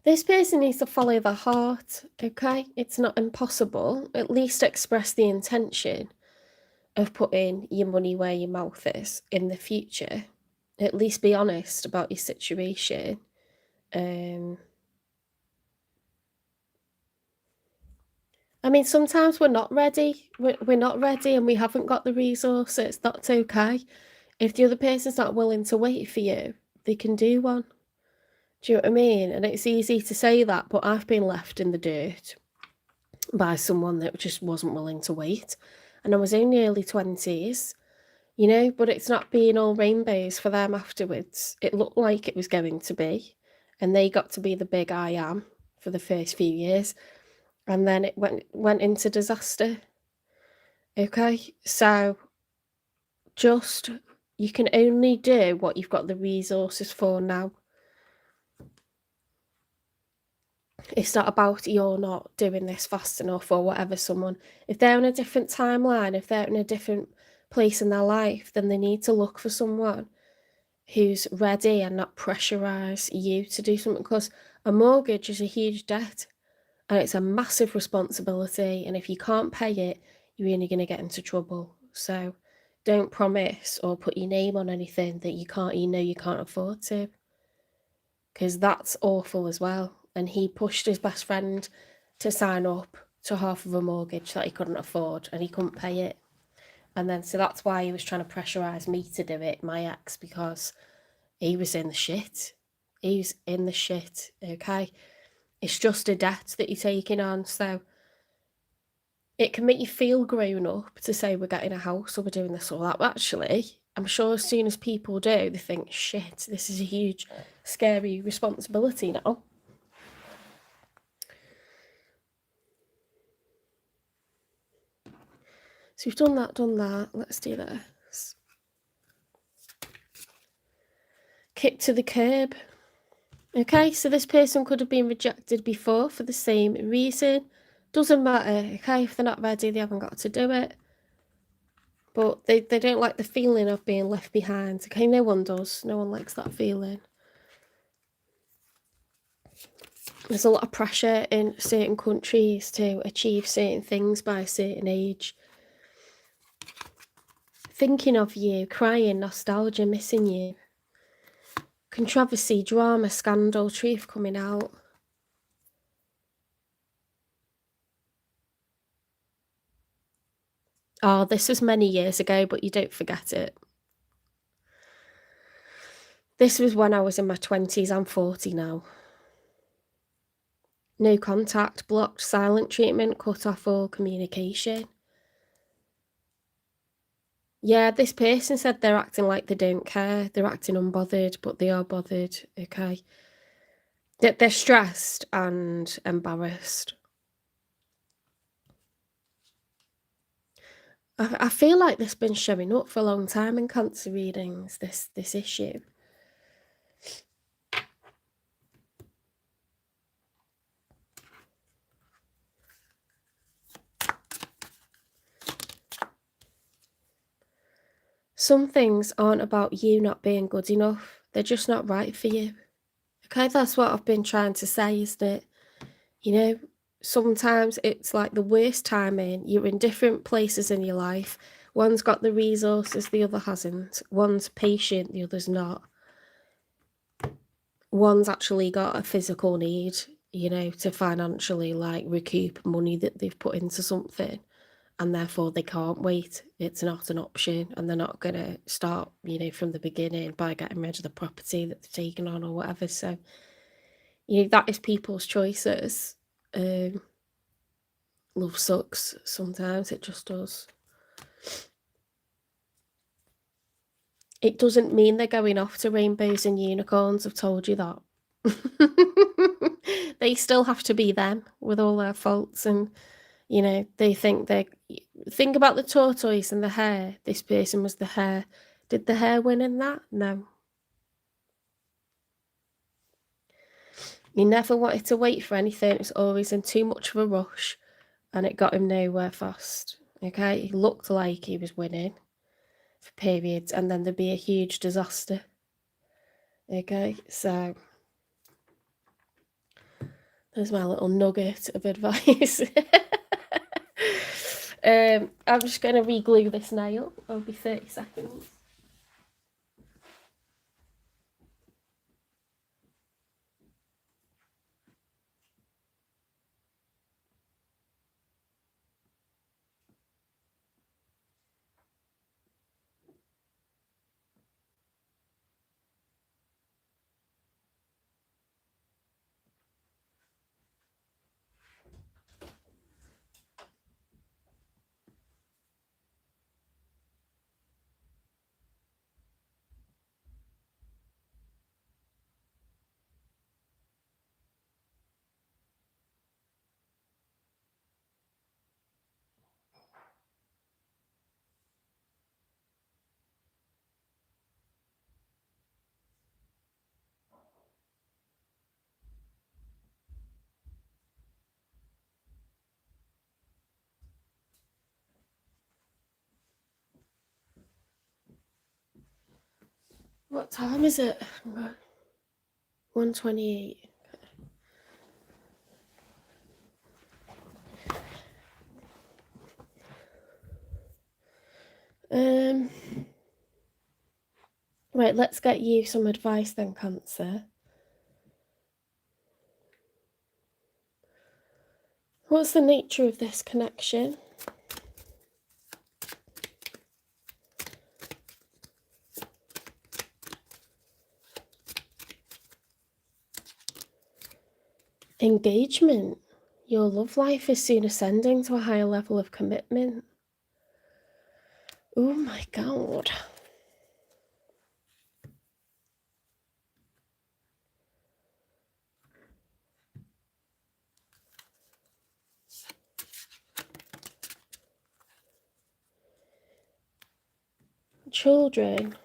This person needs to follow their heart, okay? It's not impossible. At least express the intention of putting your money where your mouth is in the future. At least be honest about your situation. I mean, sometimes we're not ready. We're not ready and we haven't got the resources. That's okay. If the other person's not willing to wait for you, they can do one. Do you know what I mean? And it's easy to say that, but I've been left in the dirt by someone that just wasn't willing to wait. And I was only early 20s, you know, but it's not been all rainbows for them afterwards. It looked like it was going to be. And they got to be the big I am for the first few years. And then it went into disaster. Okay, so just, you can only do what you've got the resources for now. It's not about you're not doing this fast enough or whatever. Someone, if they're in a different timeline, if they're in a different place in their life, then they need to look for someone who's ready and not pressurize you to do something, because a mortgage is a huge debt and it's a massive responsibility, and if you can't pay it, you're only going to get into trouble. So don't promise or put your name on anything that you can't afford to, because that's awful as well. And he pushed his best friend to sign up to half of a mortgage that he couldn't afford and he couldn't pay it. And then so that's why he was trying to pressurize me to do it, my ex, because he was in the shit. He's in the shit, okay? It's just a debt that you're taking on. So it can make you feel grown up to say we're getting a house or we're doing this or that. But actually, I'm sure as soon as people do, they think, shit, this is a huge, scary responsibility now. So we've done that. Let's do this. Kick to the curb. Okay, so this person could have been rejected before for the same reason. Doesn't matter, okay? If they're not ready, they haven't got to do it. But they don't like the feeling of being left behind. Okay, no one does. No one likes that feeling. There's a lot of pressure in certain countries to achieve certain things by a certain age. Thinking of you, crying, nostalgia, missing you. Controversy, drama, scandal, truth coming out. Oh, this was many years ago, but you don't forget it. This was when I was in my 20s. I'm 40 now. No contact, blocked, silent treatment, cut off all communication. Yeah, this person said they're acting like they don't care. They're acting unbothered, but they are bothered, okay? They're stressed and embarrassed. I feel like this has been showing up for a long time in Cancer readings, this issue. Some things aren't about you not being good enough. They're just not right for you. Okay, that's what I've been trying to say, isn't it? You know, sometimes it's like the worst timing. You're in different places in your life. One's got the resources, the other hasn't. One's patient, the other's not. One's actually got a physical need, you know, to financially like recoup money that they've put into something, and therefore they can't wait. It's not an option, and they're not going to start, you know, from the beginning by getting rid of the property that they've taken on or whatever. So, you know, that is people's choices. Love sucks sometimes, it just does. It doesn't mean they're going off to rainbows and unicorns, I've told you that. They still have to be them with all their faults, and you know, they think think about the tortoise and the hare. This person was the hare. Did the hare win in that? No. He never wanted to wait for anything. It was always in too much of a rush, and it got him nowhere fast. Okay, he looked like he was winning for periods, and then there'd be a huge disaster. Okay, so there's my little nugget of advice. I'm just going to re-glue this nail. It'll be 30 seconds. What time is it? 1:28. Right, let's get you some advice then, Cancer. What's the nature of this connection? Engagement. Your love life is soon ascending to a higher level of commitment. Oh my God. Children.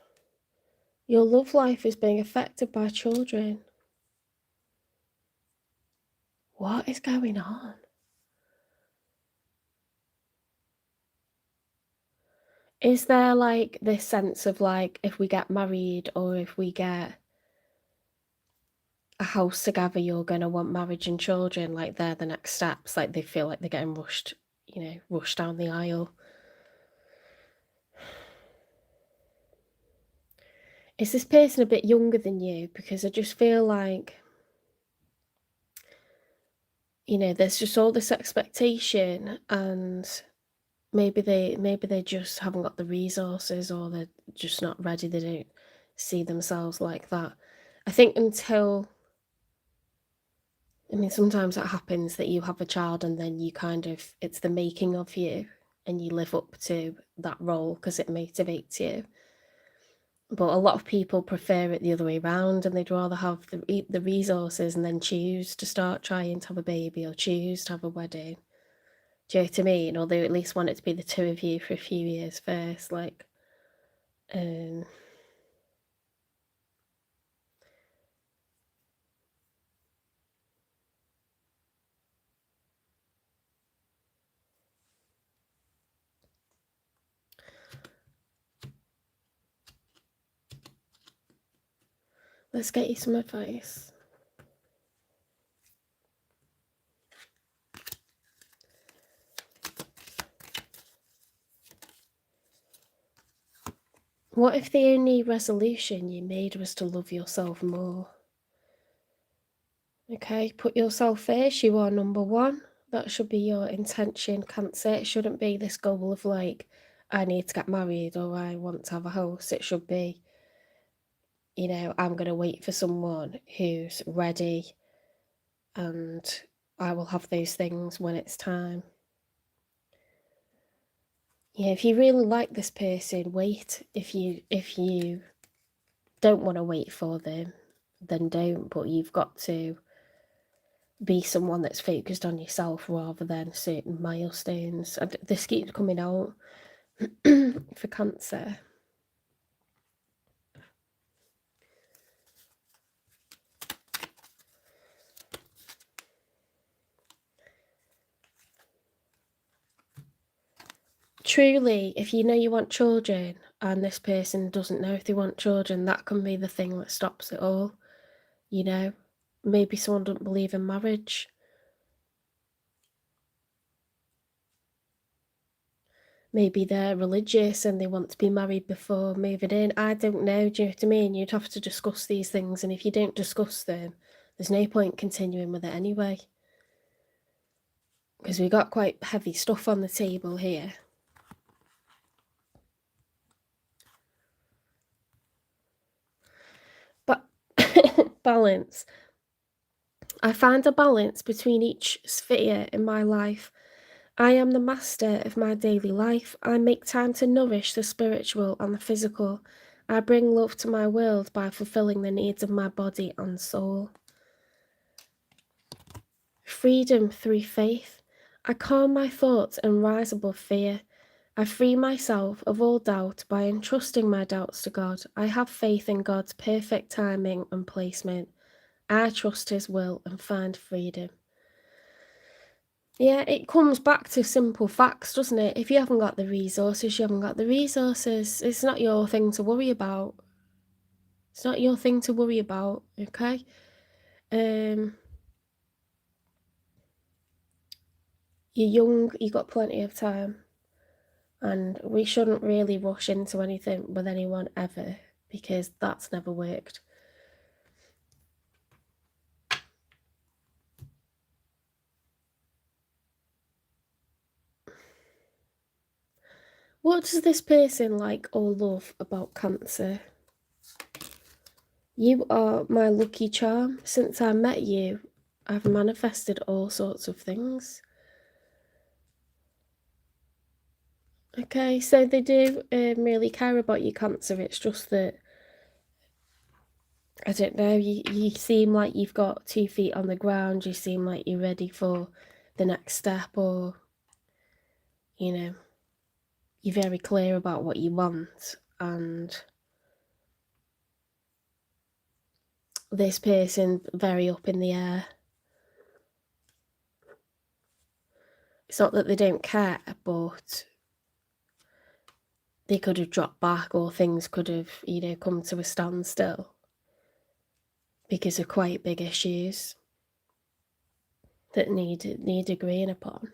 Your love life is being affected by children. What is going on? Is there like this sense of like, if we get married or if we get a house together, you're going to want marriage and children, like they're the next steps, like they feel like they're getting rushed, you know, rushed down the aisle? Is this person a bit younger than you? Because I just feel like, you know, there's just all this expectation, and maybe they just haven't got the resources, or they're just not ready. They don't see themselves like that. I think until, I mean, sometimes it happens that you have a child and then you kind of, it's the making of you, and you live up to that role because it motivates you. But a lot of people prefer it the other way around, and they'd rather have the resources and then choose to start trying to have a baby or choose to have a wedding. Do you know what I mean? Or they at least want it to be the two of you for a few years first, like, let's get you some advice. What if the only resolution you made was to love yourself more? Okay, put yourself first. You are number one. That should be your intention, Cancer. It shouldn't be this goal of like, I need to get married or I want to have a house. It should be, you know, I'm going to wait for someone who's ready and I will have those things when it's time. Yeah, if you really like this person, wait. If you don't want to wait for them, then don't. But you've got to be someone that's focused on yourself rather than certain milestones. And this keeps coming out for Cancer. Truly, if you know you want children and this person doesn't know if they want children, that can be the thing that stops it all. You know, maybe someone doesn't believe in marriage. Maybe they're religious and they want to be married before moving in. I don't know, do you know what I mean? You'd have to discuss these things, and if you don't discuss them, there's no point continuing with it anyway. Because we got quite heavy stuff on the table here. But balance. I find a balance between each sphere in my life. I am the master of my daily life. I make time to nourish the spiritual and the physical. I bring love to my world by fulfilling the needs of my body and soul. Freedom through faith. I calm my thoughts and rise above fear. I free myself of all doubt by entrusting my doubts to God. I have faith in God's perfect timing and placement. I trust His will and find freedom. Yeah, it comes back to simple facts, doesn't it? If you haven't got the resources, you haven't got the resources. It's not your thing to worry about. It's not your thing to worry about, okay? You're young, you got plenty of time. And we shouldn't really rush into anything with anyone ever, because that's never worked. What does this person like or love about Cancer? You are my lucky charm. Since I met you, I've manifested all sorts of things. Okay, so they do really care about you, Cancer. It's just that, I don't know, you seem like you've got 2 feet on the ground. You seem like you're ready for the next step, or, you know, you're very clear about what you want. And this person, very up in the air. It's not that they don't care, but they could have dropped back, or things could have, you know, come to a standstill because of quite big issues that need agreeing upon.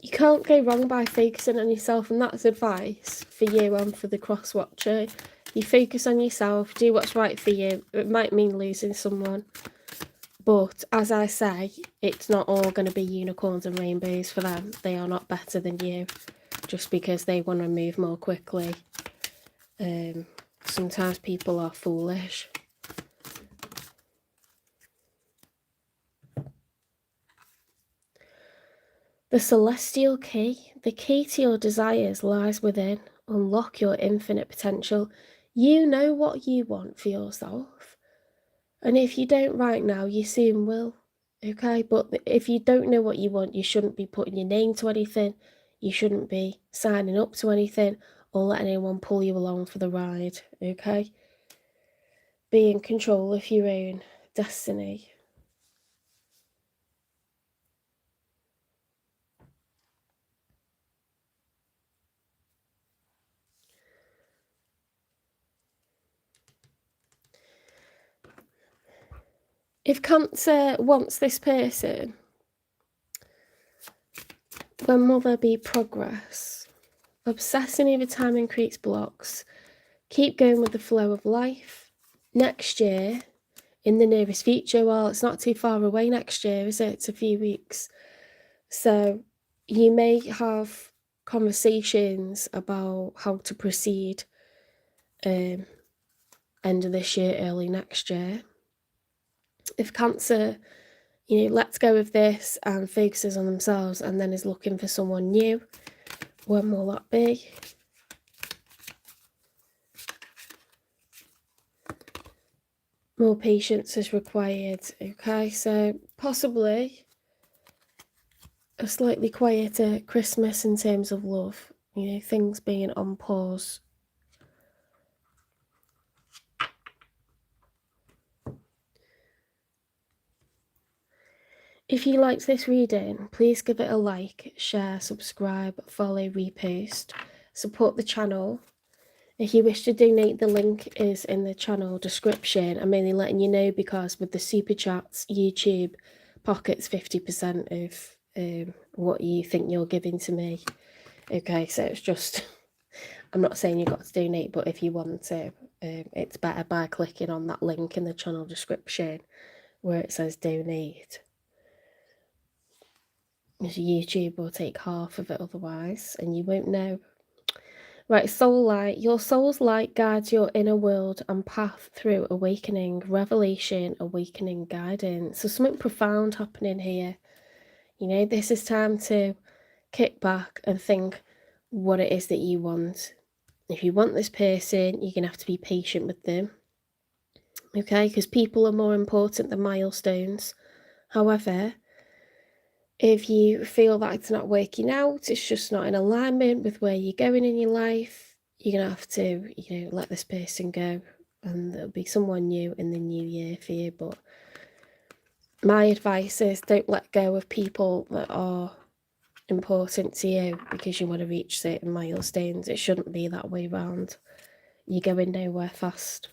You can't go wrong by focusing on yourself, and that's advice for you and for the cross watcher. You focus on yourself, do what's right for you. It might mean losing someone, but as I say, it's not all going to be unicorns and rainbows for them. They are not better than you just because they want to move more quickly. Sometimes people are foolish. The celestial key, the key to your desires lies within. Unlock your infinite potential. You know what you want for yourself. And if you don't right now, you soon will. Okay? But if you don't know what you want, you shouldn't be putting your name to anything. You shouldn't be signing up to anything or letting anyone pull you along for the ride. Okay? Be in control of your own destiny. If Cancer wants this person, when will there be progress? Obsessing over time and creates blocks. Keep going with the flow of life. Next year, in the nearest future, well, it's not too far away next year, is it? It's a few weeks. So you may have conversations about how to proceed end of this year, early next year. If Cancer, lets go of this and focuses on themselves and then is looking for someone new, when will that be? More patience is required. Okay, so possibly a slightly quieter Christmas in terms of love, things being on pause. If you liked this reading, please give it a like, share, subscribe, follow, repost, support the channel. If you wish to donate, the link is in the channel description. I'm only letting you know because with the super chats, YouTube pockets 50% of what you think you're giving to me. Okay, so it's just, I'm not saying you've got to donate, but if you want to, it's better by clicking on that link in the channel description where it says donate. YouTube will take half of it otherwise, and you won't know. Right, soul light. Your soul's light guides your inner world and path through awakening, revelation, awakening, guidance. So something profound happening here. This is time to kick back and think what it is that you want. If you want this person, you're going to have to be patient with them. Okay, because people are more important than milestones. However, if you feel that it's not working out, it's just not in alignment with where you're going in your life, you're going to have to, let this person go. And there'll be someone new in the new year for you. But my advice is don't let go of people that are important to you because you want to reach certain milestones. It shouldn't be that way round. You're going nowhere fast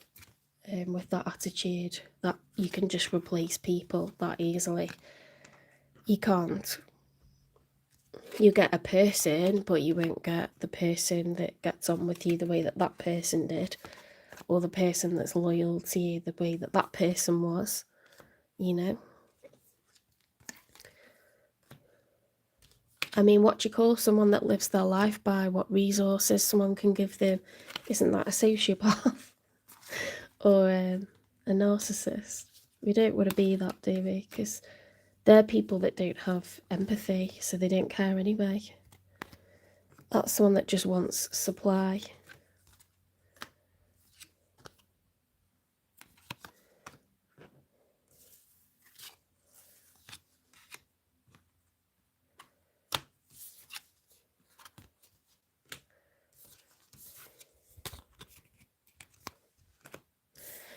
with that attitude that you can just replace people that easily. You can't. You get a person, but you won't get the person that gets on with you the way that that person did, or the person that's loyal to you the way that that person was, I mean, what do you call someone that lives their life by what resources someone can give them? Isn't that a sociopath or a narcissist? We don't want to be that, do we? Because they're people that don't have empathy, so they don't care anyway. That's someone that just wants supply.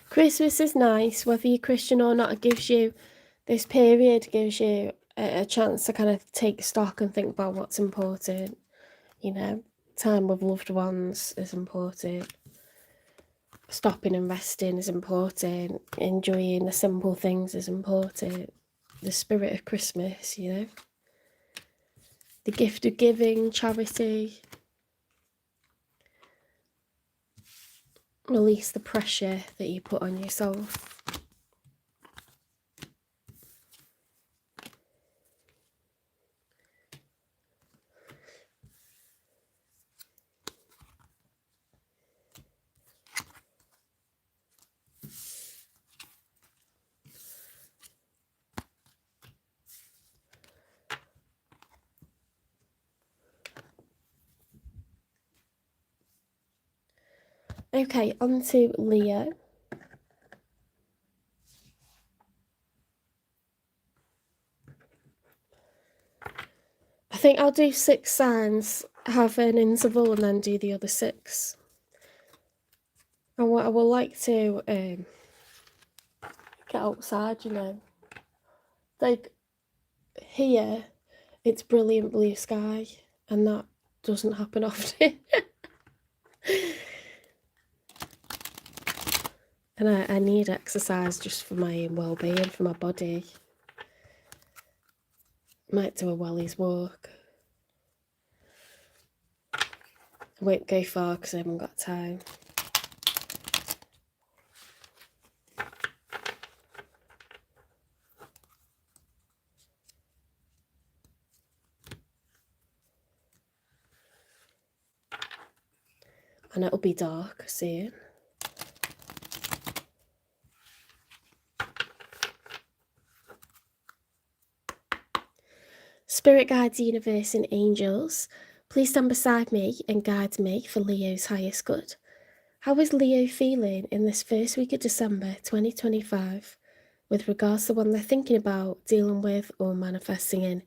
Christmas is nice, whether you're Christian or not. It gives you, this period gives you a chance to kind of take stock and think about what's important. Time with loved ones is important. Stopping and resting is important. Enjoying the simple things is important. The spirit of Christmas, the gift of giving, charity. Release the pressure that you put on yourself. Okay, on to Leo. I think I'll do 6 signs, have an interval, and then do the other 6. And what I would like to get outside, you know. Like, here, it's brilliant blue sky, and that doesn't happen often. And I need exercise just for my well-being, for my body. Might do a wellies walk. I won't go far because I haven't got time. And it'll be dark soon. Spirit guides, universe, and angels, please stand beside me and guide me for Leo's highest good. How is Leo feeling in this first week of December 2025 with regards to what they're thinking about, dealing with, or manifesting in?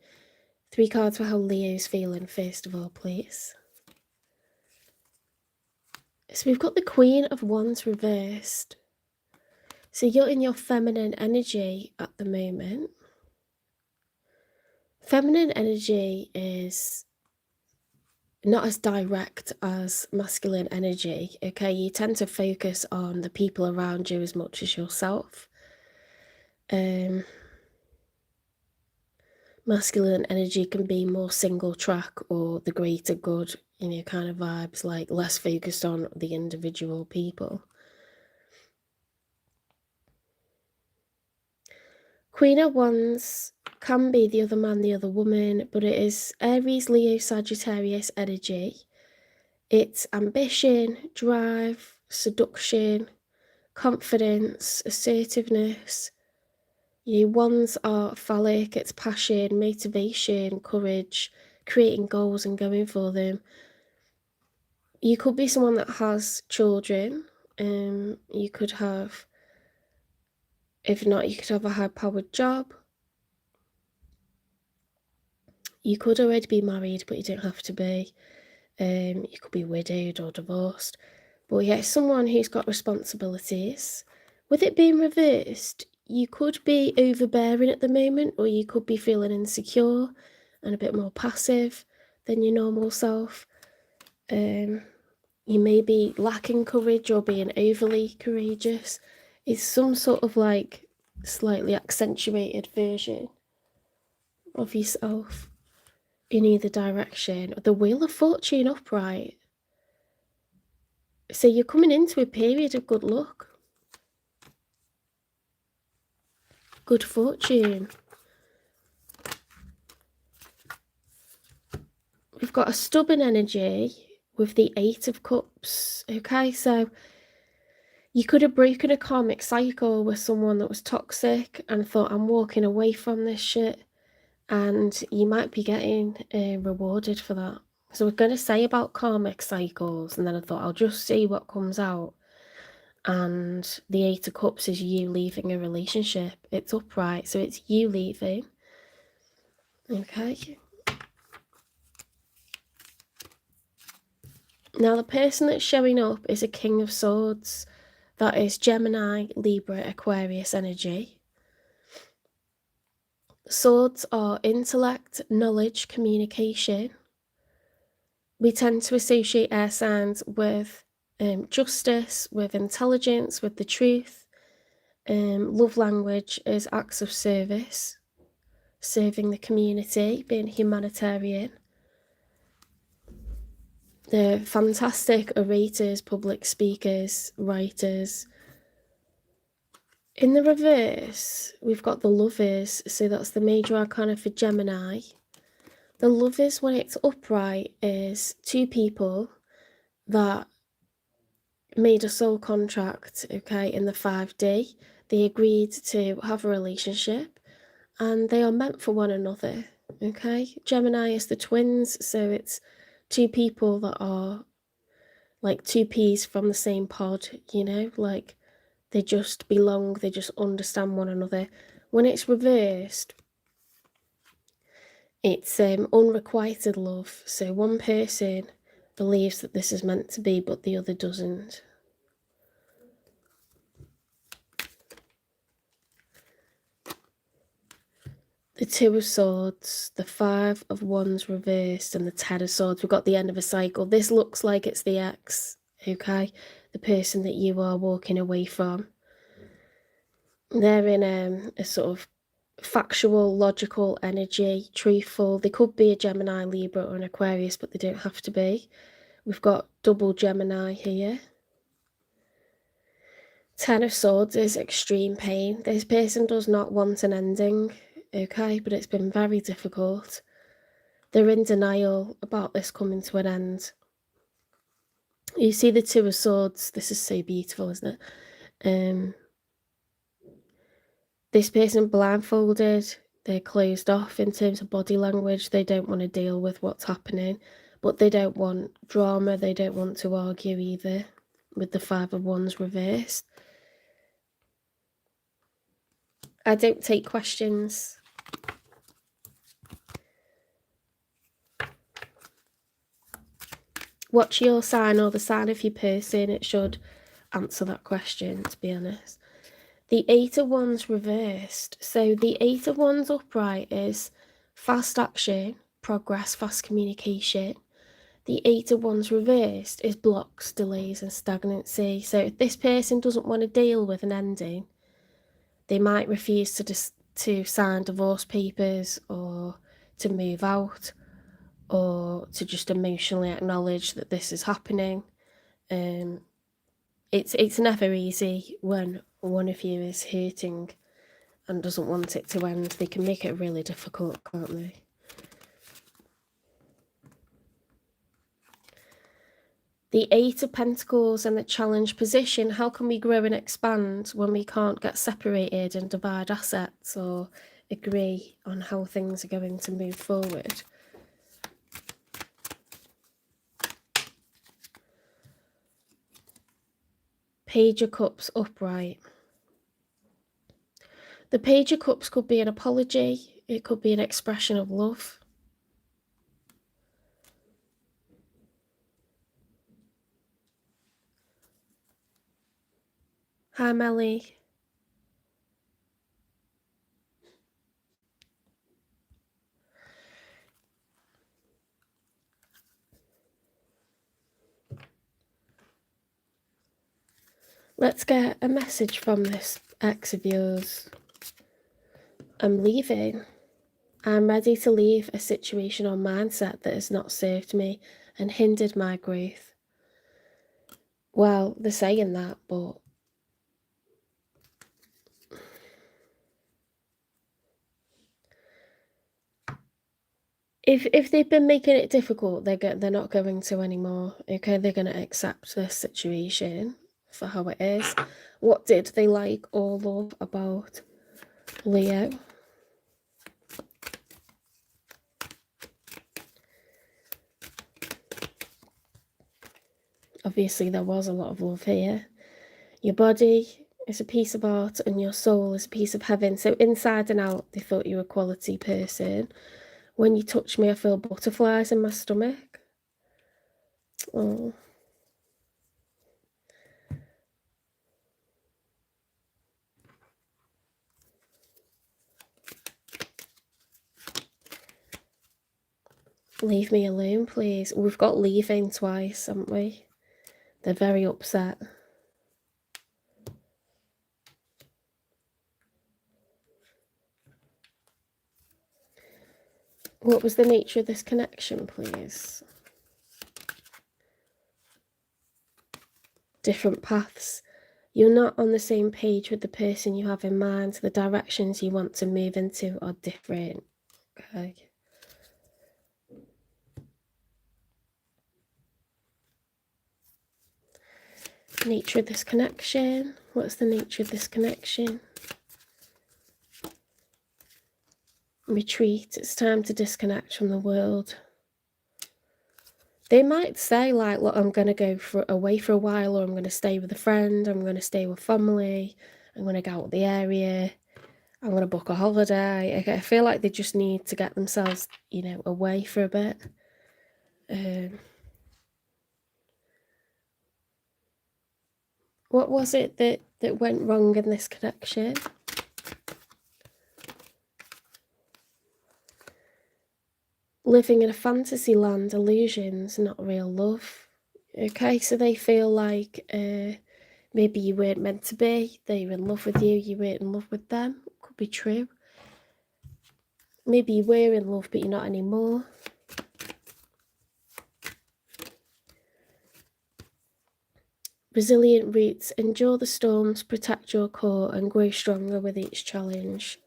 3 cards for how Leo's feeling, first of all, please. So we've got the Queen of Wands reversed. So you're in your feminine energy at the moment. Feminine energy is not as direct as masculine energy, okay? You tend to focus on the people around you as much as yourself. Masculine energy can be more single track or the greater good, you know, kind of vibes, like less focused on the individual people. Queen of Wands can be the other man, the other woman, but it is Aries, Leo, Sagittarius energy. It's ambition, drive, seduction, confidence, assertiveness. Your wands are phallic, it's passion, motivation, courage, creating goals and going for them. You could be someone that has children. You could have, if not, you could have a high-powered job. You could already be married, but you don't have to be. You could be widowed or divorced. But yeah, someone who's got responsibilities. With it being reversed, you could be overbearing at the moment, or you could be feeling insecure and a bit more passive than your normal self. You may be lacking courage or being overly courageous. It's some sort of like slightly accentuated version of yourself in either direction. The Wheel of Fortune upright. So you're coming into a period of good luck. Good fortune. We've got a stubborn energy with the 8 of Cups. Okay, so you could have broken a karmic cycle with someone that was toxic and thought, I'm walking away from this shit. And you might be getting rewarded for that. So we're going to say about karmic cycles, and then I thought I'll just see what comes out. And the 8 of Cups is you leaving a relationship. It's upright, so it's you leaving. Okay. Now, the person that's showing up is a King of Swords. That is Gemini, Libra, Aquarius energy. Swords are intellect, knowledge, communication. We tend to associate air signs with justice, with intelligence, with the truth. Love language is acts of service, serving the community, being humanitarian. They're fantastic orators, public speakers, writers. In the reverse, we've got the Lovers, so that's the major arcana for Gemini. The Lovers, when it's upright, is 2 people that made a soul contract, okay, in the 5D. They agreed to have a relationship and they are meant for one another, okay? Gemini is the twins, so it's 2 people that are like two peas from the same pod, you know, like they just belong, they just understand one another. When it's reversed, it's unrequited love. So one person believes that this is meant to be, but the other doesn't. The Two of Swords, the Five of Wands reversed, and the Ten of Swords. We've got the end of a cycle. This looks like it's the ex, okay? The person that you are walking away from. They're in a sort of factual, logical energy, truthful. They could be a Gemini, Libra, or an Aquarius, but they don't have to be. We've got double Gemini here. Ten of Swords is extreme pain. This person does not want an ending, okay? But it's been very difficult. They're in denial about this coming to an end. You see the Two of Swords. This is so beautiful, isn't it? This person blindfolded. They're closed off in terms of body language. They don't want to deal with what's happening, but they don't want drama. They don't want to argue either, with the Five of Wands reversed. I don't take questions. Watch your sign or the sign of your person. It should answer that question, to be honest. The Eight of Wands reversed. So the Eight of Wands upright is fast action, progress, fast communication. The Eight of Wands reversed is blocks, delays and stagnancy. So if this person doesn't want to deal with an ending, they might refuse to sign divorce papers, or to move out, or to just emotionally acknowledge that this is happening. It's never easy when one of you is hurting and doesn't want it to end. They can make it really difficult, can't they? The Eight of Pentacles and the challenge position. How can we grow and expand when we can't get separated and divide assets or agree on how things are going to move forward? Page of Cups upright. The Page of Cups could be an apology. It could be an expression of love. Hi, Melly. Let's get a message from this ex of yours. I'm leaving. I'm ready to leave a situation or mindset that has not served me and hindered my growth. Well, they're saying that, but if they've been making it difficult, they're not going to anymore. Okay, they're going to accept this situation for how it is. What did they like or love about Leo? Obviously, there was a lot of love here. Your body is a piece of art and your soul is a piece of heaven. So inside and out, they thought you were a quality person. When you touch me, I feel butterflies in my stomach. Oh. Leave me alone, please. We've got leaving twice, haven't we? They're very upset. What was the nature of this connection, please? Different paths. You're not on the same page with the person you have in mind. The directions you want to move into are different. Okay. Nature of this connection. What's the nature of this connection? Retreat. It's time to disconnect from the world. They might say, like, look, I'm going to go away for a while, or I'm going to stay with a friend, I'm going to stay with family, I'm going to go out the area, I'm going to book a holiday. I feel like they just need to get themselves, you know, away for a bit. What was it that went wrong in this connection? Living in a fantasy land, illusions, not real love. Okay, so they feel like maybe you weren't meant to be, they were in love with you, you weren't in love with them. Could be true. Maybe you were in love, but you're not anymore. Resilient roots, endure the storms, protect your core, and grow stronger with each challenge.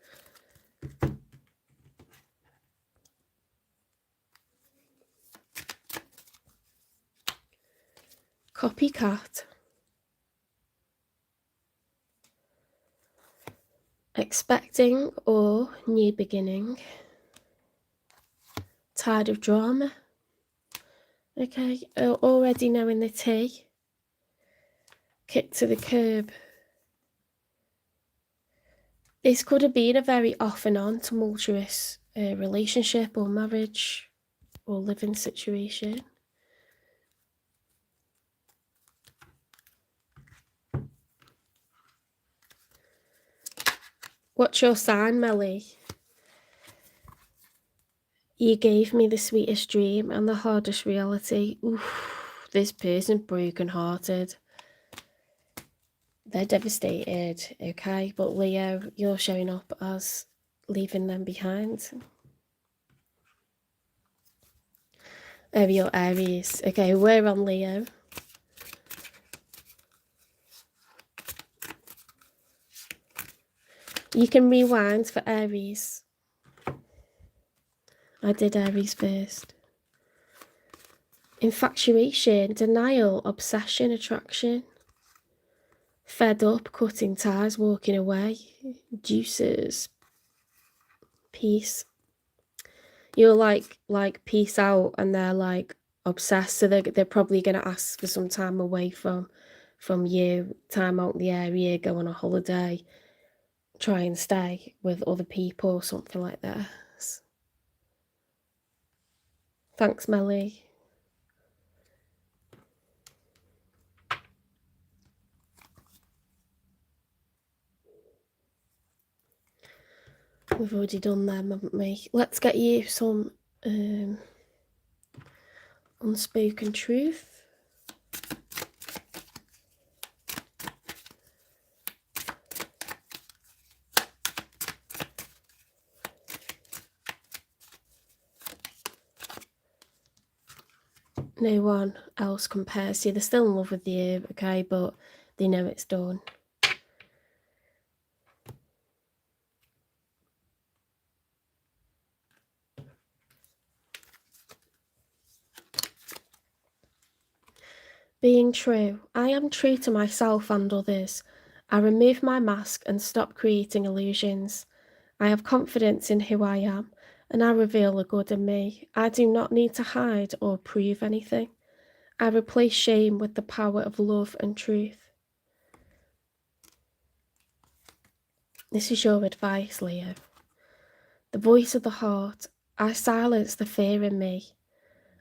Copycat. Expecting or new beginning. Tired of drama. Okay, already knowing the tea. Kick to the curb. This could have been a very off and on tumultuous relationship or marriage or living situation. What's your sign, Melly? You gave me the sweetest dream and the hardest reality. Oof, this person's broken-hearted. They're devastated, okay? But Leo, you're showing up as leaving them behind. Oh, you're Aries. Okay, we're on Leo. You can rewind for Aries. I did Aries first. Infatuation, denial, obsession, attraction. Fed up, cutting ties, walking away. Juices. Peace. You're like peace out, and they're like obsessed, so they're probably going to ask for some time away from you, time out in the area, go on a holiday, try and stay with other people, something like that. Thanks, Melly. We've already done them, haven't we? Let's get you some unspoken truth. No one else compares to you. They're still in love with you, okay, but they know it's done. Being true. I am true to myself and others. I remove my mask and stop creating illusions. I have confidence in who I am, and I reveal the good in me. I do not need to hide or prove anything. I replace shame with the power of love and truth. This is your advice, Leo. The voice of the heart. I silence the fear in me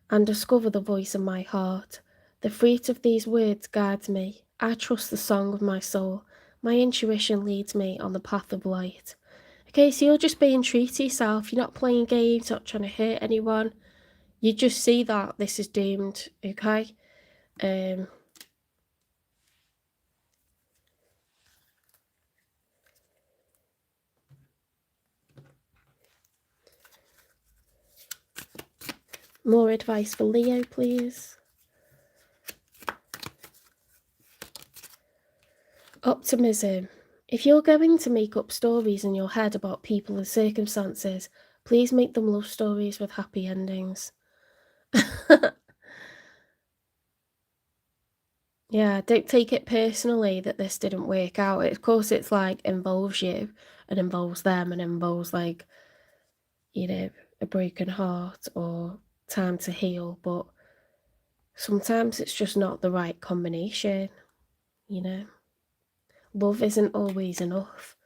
and discover the voice of my heart. The fruit of these words guides me. I trust the song of my soul. My intuition leads me on the path of light. Okay, so you're just being true to yourself. You're not playing games, not trying to hurt anyone. You just see that this is doomed, okay? More advice for Leo, please. Optimism. If you're going to make up stories in your head about people and circumstances, please make them love stories with happy endings. Yeah, don't take it personally that this didn't work out. Of course, it's like involves you and involves them and involves like, you know, a broken heart or time to heal. But Sometimes it's just not the right combination, you know. Love isn't always enough,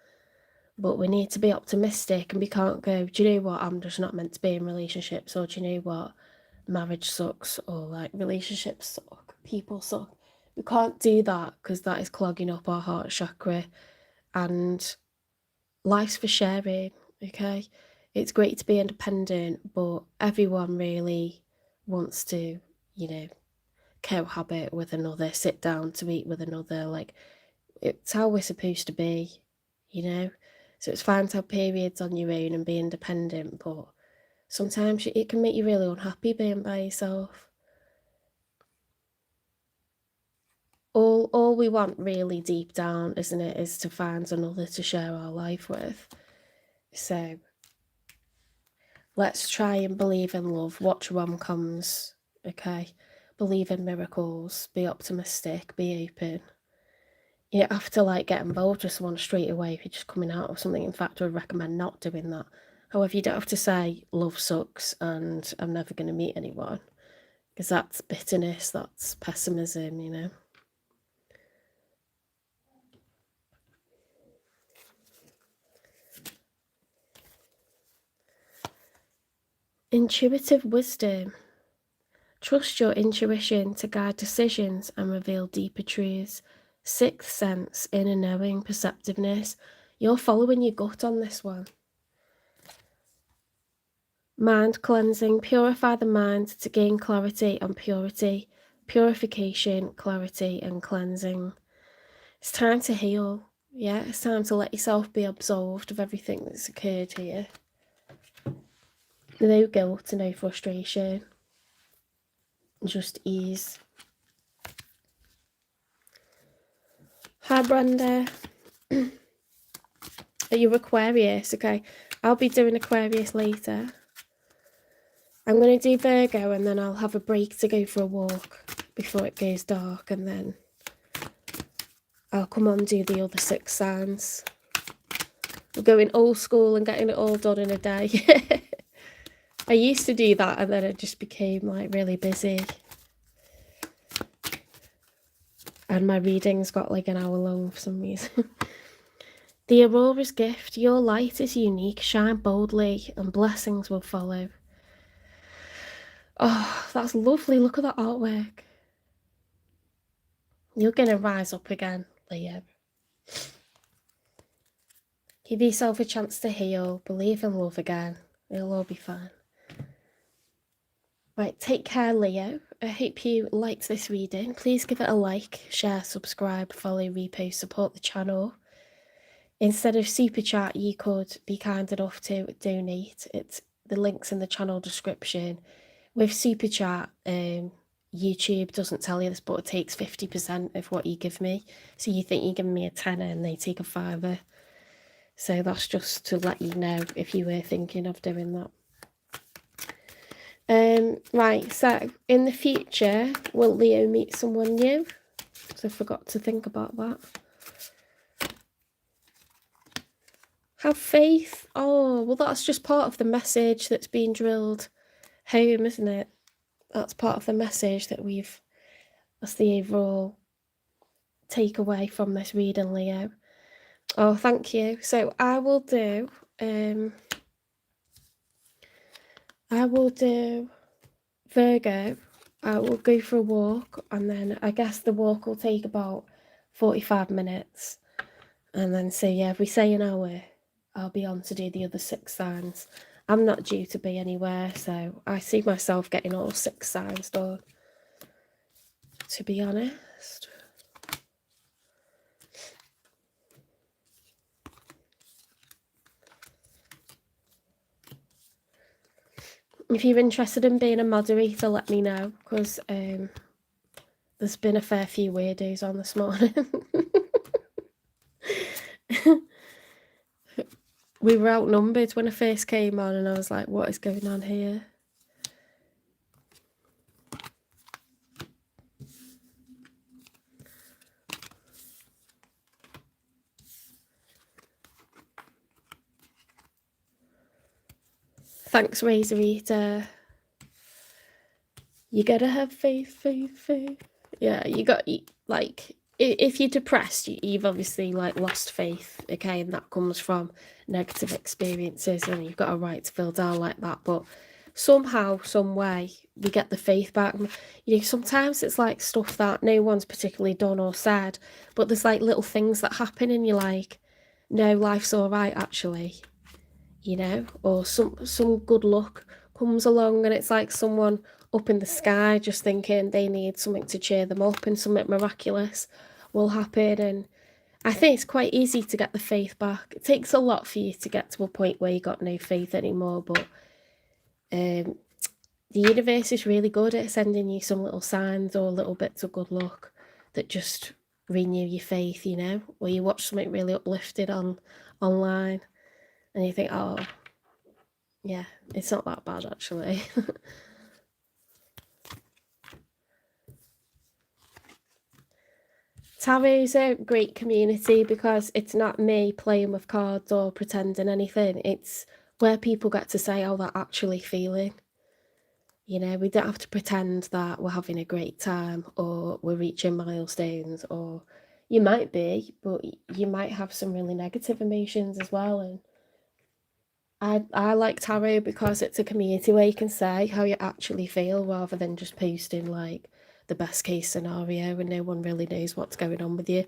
but we need to be optimistic, and we can't go, do you know what, I'm just not meant to be in relationships, or do you know what, marriage sucks, or like relationships suck, people suck. We can't do that, because that is clogging up our heart chakra, and life's for sharing, okay? It's great to be independent, but everyone really wants to, you know, cohabit with another, sit down to eat with another. Like, it's how we're supposed to be, you know? So it's fine to have periods on your own and be independent, but sometimes it can make you really unhappy being by yourself. All we want really deep down, isn't it, is to find another to share our life with. So let's try and believe in love, watch rom-coms, okay? Believe in miracles, be optimistic, be open. You don't have to like get involved with someone straight away if you're just coming out of something. In fact, I would recommend not doing that. However, you don't have to say love sucks and I'm never going to meet anyone, because that's bitterness, that's pessimism, you know. Intuitive wisdom. Trust your intuition to guide decisions and reveal deeper truths. Sixth sense, inner knowing, perceptiveness. You're following your gut on this one. Mind cleansing. Purify the mind to gain clarity and purity. Purification, clarity and cleansing. It's time to heal. Yeah, it's time to let yourself be absolved of everything that's occurred here. No guilt, no frustration. Just ease. Hi, Brenda. Are you Aquarius? Okay, I'll be doing Aquarius later. I'm going to do Virgo, and then I'll have a break to go for a walk before it goes dark, and then I'll come on and do the other 6 signs. We're going old school and getting it all done in a day. I used to do that, and then it just became like really busy. And my readings got like an hour long for some reason. The Aurora's gift. Your light is unique. Shine boldly and blessings will follow. Oh, that's lovely. Look at that artwork. You're going to rise up again, Leo. Give yourself a chance to heal. Believe in love again. It'll all be fine. Right, take care, Leo. I hope you liked this reading. Please give it a like, share, subscribe, follow, repost, support the channel. Instead of super chat, you could be kind enough to donate. It's the links in the channel description. With super chat, YouTube doesn't tell you this, but it takes 50% of what you give me. So you think you're giving me a tenner and they take a fiver. So that's just to let you know if you were thinking of doing that. Right, so in the future, will Leo meet someone new? So I forgot to think about that. Have faith. Oh, well, that's just part of the message that's being drilled home, isn't it? That's part of the message that that's the overall takeaway from this reading, Leo. Oh, thank you. So I will do Virgo. I will go for a walk, and then I guess the walk will take about 45 minutes. And then, so yeah, if we say an hour, I'll be on to do the other 6 signs. I'm not due to be anywhere, so I see myself getting all 6 signs done, to be honest. If you're interested in being a moderator, let me know, because there's been a fair few weirdos on this morning. We were outnumbered when I first came on, and I was like, what is going on here? Thanks, Razor Eater. You gotta have faith. Yeah, you got, like, if you're depressed, you've obviously, like, lost faith, okay, and that comes from negative experiences, and you've got a right to feel down like that, but somehow, some way, we get the faith back. You know, sometimes it's, like, stuff that no one's particularly done or said, but there's, like, little things that happen, and you're like, no, life's all right, actually, you know, or some good luck comes along, and it's like someone up in the sky just thinking they need something to cheer them up, and something miraculous will happen. And I think it's quite easy to get the faith back. It takes a lot for you to get to a point where you got no faith anymore, but the universe is really good at sending you some little signs or little bits of good luck that just renew your faith, you know, where you watch something really uplifted online and you think, oh yeah, it's not that bad actually. Tarot's a great community because it's not me playing with cards or pretending anything. It's where people get to say how they're actually feeling. You know, we don't have to pretend that we're having a great time or we're reaching milestones, or you might be, but you might have some really negative emotions as well. And I like tarot because it's a community where you can say how you actually feel rather than just posting like the best case scenario and no one really knows what's going on with you.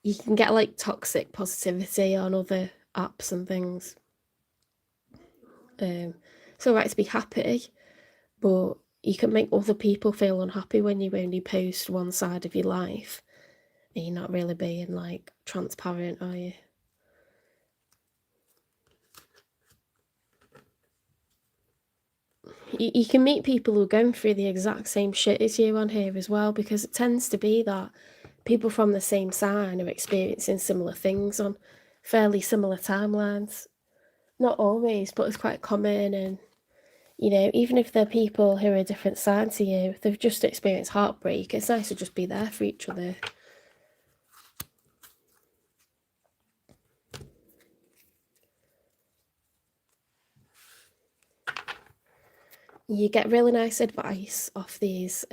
You can get like toxic positivity on other apps and things. It's all right to be happy, but you can make other people feel unhappy when you only post one side of your life and you're not really being like transparent, are you? You can meet people who are going through the exact same shit as you on here as well, because it tends to be that people from the same sign are experiencing similar things on fairly similar timelines. Not always, but it's quite common. And you know, even if they're people who are a different sign to you, they've just experienced heartbreak, it's nice to just be there for each other. You get really nice advice off these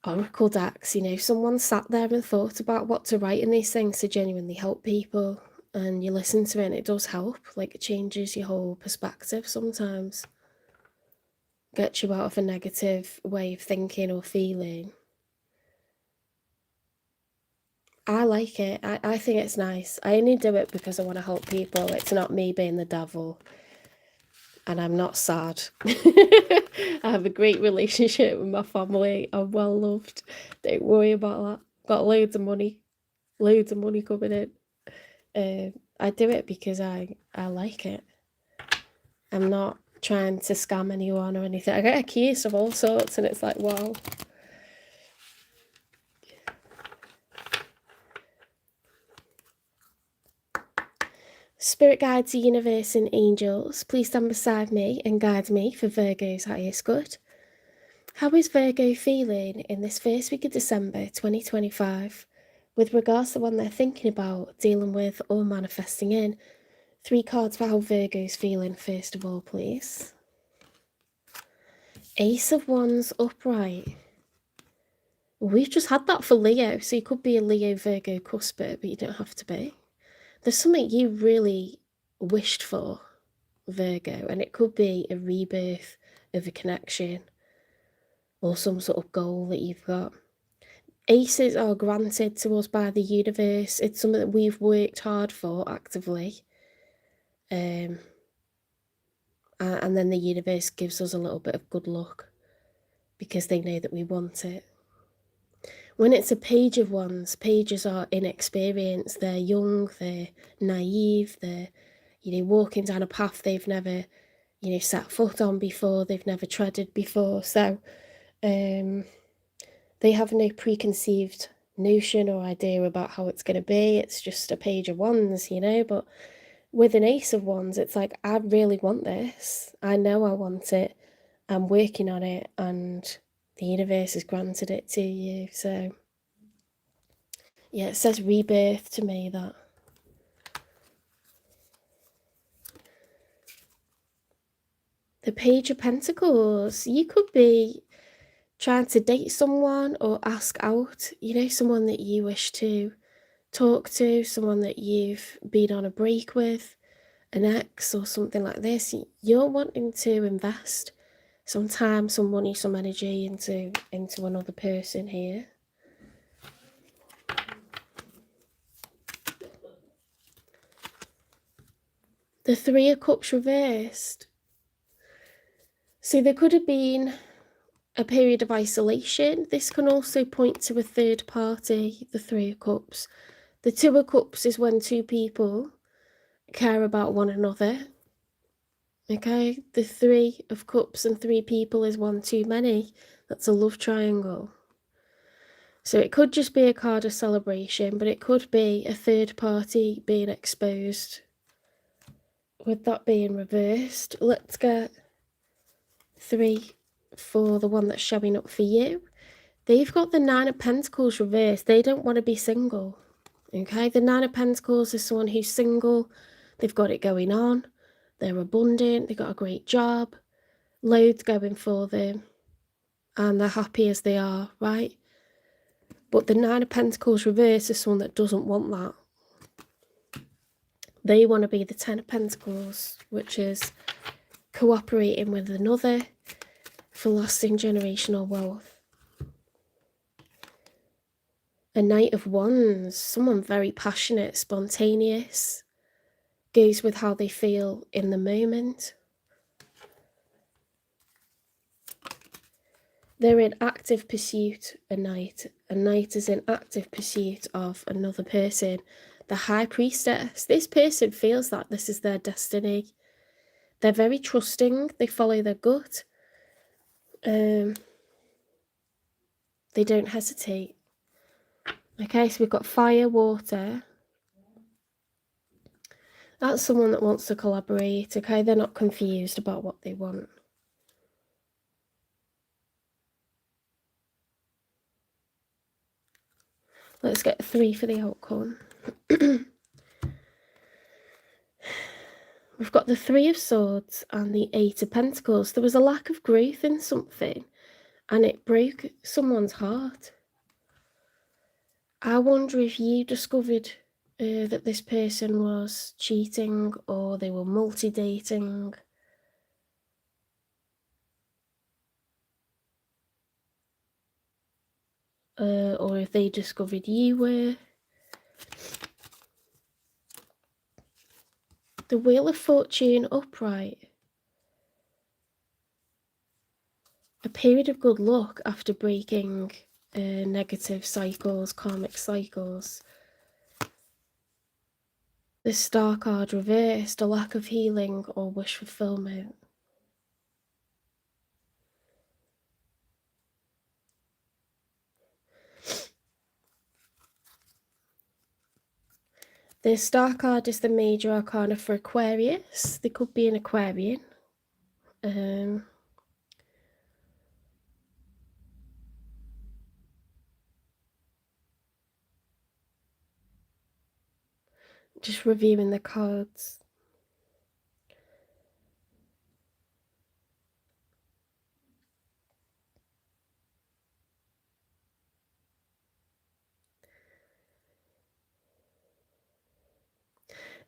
oracle decks. You know, someone sat there and thought about what to write in these things to genuinely help people, and you listen to it and it does help. Like, it changes your whole perspective sometimes, gets you out of a negative way of thinking or feeling. I like it. I think it's nice. I only do it because I want to help people. It's not me being the devil. And I'm not sad. I have a great relationship with my family. I'm well loved. Don't worry about that. Got loads of money. Loads of money coming in. I do it because I like it. I'm not trying to scam anyone or anything. I get accused of all sorts and it's like, wow. Spirit guides, the universe and angels, please stand beside me and guide me for Virgo's highest good. How is Virgo feeling in this first week of December 2025 with regards to what they're thinking about, dealing with, or manifesting in? 3 cards for how Virgo's feeling, first of all, please. Ace of Wands upright. We've just had that for Leo, so you could be a Leo Virgo cuspit, but you don't have to be. There's something you really wished for, Virgo, and it could be a rebirth of a connection or some sort of goal that you've got. Aces are granted to us by the universe. It's something that we've worked hard for actively. And then the universe gives us a little bit of good luck because they know that we want it. When it's a page of wands, pages are inexperienced. They're young, they're naive, they're, you know, walking down a path they've never, you know, set foot on before, they've never treaded before. So they have no preconceived notion or idea about how it's going to be. It's just a page of wands, you know. But with an ace of wands, it's like, I really want this. I know I want it. I'm working on it, and the universe has granted it to you. So yeah, it says rebirth to me, that. The Page of Pentacles. You could be trying to date someone or ask out, you know, someone that you wish to talk to, someone that you've been on a break with, an ex or something like this. You're wanting to invest some time, some money, some energy into another person here. The Three of Cups reversed. So there could have been a period of isolation. This can also point to a third party, the Three of Cups. The Two of Cups is when two people care about one another. Okay, the Three of Cups and three people is one too many. That's a love triangle. So it could just be a card of celebration, but it could be a third party being exposed. With that being reversed, let's get 3 for the one that's showing up for you. They've got the Nine of Pentacles reversed. They don't want to be single. Okay, the Nine of Pentacles is someone who's single. They've got it going on. They're abundant. They've got a great job. Loads going for them. And they're happy as they are, right? But the Nine of Pentacles reversed is someone that doesn't want that. They want to be the Ten of Pentacles, which is cooperating with another for lasting generational wealth. A Knight of Wands, someone very passionate, spontaneous, goes with how they feel in the moment. They're in active pursuit, a knight. A knight is in active pursuit of another person. The High Priestess, this person feels that this is their destiny. They're very trusting, they follow their gut. They don't hesitate. Okay, so we've got fire, water. That's someone that wants to collaborate, okay? They're not confused about what they want. Let's get 3 for the outcome. We've got the Three of Swords and the Eight of Pentacles. There was a lack of growth in something, and it broke someone's heart. I wonder if you discovered that this person was cheating, or they were multi-dating. Or if they discovered you were. The Wheel of Fortune upright. A period of good luck after breaking negative cycles, karmic cycles. The Star card reversed, a lack of healing or wish fulfillment. The Star card is the major arcana for Aquarius. They could be an Aquarian. Just reviewing the cards.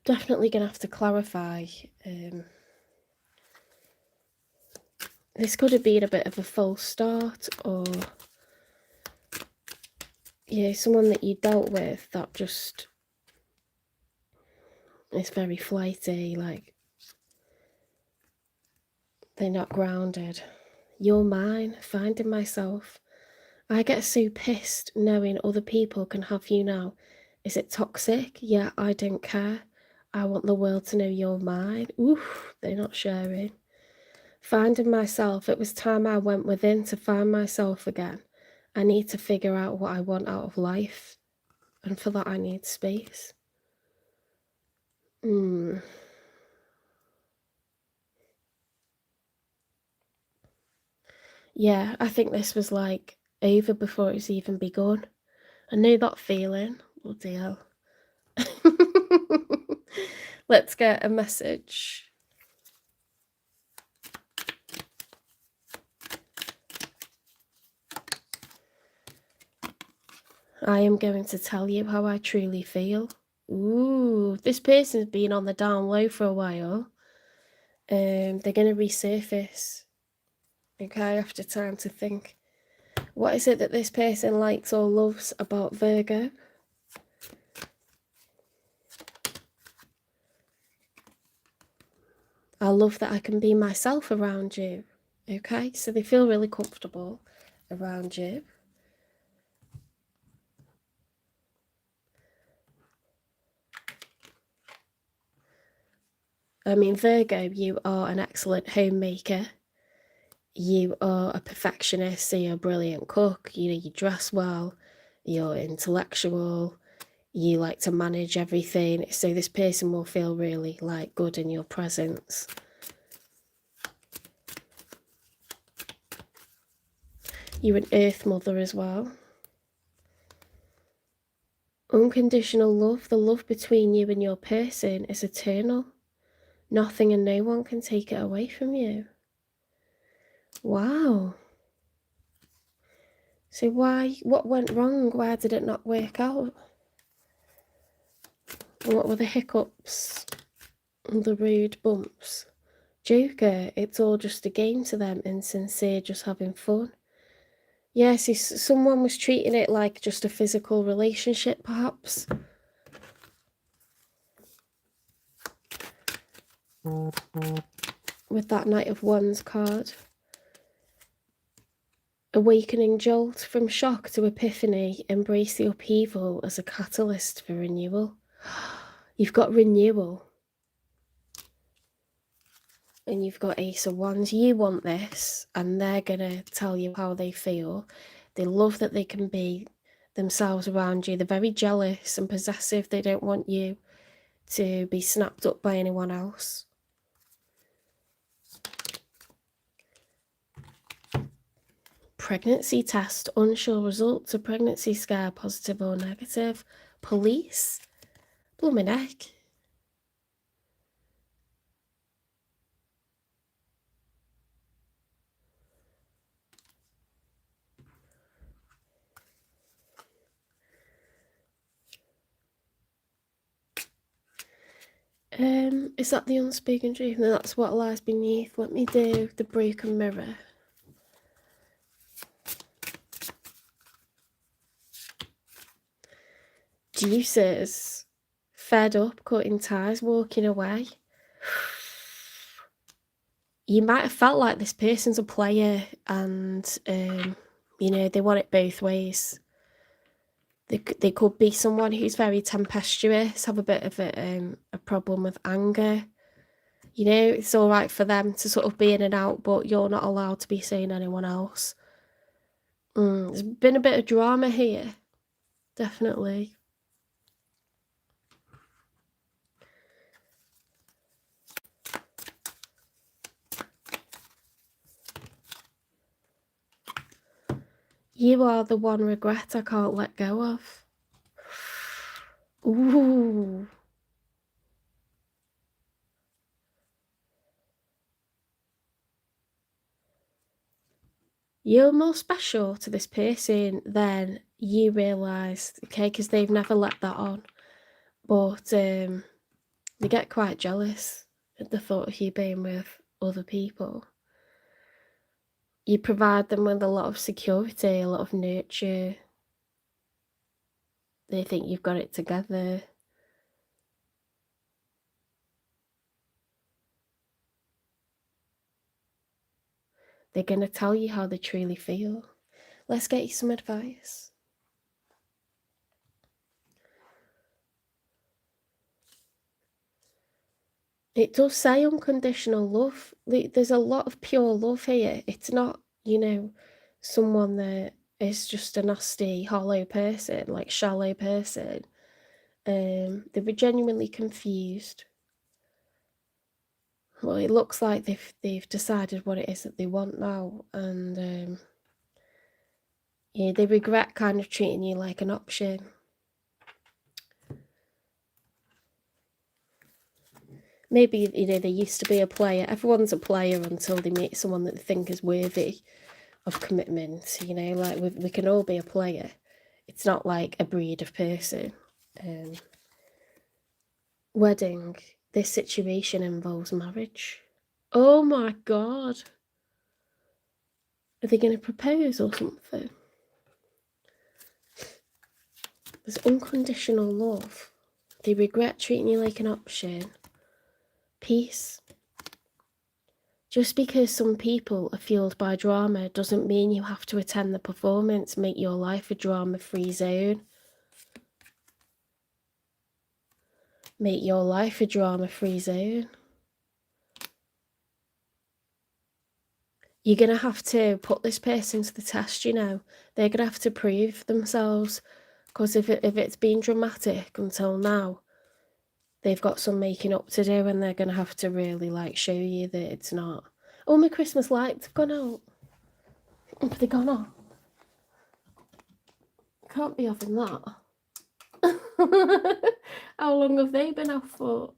Definitely going to have to clarify. This could have been a bit of a false start, or yeah, someone that you dealt with that just is very flighty, like they're not grounded. You're mine, finding myself. I get so pissed knowing other people can have you now. Is it toxic? Yeah, I don't care. I want the world to know you're mine. Oof, they're not sharing. Finding myself, it was time I went within to find myself again. I need to figure out what I want out of life. And for that, I need space. Yeah, I think this was like over before it's even begun. I knew that feeling. Bloody hell. Let's get a message I am going to tell you how I truly feel. Ooh, this person's been on the down low for a while. They're going to resurface, okay, after time to think. What is it that this person likes or loves about Virgo? I love that I can be myself around you, okay? So they feel really comfortable around you. I mean, Virgo, you are an excellent homemaker. You are a perfectionist, so you're a brilliant cook. You know, you dress well, you're intellectual, you like to manage everything. So this person will feel really like good in your presence. You're an earth mother as well. Unconditional love, the love between you and your person is eternal. Nothing and no one can take it away from you. Wow. So what went wrong? Why did it not work out? What were the hiccups and the rude bumps? Joker, it's all just a game to them, insincere, just having fun. Yes, someone was treating it like just a physical relationship, perhaps. With that Knight of Wands card. Awakening jolt, from shock to epiphany, embrace the upheaval as a catalyst for renewal. You've got renewal. And you've got Ace of Wands. You want this, and they're going to tell you how they feel. They love that they can be themselves around you. They're very jealous and possessive. They don't want you to be snapped up by anyone else. Pregnancy test, unsure results, a pregnancy scare, positive or negative. Police, blooming heck. Is that the unspoken truth? No, that's what lies beneath. Let me do the broken mirror. Deuces. Fed up, cutting ties, walking away. You might have felt like this person's a player and, you know, they want it both ways. They could be someone who's very tempestuous, have a bit of a problem with anger. You know, it's all right for them to sort of be in and out, but you're not allowed to be seeing anyone else. There's been a bit of drama here, definitely. You are the one regret I can't let go of. Ooh. You're more special to this person than you realise, okay, because they've never let that on. But they get quite jealous at the thought of you being with other people. You provide them with a lot of security, a lot of nurture. They think you've got it together. They're going to tell you how they truly feel. Let's get you some advice. It does say unconditional love. There's a lot of pure love here. It's not, you know, someone that is just a nasty, hollow person, like shallow person. They were genuinely confused. Well, it looks like they've decided what it is that they want now, and yeah, they regret kind of treating you like an option. Maybe, you know, they used to be a player. Everyone's a player until they meet someone that they think is worthy of commitment. You know, like we can all be a player. It's not like a breed of person. Wedding. This situation involves marriage. Oh my God. Are they going to propose or something? There's unconditional love. They regret treating you like an option. Peace. Just because some people are fueled by drama doesn't mean you have to attend the performance. Make your life a drama-free zone. Make your life a drama-free zone. You're going to have to put this person to the test, you know. They're going to have to prove themselves. Because if it's been dramatic until now, they've got some making up to do, and they're going to have to really, like, show you that it's not. Oh, my Christmas lights have gone out. Have they gone off? Can't be having that. How long have they been off for?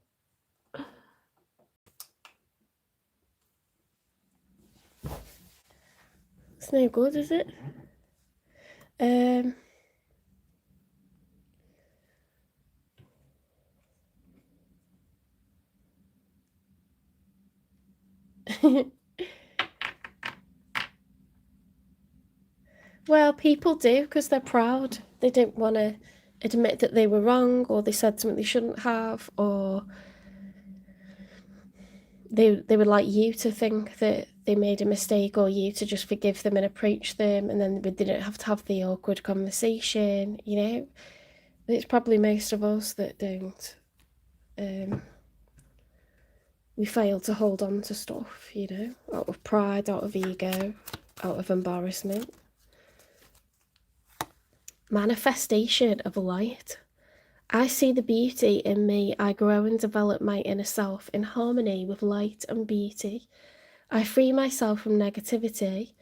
It's no good, is it? Well, people do because they're proud. They don't want to admit that they were wrong, or they said something they shouldn't have, or they would like you to think that they made a mistake, or you to just forgive them and approach them, and then they don't have to have the awkward conversation, you know. It's probably most of us that don't. We fail to hold on to stuff, you know, out of pride, out of ego, out of embarrassment. Manifestation of light. I see the beauty in me. I grow and develop my inner self in harmony with light and beauty. I free myself from negativity.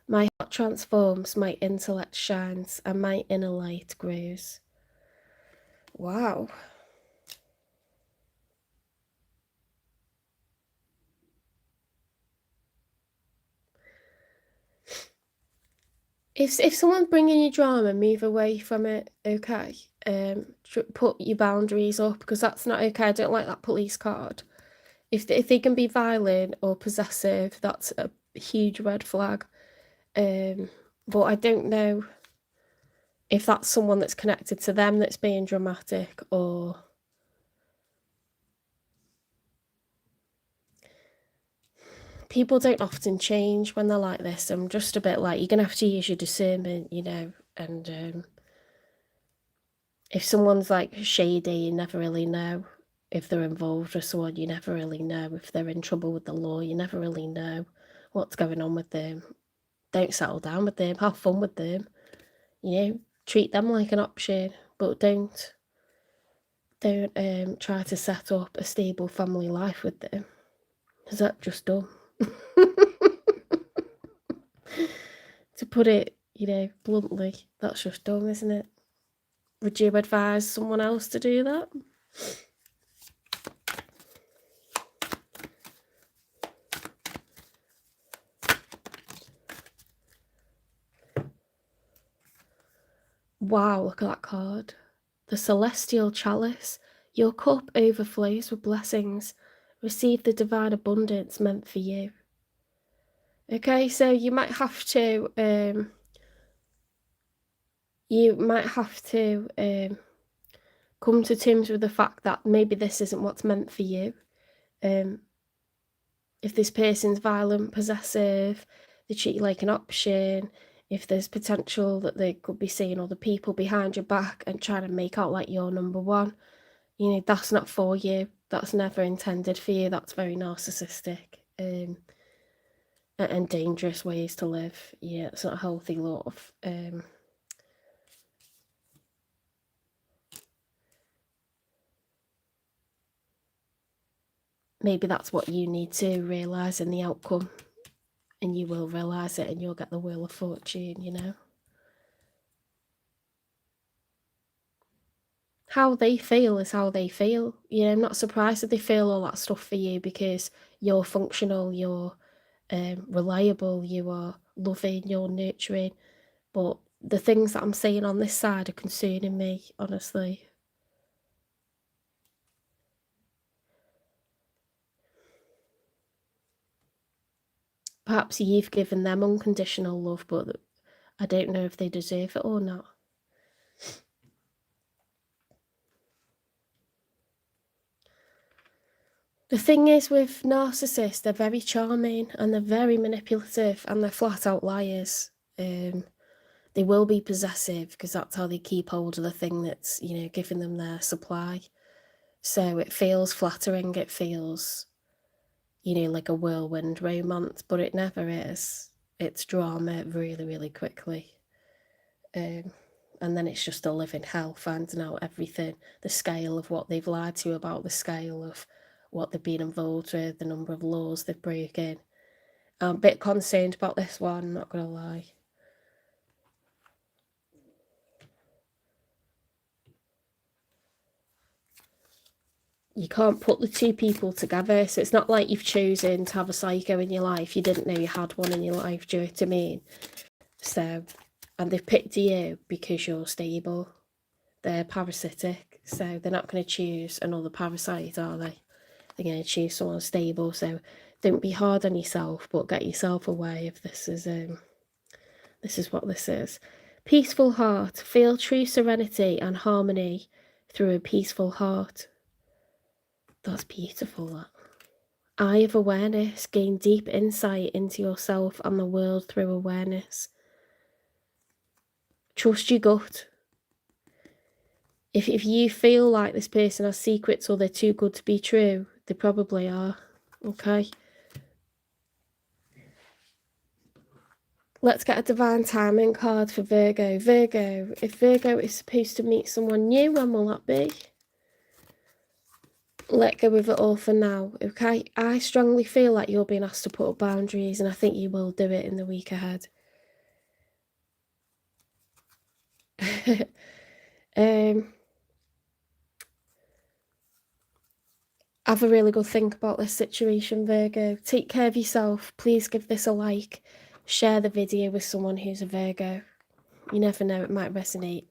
My heart transforms, my intellect shines, and my inner light grows. Wow. If someone's bringing you drama, move away from it, okay? Put your boundaries up, because that's not okay. I don't like that police card. If they can be violent or possessive, that's a huge red flag. But I don't know if that's someone that's connected to them that's being dramatic, or people don't often change when they're like this. I'm just a bit like, you're gonna have to use your discernment, you know. And if someone's like shady, you never really know. If they're involved with someone, you never really know. If they're in trouble with the law, you never really know what's going on with them. Don't settle down with them. Have fun with them. You know, treat them like an option, but don't try to set up a stable family life with them, because that's just dumb. To put it, you know, bluntly, that's just dumb, isn't it? Would you advise someone else to do that? Wow, look at that card. The Celestial Chalice. Your cup overflows with blessings. Receive the divine abundance meant for you. Okay, so you might have to come to terms with the fact that maybe this isn't what's meant for you. If this person's violent, possessive, they treat you like an option, if there's potential that they could be seeing other people behind your back and trying to make out like you're number one, you know, that's not for you. That's never intended for you. That's very narcissistic and dangerous ways to live. Yeah, it's not a healthy love. Maybe that's what you need to realise in the outcome, and you will realise it, and you'll get the Wheel of Fortune, you know. How they feel is how they feel. You know, I'm not surprised that they feel all that stuff for you, because you're functional, you're reliable, you are loving, you're nurturing, but the things that I'm saying on this side are concerning me, honestly. Perhaps you've given them unconditional love, but I don't know if they deserve it or not. The thing is with narcissists, they're very charming and they're very manipulative and they're flat out liars. They will be possessive because that's how they keep hold of the thing that's, you know, giving them their supply. So it feels flattering, it feels, you know, like a whirlwind romance, but it never is. It's drama really, really quickly. And then it's just a living hell, finding out everything, the scale of what they've lied to you about, the scale of what they've been involved with, the number of laws they've broken. I'm a bit concerned about this one, not gonna lie. You can't put the two people together, so it's not like you've chosen to have a psycho in your life. You didn't know you had one in your life, do you know what I mean? So, and they've picked you because you're stable. They're parasitic, so they're not going to choose another parasite, are they? They're going to choose someone stable, so don't be hard on yourself, but get yourself away if this is what this is. Peaceful heart. Feel true serenity and harmony through a peaceful heart. That's beautiful, that. Eye of awareness. Gain deep insight into yourself and the world through awareness. Trust your gut. If you feel like this person has secrets or they're too good to be true, they probably are, okay? Let's get a divine timing card for Virgo. Virgo, if Virgo is supposed to meet someone new, when will that be? Let go of it all for now, okay? I strongly feel like you're being asked to put up boundaries, and I think you will do it in the week ahead. Have a really good think about this situation, Virgo. Take care of yourself. Please give this a like. Share the video with someone who's a Virgo. You never know, it might resonate.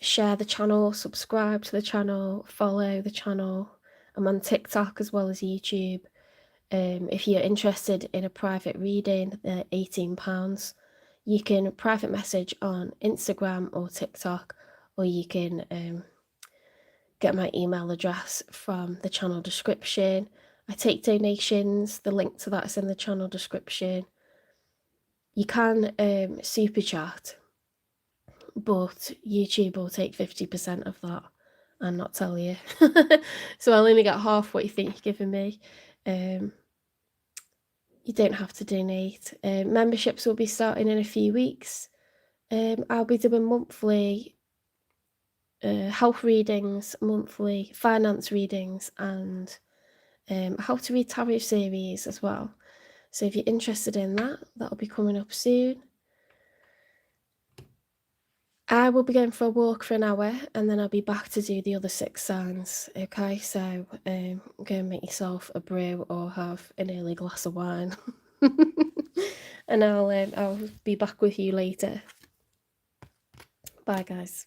Share the channel, subscribe to the channel, follow the channel. I'm on TikTok as well as YouTube. If you're interested in a private reading, they're £18. You can private message on Instagram or TikTok, or you can get my email address from the channel description. I take donations. The link to that is in the channel description. You can super chat, but YouTube will take 50% of that and not tell you. So I'll only get half what you think you're giving me. You don't have to donate. Memberships will be starting in a few weeks. I'll be doing monthly health readings, monthly finance readings, and how to read tarot series as well. So if you're interested in that, that'll be coming up soon. I will be going for a walk for an hour and then I'll be back to do the other 6 signs. Okay, so go and make yourself a brew or have an early glass of wine. And I'll be back with you later. Bye guys.